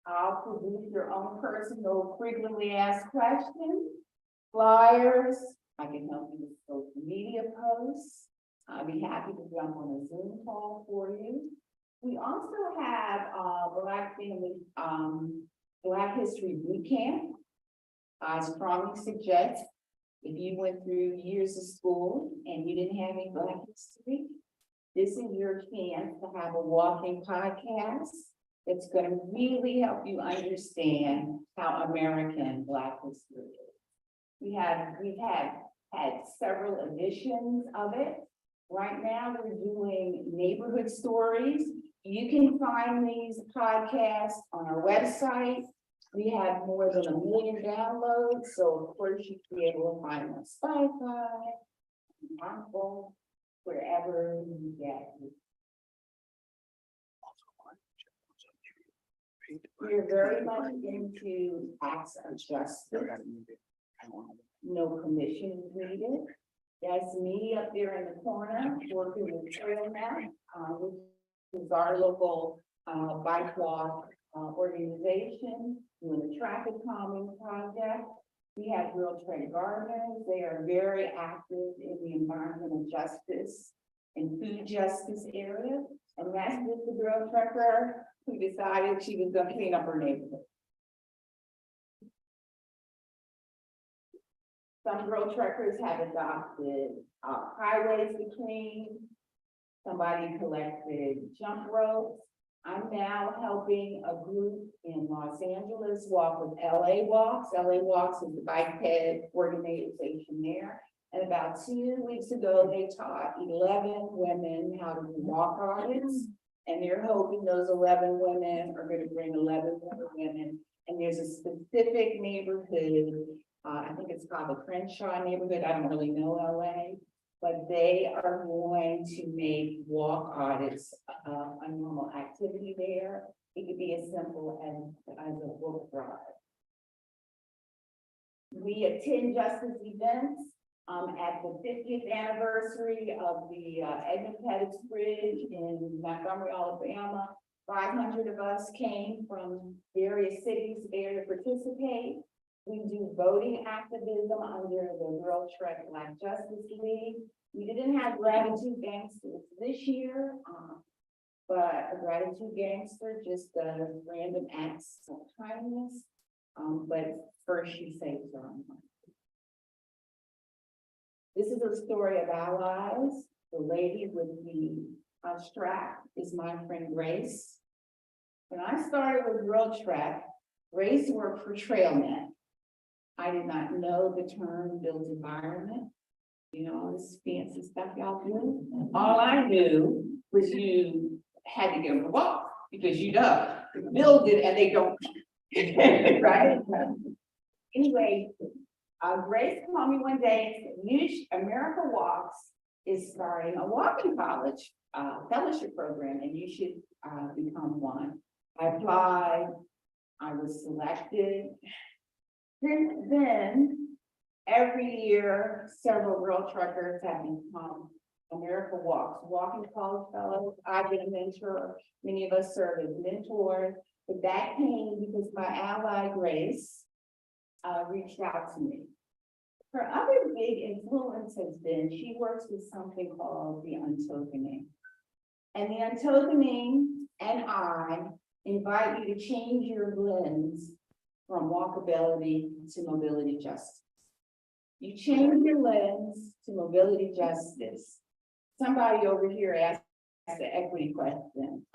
I'll produce your own personal frequently asked questions, flyers. I can help you with social media posts. I'll be happy to jump on a Zoom call for you. We also have Black History Boot Camp. I strongly suggest if you went through years of school and you didn't have any Black history, this is your chance to have a walking podcast. It's going to really help you understand how American Black history is. We've had several editions of it. Right now, we're doing neighborhood stories. You can find these podcasts on our website. We have more than 1 million downloads, so of course you can be able to find them on Spotify, Apple, wherever you get it. We're very much into acts of justice. No commission is needed. That's me up there in the corner working with TrailNet, which is our local BikeWalk organization doing the traffic calming project. We have Girl Trek Gardeners. They are very active in the environmental justice and food justice area. And that's just the Girl Trekker who decided she was going to clean up her neighborhood. Some Girl Trekkers have adopted highways to clean. Somebody collected jump ropes. I'm now helping a group in Los Angeles walk with LA Walks. LA Walks is the biped organization there. And about 2 weeks ago, they taught 11 women how to do walk audits. And they're hoping those 11 women are going to bring 11 more women. And there's a specific neighborhood, I think it's called the Crenshaw neighborhood. I don't really know LA, but they are going to make walk audits a normal activity there. It could be as simple as a book drive. We attend justice events. At the 50th anniversary of the Edmund Pettus Bridge in Montgomery, Alabama, 500 of us came from various cities there to participate. We do voting activism under the Girl Trek Black Justice League. We didn't have Gratitude Gangsters this year, but a Gratitude Gangster just does random acts of kindness. But first she saves her own life. This is a story of allies. The lady with the strap is my friend Grace. When I started with Girl Trek, Grace worked for TrailNet. I did not know the term built environment. You know, all this fancy stuff y'all do. All I knew was you had to give them a walk because you know, build it and they don't, right? Anyway, Grace called me one day and said, America Walks is starting a walking college fellowship program, and you should become one. I applied, I was selected. Since then, every year, several girl truckers have become America Walks, Walking College Fellows. I've been a mentor, many of us serve as mentors, but that came because my ally Grace reached out to me. Her other big influence has been, she works with something called the untokening. And the untokening and I invite you to change your lens from walkability to mobility justice. You change your lens to mobility justice. Somebody over here asked the equity question.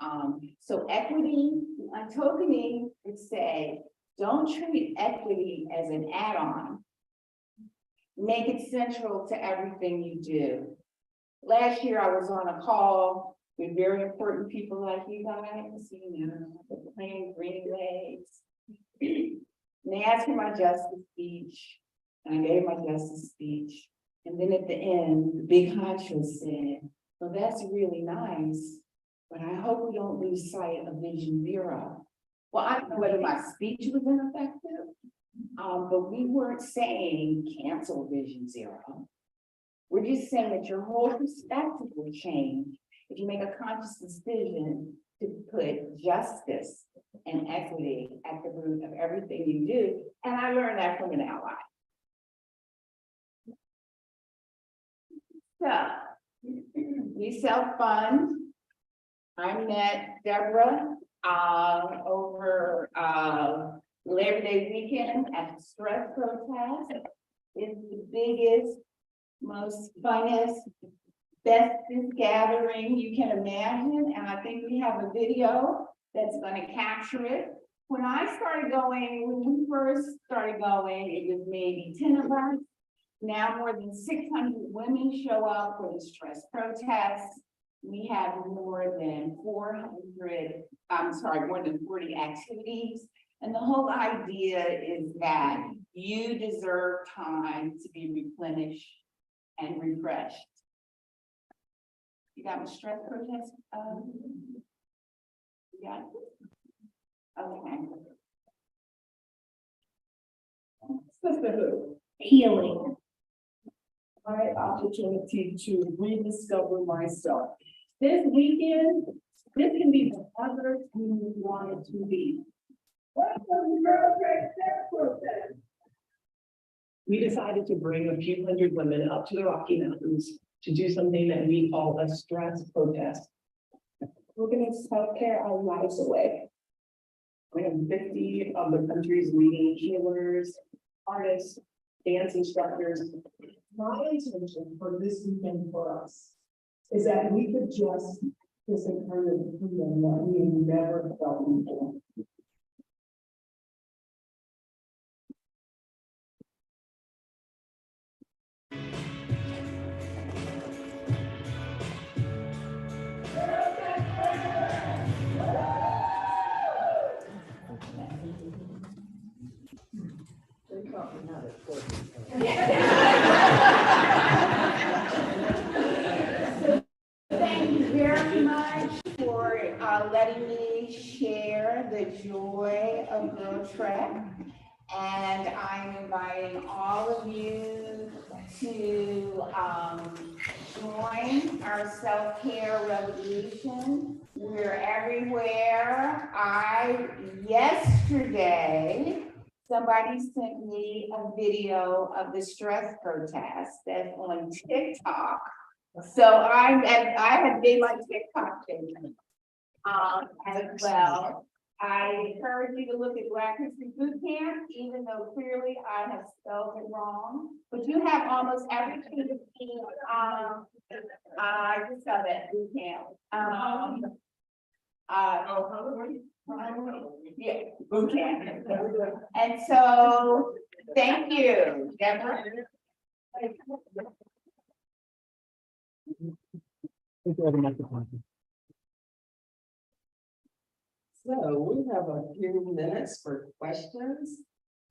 So equity, untokening would say, don't treat equity as an add-on. Make it central to everything you do. Last year, I was on a call with very important people like you guys, you know, the Plain Greenways. And they asked for my justice speech, and I gave my justice speech. And then at the end, the big honcho said, well, that's really nice, but I hope we don't lose sight of Vision Zero. Well, I don't know whether my speech was ineffective, but we weren't saying cancel Vision Zero. We're just saying that your whole perspective will change if you make a conscious decision to put justice and equity at the root of everything you do. And I learned that from an ally. So we self-fund. I met Deborah over Labor Day weekend at the stress protest. It's the biggest, most funnest, bestest gathering you can imagine. And I think we have a video that's going to capture it. When I started going, when we first started going, it was maybe 10 of us. Now more than 600 women show up for the stress protests. We have more than 40 activities. And the whole idea is that you deserve time to be replenished and refreshed. You got my stress protest? You got it? Okay. Sisterhood. Healing. My opportunity to rediscover myself. This weekend, this can be the other you want it to be. We decided to bring a few hundred women up to the Rocky Mountains to do something that we call a stress protest. We're going to self-care our lives away. We have 50 of the country's leading healers, artists, dance instructors. My intention for this weekend for us is that we could just this kind of freedom that we never felt before. Thank you very much for letting me share the joy of Girl Trek. And I'm inviting all of you to join our self-care revolution. We're everywhere. Yesterday, somebody sent me a video of the stress protest that's on TikTok. So I have made my TikTok page as well. I encourage you to look at Black History Boot Camp, even though clearly I have spelled it wrong. But you have almost everything to see. I just saw that boot camp. Yeah, boot camp. And so, thank you, Deborah. So we have a few minutes for questions.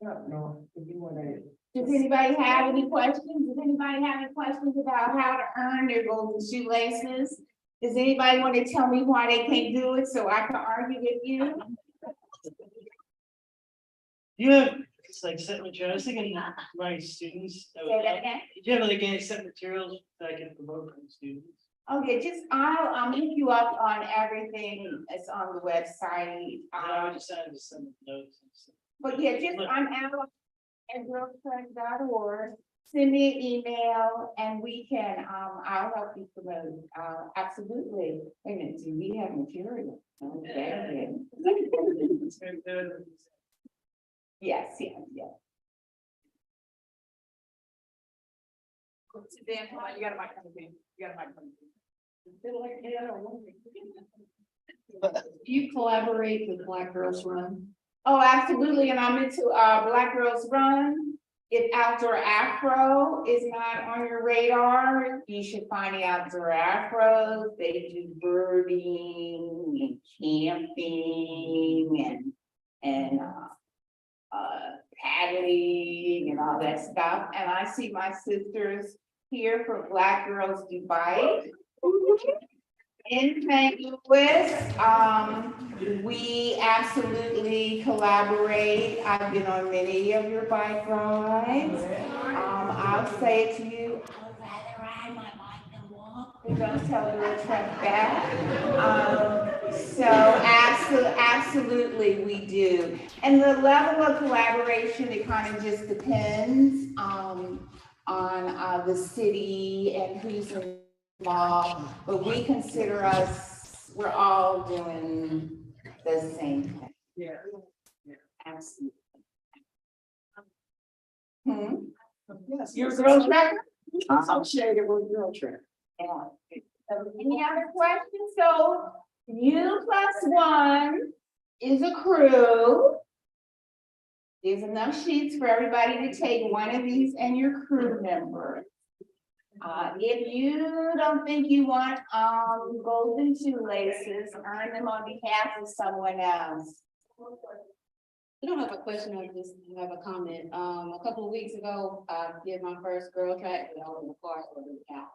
I don't know if you want to Does anybody have any questions? Does anybody have any questions about how to earn their golden shoelaces? Does anybody want to tell me why they can't do it so I can argue with you? You have, it's like set materials, I was thinking my students. Say that again? Do you have like any set materials that I can promote from students? Okay, I'll hook you up on everything that's on the website. I would just send some notes and stuff. But yeah, I'm out at girlfriend.org. Send me an email and we can, I'll help you promote, absolutely. Wait a minute, do we have material? Okay. Yes, yes, yes. Suzanne, come on, you got a microphone. You got a microphone. Do you collaborate with Black Girls Run? Oh, absolutely, and I'm into Black Girls Run. If Outdoor Afro is not on your radar, you should find the Outdoor Afros. They do birding and camping and paddling and all that stuff. And I see my sisters here for Black Girls Do Bike in St. Louis. We absolutely collaborate. I've been on many of your bike rides. I'll say it to you, I would rather ride my bike than walk. We're gonna tell the real truck back. So absolutely we do. And the level of collaboration, it kind of just depends on the city and who's involved. But we consider us, we're all doing the same thing. Yeah. Absolutely. Yes. You're a girl tracker? Associated with girl track. Yeah. Any other questions? So U+1 is a crew. There's enough sheets for everybody to take one of these and your crew member. If you don't think you want golden shoelaces, earn them on behalf of someone else. I don't have a question, I just have a comment. A couple of weeks ago, I did my first girl track, and I was in the car, so it didn't count.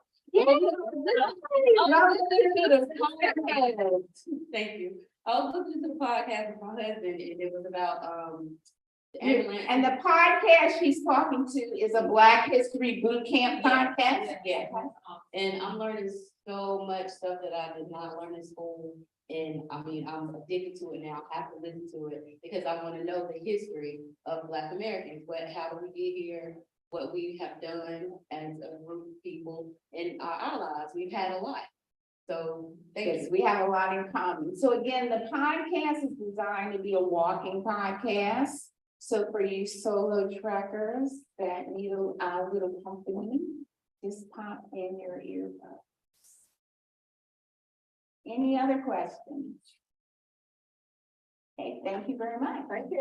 Thank you. I was listening to the podcast with my husband, and it was about the ambulance. And the podcast she's talking to is a Black History Boot Camp podcast. Yeah, and I'm learning so much stuff that I did not learn in school. And I mean, I'm addicted to it now. I have to listen to it because I want to know the history of Black Americans. How do we get here? What we have done as a group of people in our lives. We've had a lot. So Yes, we have a lot in common. So again, the podcast is designed to be a walking podcast. So for you solo trekkers that need a little company, just pop in your earbuds. Any other questions? Okay, thank you very much. Thank you.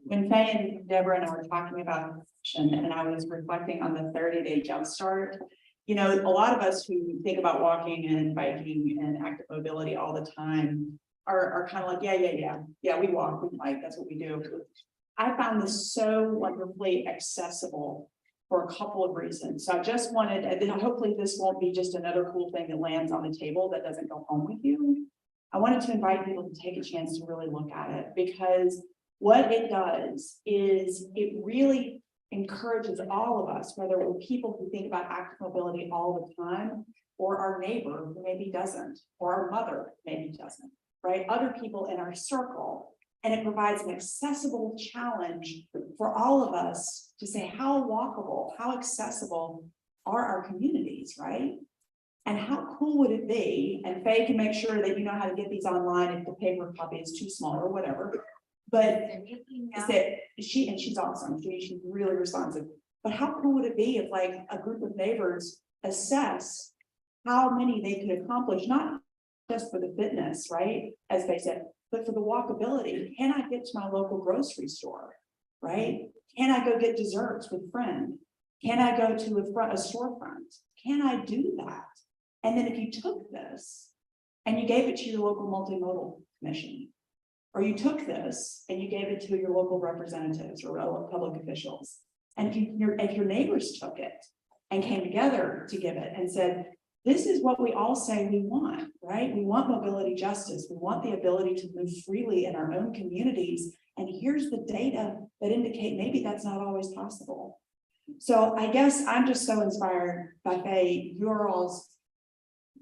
When Faye and Deborah and I were talking about this, and I was reflecting on the 30-day jumpstart, you know, a lot of us who think about walking and biking and active mobility all the time are kind of like, yeah, we walk, we bike, that's what we do. I found this so wonderfully accessible for a couple of reasons. So I just wanted, and then hopefully this won't be just another cool thing that lands on the table that doesn't go home with you. I wanted to invite people to take a chance to really look at it, because what it does is it really encourages all of us, whether we're people who think about active mobility all the time, or our neighbor who maybe doesn't, or our mother maybe doesn't, right? Other people in our circle. And it provides an accessible challenge for all of us to say, how walkable, how accessible are our communities, right? And how cool would it be? And Faye can make sure that you know how to get these online if the paper copy is too small or whatever. But is that she's awesome. She's really responsive. But how cool would it be if like a group of neighbors assess how many they could accomplish, not just for the fitness, right? As they said, but for the walkability. Can I get to my local grocery store, right? Can I go get desserts with a friend? Can I go to a storefront? can I do that? And then if you took this and you gave it to your local multimodal commission, or you took this and you gave it to your local representatives or public officials, and if your neighbors took it and came together to give it and said, this is what we all say we want, right? We want mobility justice. We want the ability to move freely in our own communities. And here's the data that indicate maybe that's not always possible. So I guess I'm just so inspired by Faye, your all's,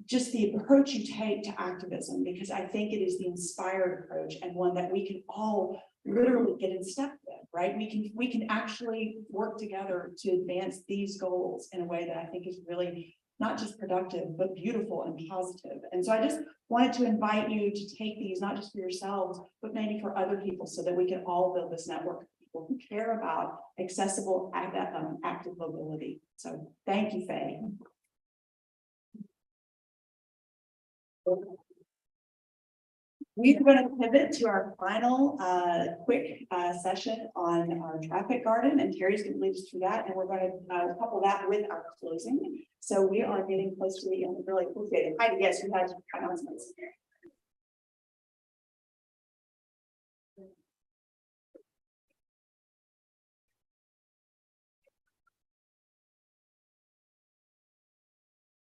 just the approach you take to activism, because I think it is the inspired approach and one that we can all literally get in step with, right? We can actually work together to advance these goals in a way that I think is really not just productive, but beautiful and positive. And so I just wanted to invite you to take these, not just for yourselves, but maybe for other people, so that we can all build this network of people who care about accessible active mobility. So thank you, Faye. We are going to pivot to our final quick session on our traffic garden, and Terry's going to lead us through that, and we're going to couple that with our closing. So we are getting close to the end. Really appreciate it. Hi, yes, you had announcements.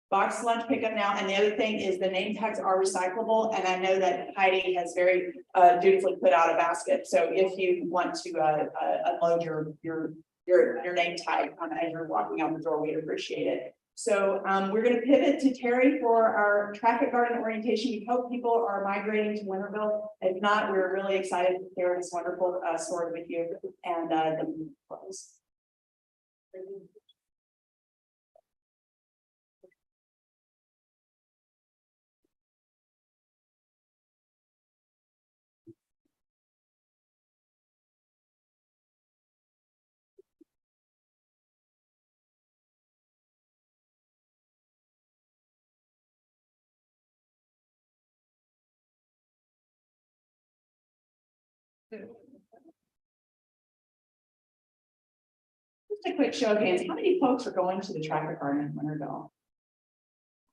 Box lunch pickup now, and the other thing is the name tags are recyclable, and I know that Heidi has very dutifully put out a basket. So if you want to unload your name tag as you're walking out the door, we'd appreciate it. So we're going to pivot to Terry for our traffic garden orientation. We hope people are migrating to Winterville. If not, we're really excited to share this wonderful story with you. And the close. Just a quick show of hands. How many folks are going to the traffic garden in Winterville?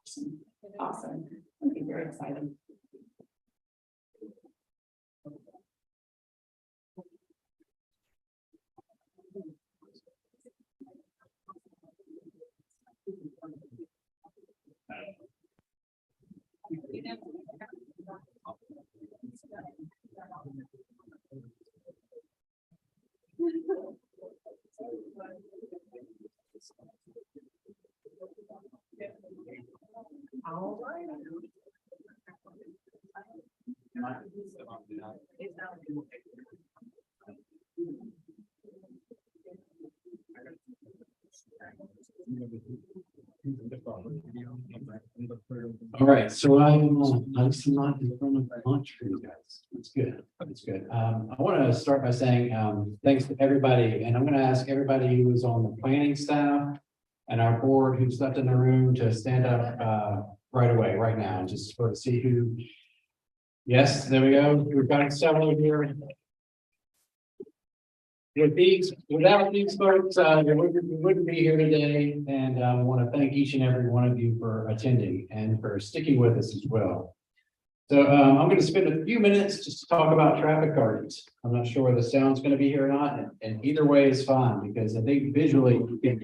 Awesome. Awesome. That'd be very exciting. All right. All right, so I'm obviously not in front of lunch for you guys. That's good. That's good. I want to start by saying thanks to everybody, and I'm going to ask everybody who is on the planning staff and our board who's left in the room to stand up right away, right now, and just sort of see who. Yes, there we go. We've got several here. Without these folks, we wouldn't be here today, and I want to thank each and every one of you for attending and for sticking with us as well. So I'm going to spend a few minutes just to talk about traffic gardens. I'm not sure whether the sound's going to be here or not, and either way is fine, because I think visually you can.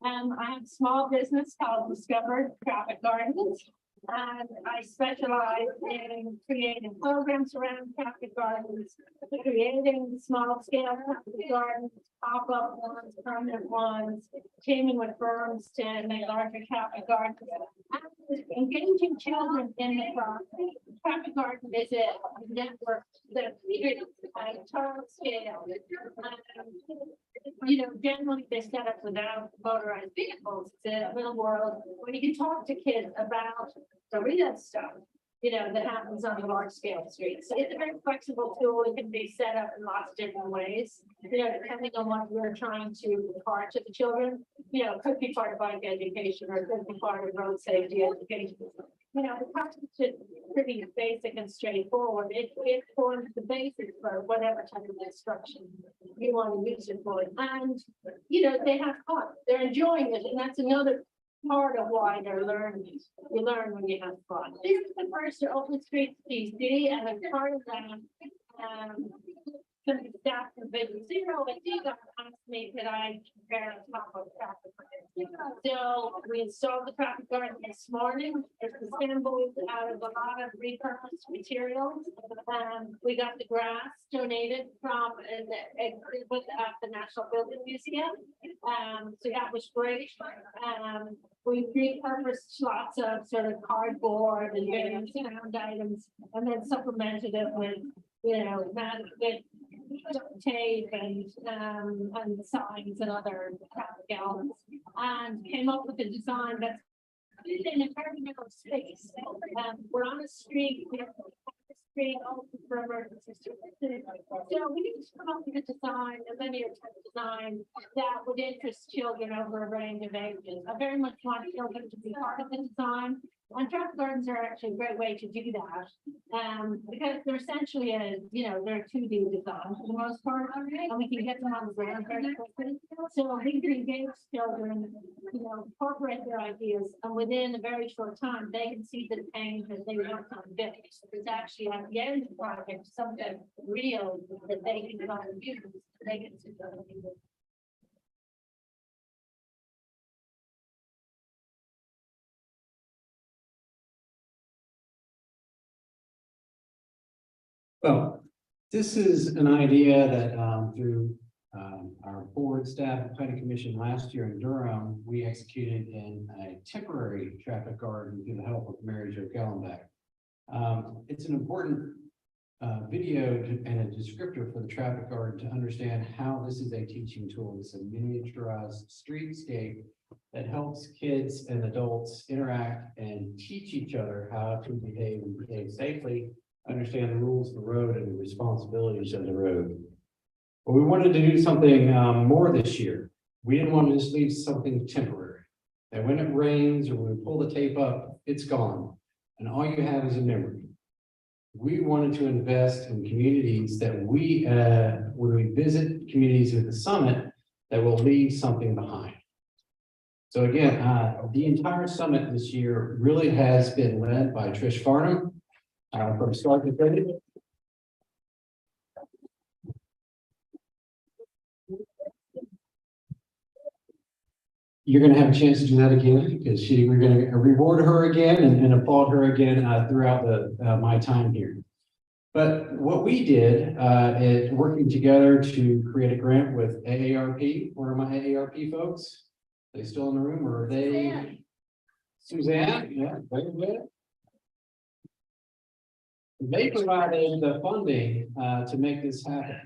I have a small business called Discovered Traffic Gardens. And I specialize in creating programs around traffic gardens, creating small scale traffic gardens, pop-up ones, permanent ones, teaming with firms to make larger traffic gardens, and engaging children in the process. Traffic garden is a network that is at a total scale. Generally they're set up without motorized vehicles. It's a little world where you can talk to kids about the real stuff, that happens on a large scale street. So it's a very flexible tool. It can be set up in lots of different ways, depending on what we're trying to impart to the children. It could be part of bike education, or it could be part of road safety education. the question should be pretty basic and straightforward. It forms the basis for whatever type of instruction you want to use it for. And, they have fun, they're enjoying it, and that's another part of why they're learning. You learn when you have fun. This is the first Open Streets PC, and as part of that, some staff from Vision Zero, and they asked me, could I compare on top of traffic? So we installed the traffic guard this morning. It's assembled out of a lot of repurposed materials. We got the grass donated from it was at the National Building Museum. So that was great. We repurposed lots of sort of cardboard and various sound items, and then supplemented it with, with tape and signs and other traffic elements, and came up with a design that's in a very narrow space. We're on a street, we have a street open for emergency services. So we need to come up with a design, a linear type design that would interest children over a range of ages. I very much want children to be part of the design. And traffic gardens are actually a great way to do that, because they're essentially they're 2D design for the most part, and we can get them on the ground very quickly. So we can engage children, incorporate their ideas, and within a very short time, they can see the change that they want to build. So there's actually at the end of the project something real that they can go and use. They can see the Well, this is an idea that through our board staff and planning commission last year in Durham, we executed in a temporary traffic garden through the help of Mary Jo Gellenbeck. It's an important video and a descriptor for the traffic garden to understand how this is a teaching tool. It's a miniaturized streetscape that helps kids and adults interact and teach each other how to behave and behave safely, understand the rules of the road and the responsibilities of the road. But we wanted to do something more this year. We didn't want to just leave something temporary. And when it rains or when we pull the tape up, it's gone. And all you have is a memory. We wanted to invest in communities that when we visit communities with the summit, that will leave something behind. So again, the entire summit this year really has been led by Trish Farnham from start to finish. You're going to have a chance to do that again because we're going to reward her again and applaud her again throughout my time here. But what we did is working together to create a grant with AARP. Where are my AARP folks? Are they still in the room or are they? Suzanne, yeah, very good. They provided the funding to make this happen.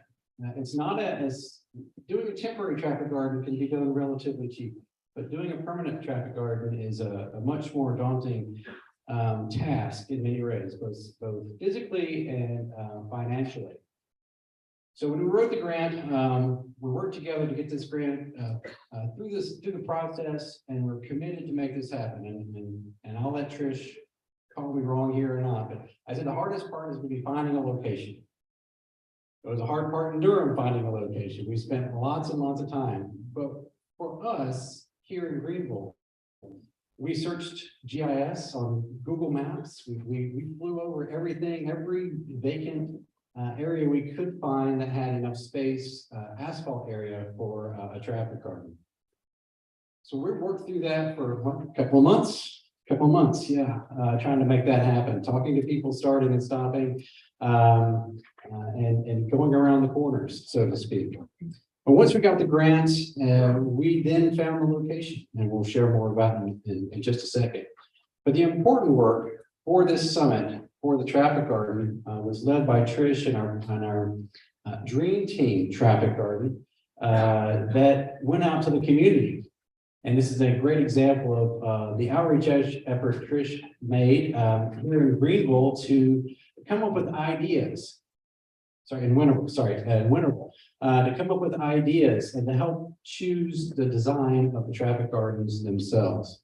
It's not as doing a temporary traffic garden can be done relatively cheap, but doing a permanent traffic garden is a much more daunting task in many ways, both physically and financially. So when we wrote the grant, we worked together to get this grant through the process, and we're committed to make this happen. And I'll let Trish call me wrong here or not, but I said the hardest part is going to be finding a location. It was a hard part in Durham finding a location. We spent lots and lots of time, but for us here in Greenville, we searched GIS on Google Maps. We flew over everything, every vacant area we could find that had enough space, asphalt area for a traffic garden. So we worked through that for a couple of months, yeah, trying to make that happen, talking to people, starting and stopping, and going around the corners, so to speak. But once we got the grants, we then found the location, and we'll share more about it in just a second. But the important work for this summit, for the traffic garden, was led by Trish and our dream team traffic garden that went out to the community. And this is a great example of the outreach effort Trish made here in Greenville to come up with ideas. In Winterville, to come up with ideas and to help choose the design of the traffic gardens themselves.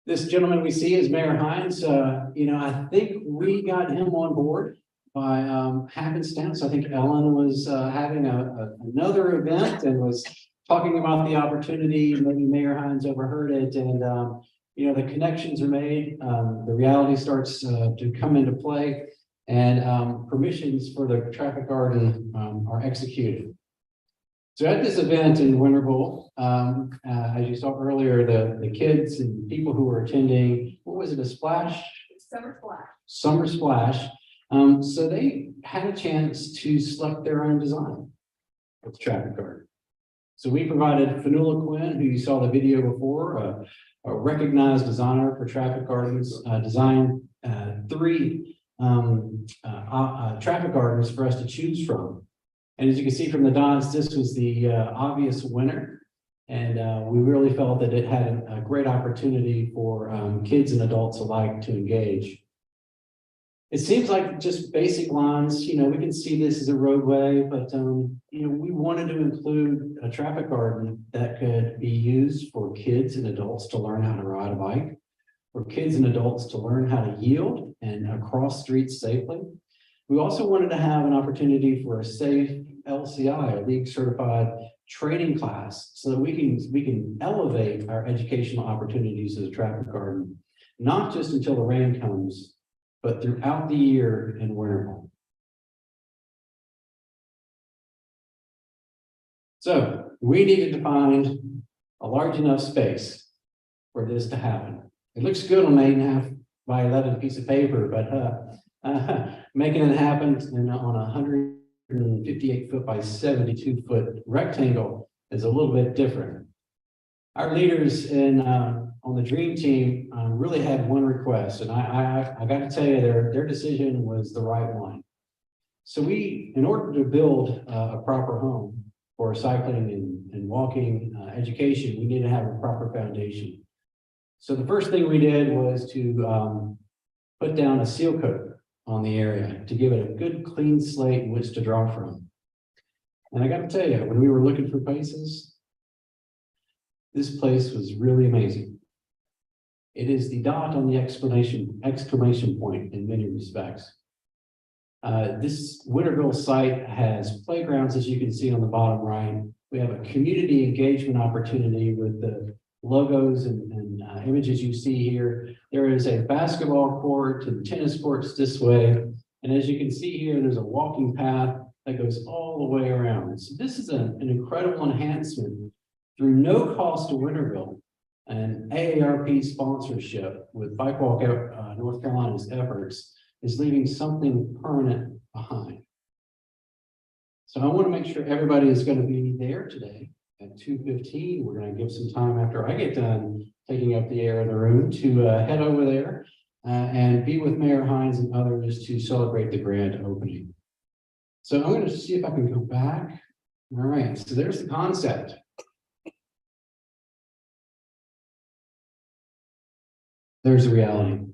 This gentleman we see is Mayor Hines. I think we got him on board by happenstance. I think Ellen was having another event and was talking about the opportunity. Maybe Mayor Hines overheard it, and the connections are made. The reality starts to come into play, and permissions for the traffic garden are executed. So at this event in Winterville, as you saw earlier, the kids and people who were attending, what was it, a splash? Summer Splash. Summer Splash. So they had a chance to select their own design for the traffic garden. So we provided Fanula Quinn, who you saw the video before, a recognized designer for traffic gardens, designed 3 traffic gardens for us to choose from. And as you can see from the dots, this was the obvious winner. And we really felt that it had a great opportunity for kids and adults alike to engage. It seems like just basic lines, we can see this as a roadway, but we wanted to include a traffic garden that could be used for kids and adults to learn how to ride a bike, for kids and adults to learn how to yield and cross streets safely. We also wanted to have an opportunity for a safe LCI, a league certified training class, so that we can elevate our educational opportunities as a traffic garden, not just until the rain comes, but throughout the year in Winterville. So we needed to find a large enough space for this to happen. It looks good on an 8.5 by 11 piece of paper, but making it happen on a 158 foot by 72 foot rectangle is a little bit different. Our leaders on the dream team really had one request, and I got to tell you, their decision was the right one. So in order to build a proper home for cycling and walking education, we need to have a proper foundation. So the first thing we did was to put down a seal coat on the area to give it a good clean slate in which to draw from. And I got to tell you, when we were looking for places, this place was really amazing. It is the dot on the exclamation point in many respects. This Winterville site has playgrounds, as you can see on the bottom right. We have a community engagement opportunity with the logos and images you see here. There is a basketball court and tennis courts this way. And as you can see here, there's a walking path that goes all the way around. So this is an incredible enhancement through no cost to Winterville and AARP sponsorship with BikeWalk North Carolina's efforts is leaving something permanent behind. So I want to make sure everybody is going to be there today at 2:15. We're going to give some time after I get done taking up the air in the room to head over there and be with Mayor Hines and others to celebrate the grand opening. So I'm going to see if I can go back. All right, so there's the concept. There's the reality.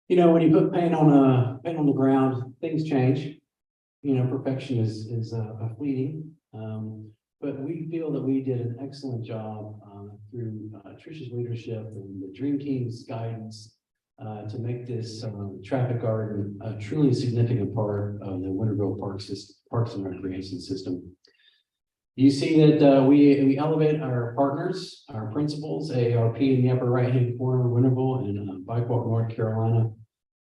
When you put paint on the ground, things change. Perfection is fleeting. But we feel that we did an excellent job through Trish's leadership and the Dream Team's guidance to make this traffic garden a truly significant part of the Winterville Parks and Recreation System. You see that we elevate our partners, our principals, AARP in the upper right-hand corner, Winterville, and BikeWalk North Carolina.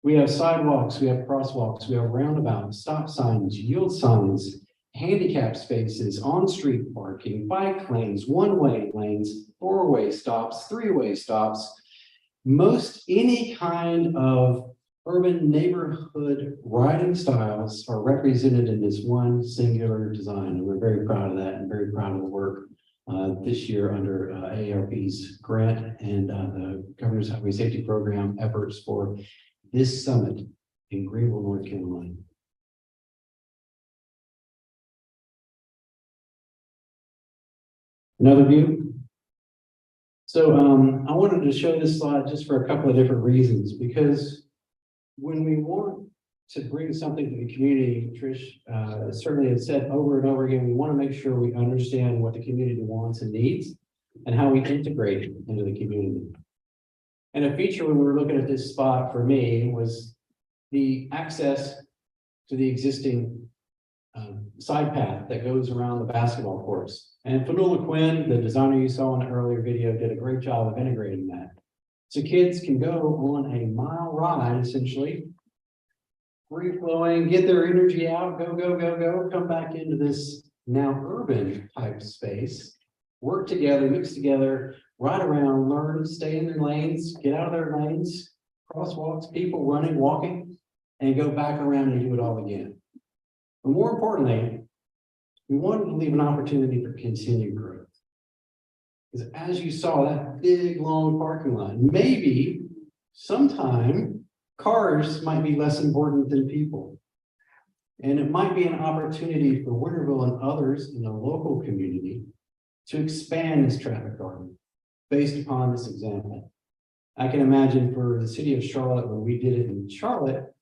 We have sidewalks, we have crosswalks, we have roundabouts, stop signs, yield signs, handicap spaces, on-street parking, bike lanes, one-way lanes, four-way stops, three-way stops. Most any kind of urban neighborhood riding styles are represented in this one singular design. And we're very proud of that and very proud of the work this year under AARP's grant and the Governor's Highway Safety Program efforts for this summit in Greenville, North Carolina. Another view. So I wanted to show this slide just for a couple of different reasons, because when we want to bring something to the community, Trish, certainly has said over and over again, we want to make sure we understand what the community wants and needs and how we integrate it into the community. And a feature when we were looking at this spot for me was the access to the existing side path that goes around the basketball courts. And Fanula Quinn, the designer you saw in the earlier video, did a great job of integrating that. So kids can go on a mile ride, essentially, free flowing, get their energy out, go, come back into this now urban type space, work together, mix together, ride around, learn, stay in their lanes, get out of their lanes, crosswalks, people running, walking, and go back around and do it all again. But more importantly, we wanted to leave an opportunity for continued growth. Because as you saw that big, long parking lot, maybe sometime cars might be less important than people. And it might be an opportunity for Winterville and others in the local community to expand this traffic garden based upon this example. I can imagine for the city of Charlotte, when we did it in Charlotte,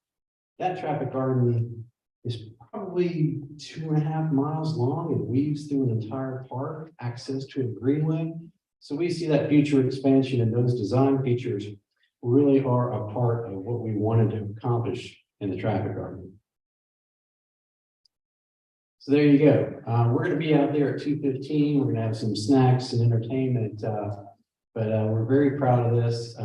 that traffic garden is probably 2.5 miles long and weaves through an entire park, access to a greenway. So we see that future expansion and those design features really are a part of what we wanted to accomplish in the traffic garden. So there you go. We're going to be out there at 2:15. We're going to have some snacks and entertainment, but we're very proud of this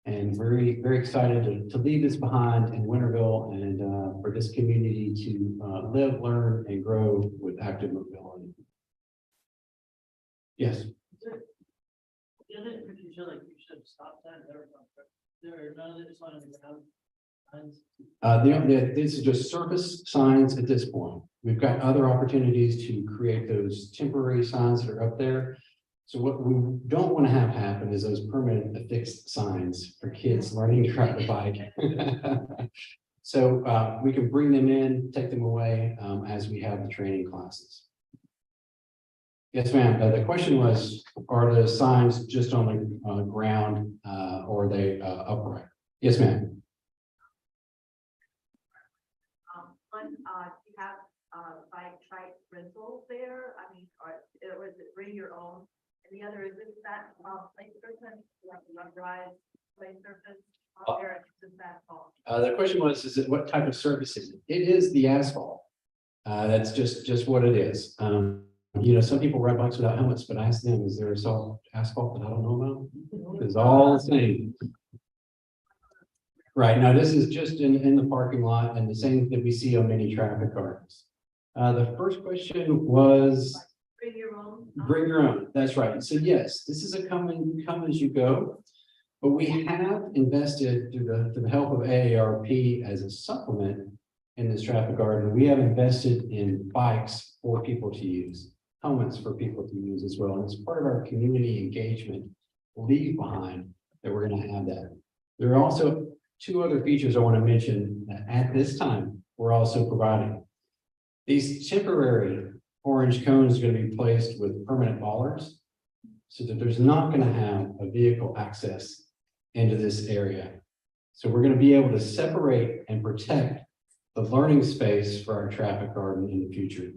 and very, very excited to leave this behind in Winterville and for this community to live, learn, and grow with active mobility. Yes. The other picture show like you should stop that. There are none of this on the ground. This is just surface signs at this point. We've got other opportunities to create those temporary signs that are up there. So what we don't want to have happen is those permanent affixed signs for kids learning to ride the bike. So we can bring them in, take them away as we have the training classes. Yes, ma'am. The question was, are the signs just on the ground or are they upright? Yes, ma'am. You have bike rentals there? I mean, or is it bring your own? And the other is that play surface, like ride play surface out there, it's asphalt. The question was, is it what type of surface is it? It is the asphalt. That's just what it is. You know, some people ride bikes without helmets, but I asked them, is there asphalt that I don't know about? It's all the same. Right, now this is just in the parking lot and the same that we see on many traffic gardens. The first question was Bring your own. bring your own. That's right. So yes, this is a come as you go, but we have invested through the help of AARP as a supplement in this traffic garden. We have invested in bikes for people to use, helmets for people to use as well. And it's part of our community engagement leave behind that we're going to have that. There are also two other features I want to mention that at this time we're also providing. These temporary orange cones are going to be placed with permanent bollards so that there's not going to have a vehicle access into this area. So we're going to be able to separate and protect the learning space for our traffic garden in the future.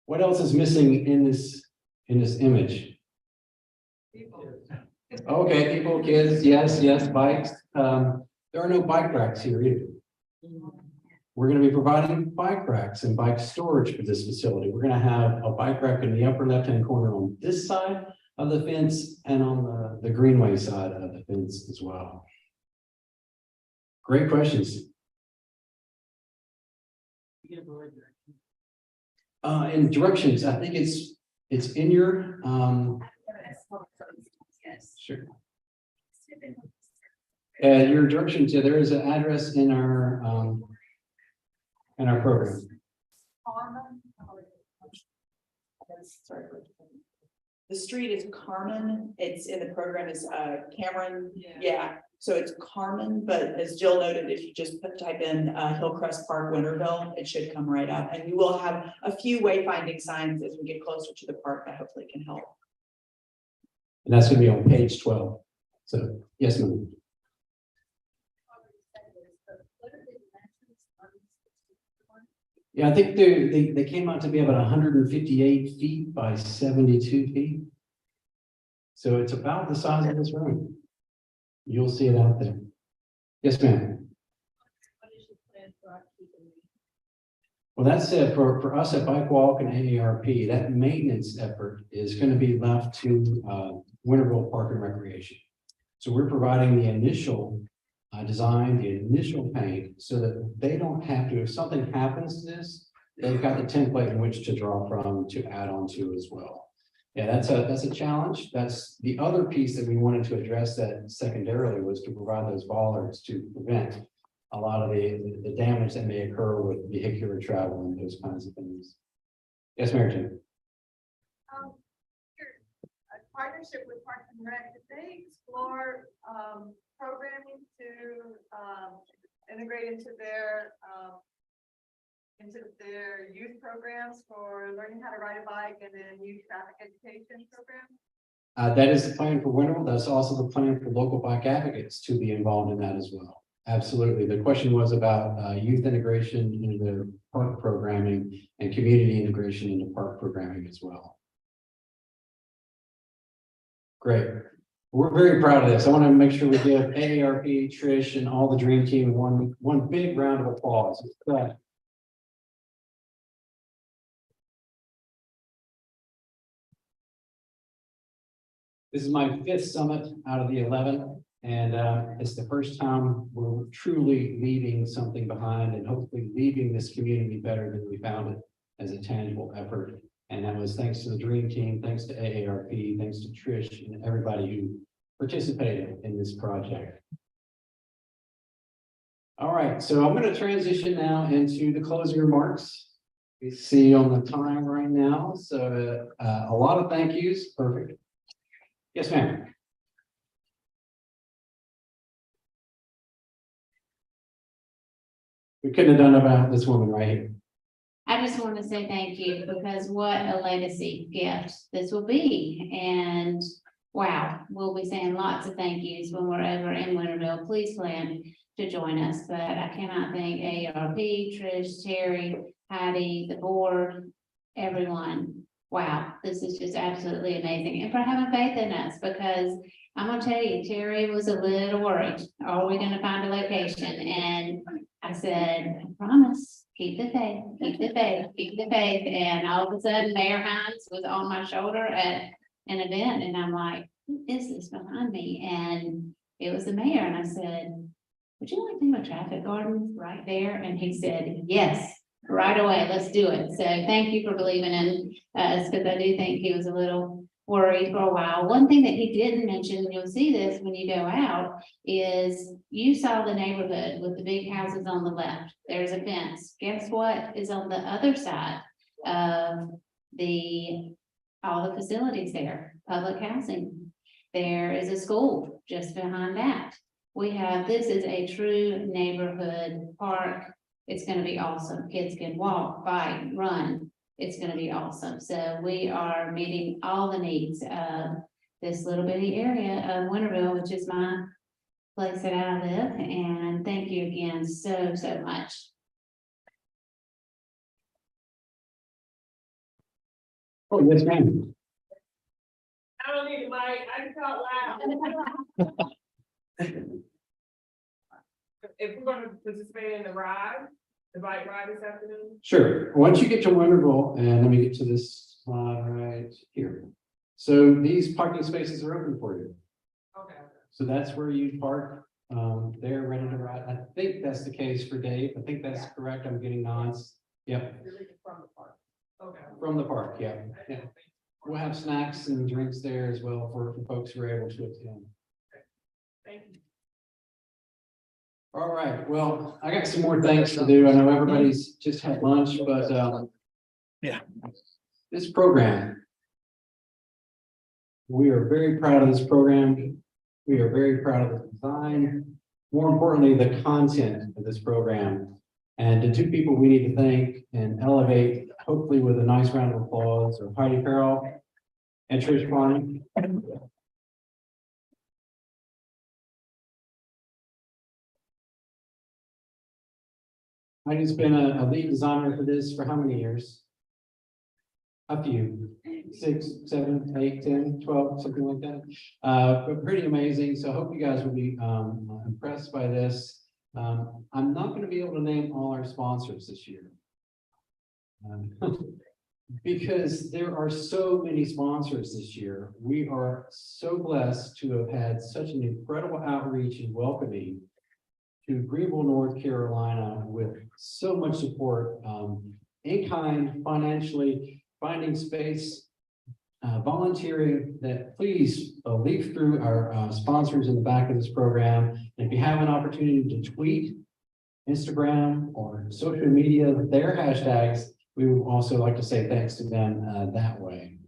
What else is missing in this image? Okay, people, kids, yes, bikes. There are no bike racks here either. We're going to be providing bike racks and bike storage for this facility. We're going to have a bike rack in the upper left-hand corner on this side of the fence and on the greenway side of the fence as well. Great questions. And directions, I think it's in your sure. Your directions, yeah, there is an address in our program. The street is Carmen. It's in the program is Cameron. Yeah. So it's Carmen, but as Jill noted, if you just type in Hillcrest Park, Winterville, it should come right up. And you will have a few wayfinding signs as we get closer to the park that hopefully can help. And that's going to be on page 12. So yes, ma'am. Yeah, I think they came out to be about 158 feet by 72 feet. So it's about the size of this room. You'll see it out there. Yes, ma'am. Well, that's it for us at BikeWalk and AARP. That maintenance effort is going to be left to Winterville Park and Recreation. So we're providing the initial design, the initial paint, so that they don't have to, if something happens to this, they've got the template in which to draw from to add on to as well. Yeah, that's a challenge. That's the other piece that we wanted to address that secondarily was to provide those bollards to prevent a lot of the damage that may occur with vehicular travel and those kinds of things. Yes, Mary Jane. Your partnership with Parks and Rec, did they explore programming to integrate into their youth programs for learning how to ride a bike and then youth traffic education programs? That is the plan for Winterville. That's also the plan for local bike advocates to be involved in that as well. Absolutely. The question was about youth integration into the park programming and community integration into park programming as well. Great. We're very proud of this. I want to make sure we give AARP, Trish, and all the dream team one big round of applause. Go ahead. This is my 5th summit out of the 11, and it's the first time we're truly leaving something behind and hopefully leaving this community better than we found it as a tangible effort. And that was thanks to the dream team, thanks to AARP, thanks to Trish and everybody who participated in this project. All right, so I'm going to transition now into the closing remarks. We see on the time right now, so a lot of thank yous. Perfect. Yes, ma'am. We couldn't have done it without this woman right here. I just want to say thank you because what a legacy gift this will be. And wow, we'll be saying lots of thank yous when we're over in Winterville. Please plan to join us. But I cannot thank AARP, Trish, Terry, Heidi, the board, everyone. Wow, this is just absolutely amazing. And for having faith in us, because I'm gonna tell you, Terry was a little worried. Are we gonna find a location? And I said, I promise, keep the faith, keep the faith, keep the faith. And all of a sudden, Mayor Hines was on my shoulder at an event, and I'm like, who is this behind me? And it was the mayor. And I said, would you like to do a traffic garden right there? And he said, yes. Right away, let's do it. So thank you for believing in us, because I do think he was a little worried for a while. One thing that he didn't mention, and you'll see this when you go out, is you saw the neighborhood with the big houses on the left. There's a fence. Guess what is on the other side of all the facilities there? Public housing. There is a school just behind that. This is a true neighborhood park. It's going to be awesome. Kids can walk, bike, run. It's going to be awesome. So we are meeting all the needs of this little bitty area of Winterville, which is my place that I live. And thank you again so much. Oh, yes, ma'am. I don't need a mic, I can talk loud. If we're gonna participate in the bike ride this afternoon? Sure. Once you get to Winterville, and let me get to this slide right here. So these parking spaces are open for you. Okay. So that's where you park. They're ready to ride. I think that's the case for Dave. I think that's correct. I'm getting nods. Yep. You're leaving from the park. Okay. From the park, yeah. Yeah. We'll have snacks and drinks there as well for folks who are able to attend. Thank you. All right, well, I got some more things to do. I know everybody's just had lunch, but yeah, this program, we are very proud of this program. We are very proud of the design. More importantly, the content of this program. And the two people we need to thank and elevate, hopefully with a nice round of applause, are Heidi Carroll and Trish Barney. Heidi's been a lead designer for this for how many years? A few, 6, 7, 8, 10, 12, something like that. But pretty amazing. So I hope you guys will be impressed by this. I'm not going to be able to name all our sponsors this year. Because there are so many sponsors this year. We are so blessed to have had such an incredible outreach and welcoming to Greenville, North Carolina, with so much support, in kind, financially, finding space, volunteering. That please leaf through our sponsors in the back of this program. And if you have an opportunity to tweet, Instagram, or social media, their hashtags, we would also like to say thanks to them that way.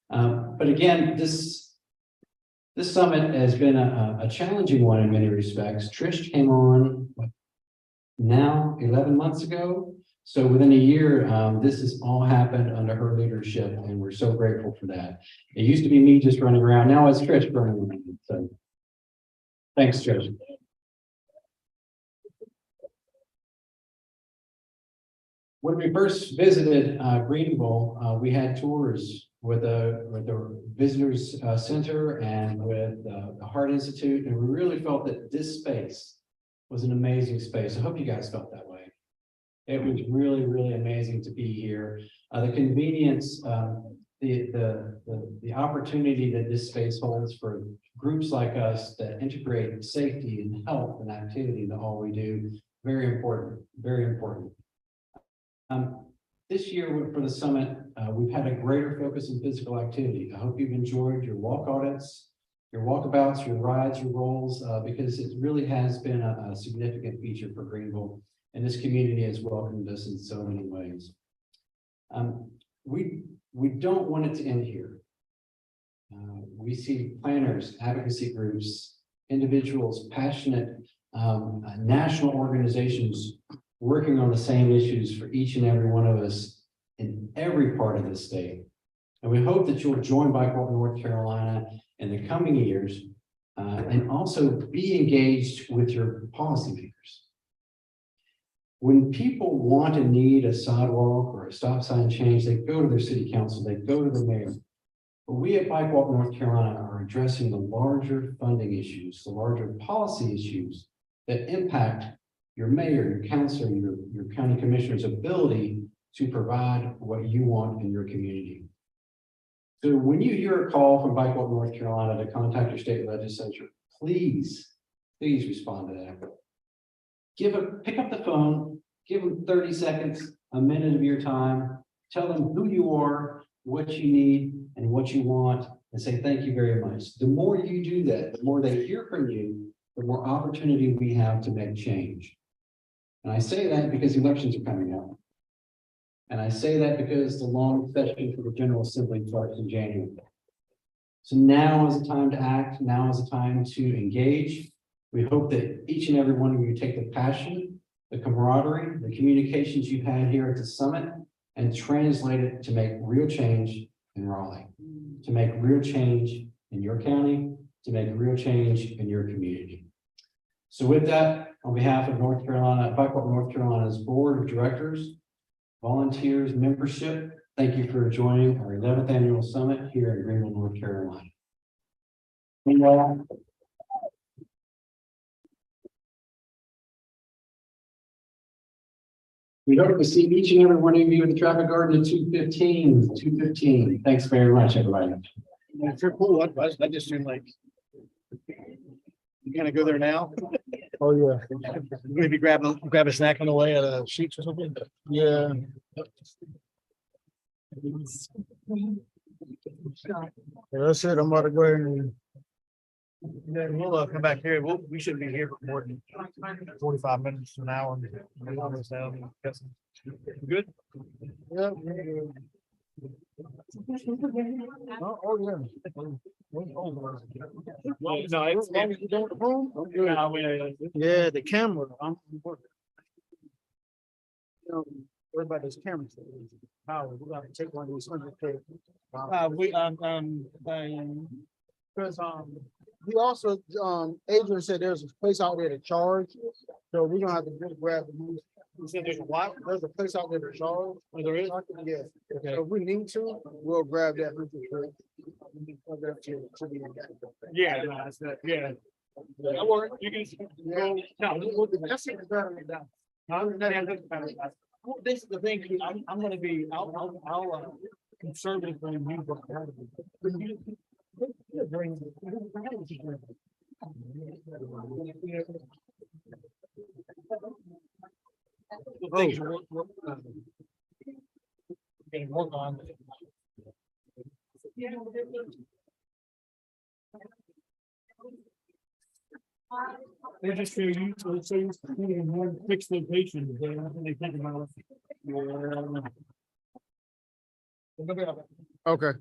But again, this summit has been a challenging one in many respects. Trish came on now 11 months ago. So within a year, this has all happened under her leadership, and we're so grateful for that. It used to be me just running around. Now it's Trish running around. So thanks, Trish. When we first visited Greenville, we had tours with the Visitors Center and with the Heart Institute, and we really felt that this space was an amazing space. I hope you guys felt that way. It was really, really amazing to be here. The convenience, the opportunity that this space holds for groups like us that integrate safety and health and activity into all we do, very important, very important. This year for the summit, we've had a greater focus on physical activity. I hope you've enjoyed your walk audits, your walkabouts, your rides, your rolls, because it really has been a significant feature for Greenville, and this community has welcomed us in so many ways. We don't want it to end here. We see planners, advocacy groups, individuals, passionate national organizations working on the same issues for each and every one of us in every part of the state. And we hope that you'll join BikeWalk North Carolina in the coming years, and also be engaged with your policymakers. When people want and need a sidewalk or a stop sign change, they go to their city council, they go to the mayor. But we at BikeWalk North Carolina are addressing the larger funding issues, the larger policy issues that impact your mayor, your councilor, your county commissioner's ability to provide what you want in your community. So when you hear a call from BikeWalk North Carolina to contact your state legislature, please respond to that. Pick up the phone, give them 30 seconds, a minute of your time, tell them who you are, what you need, and what you want, and say thank you very much. The more you do that, the more they hear from you, the more opportunity we have to make change. And I say that because elections are coming up. And I say that because the long session for the General Assembly starts in January. So now is the time to act. Now is the time to engage. We hope that each and every one of you take the passion, the camaraderie, the communications you've had here at the summit, and translate it to make real change in Raleigh, to make real change in your county, to make real change in your community. So with that, on behalf of North Carolina, BikeWalk North Carolina's Board of Directors, volunteers, membership, thank you for joining our 11th annual summit here in Greenville, North Carolina. We hope to see each and every one of you in the traffic garden at 2:15. Thanks very much, everybody. If you're cool, I just seem like. You gonna go there now? Oh, yeah. Maybe grab a snack on the way at a Sheets or something? Yeah. Yeah, that's it. I'm about to go ahead and. Then we'll come back here. We shouldn't be here for more than 45 minutes to an hour. Good? Yeah. Oh, yeah. No, it's yeah, the camera. I'm working. What about this camera? We got to take one of these 100K. Because we also Adrian said there's a place out there to charge, so we're gonna have to just grab the You said there's a what? There's a place out there to show. Oh, there is? Yeah. Okay. So if we need to, we'll grab that. Yeah, no, that's that, yeah. That work, you can. No, that's it, better than that. No, that has it better than that. Well, this is the thing, I'm gonna be, I'll conservative when you go. Getting work on. They just feel you, so it's in one fixed location, they think about it. Okay.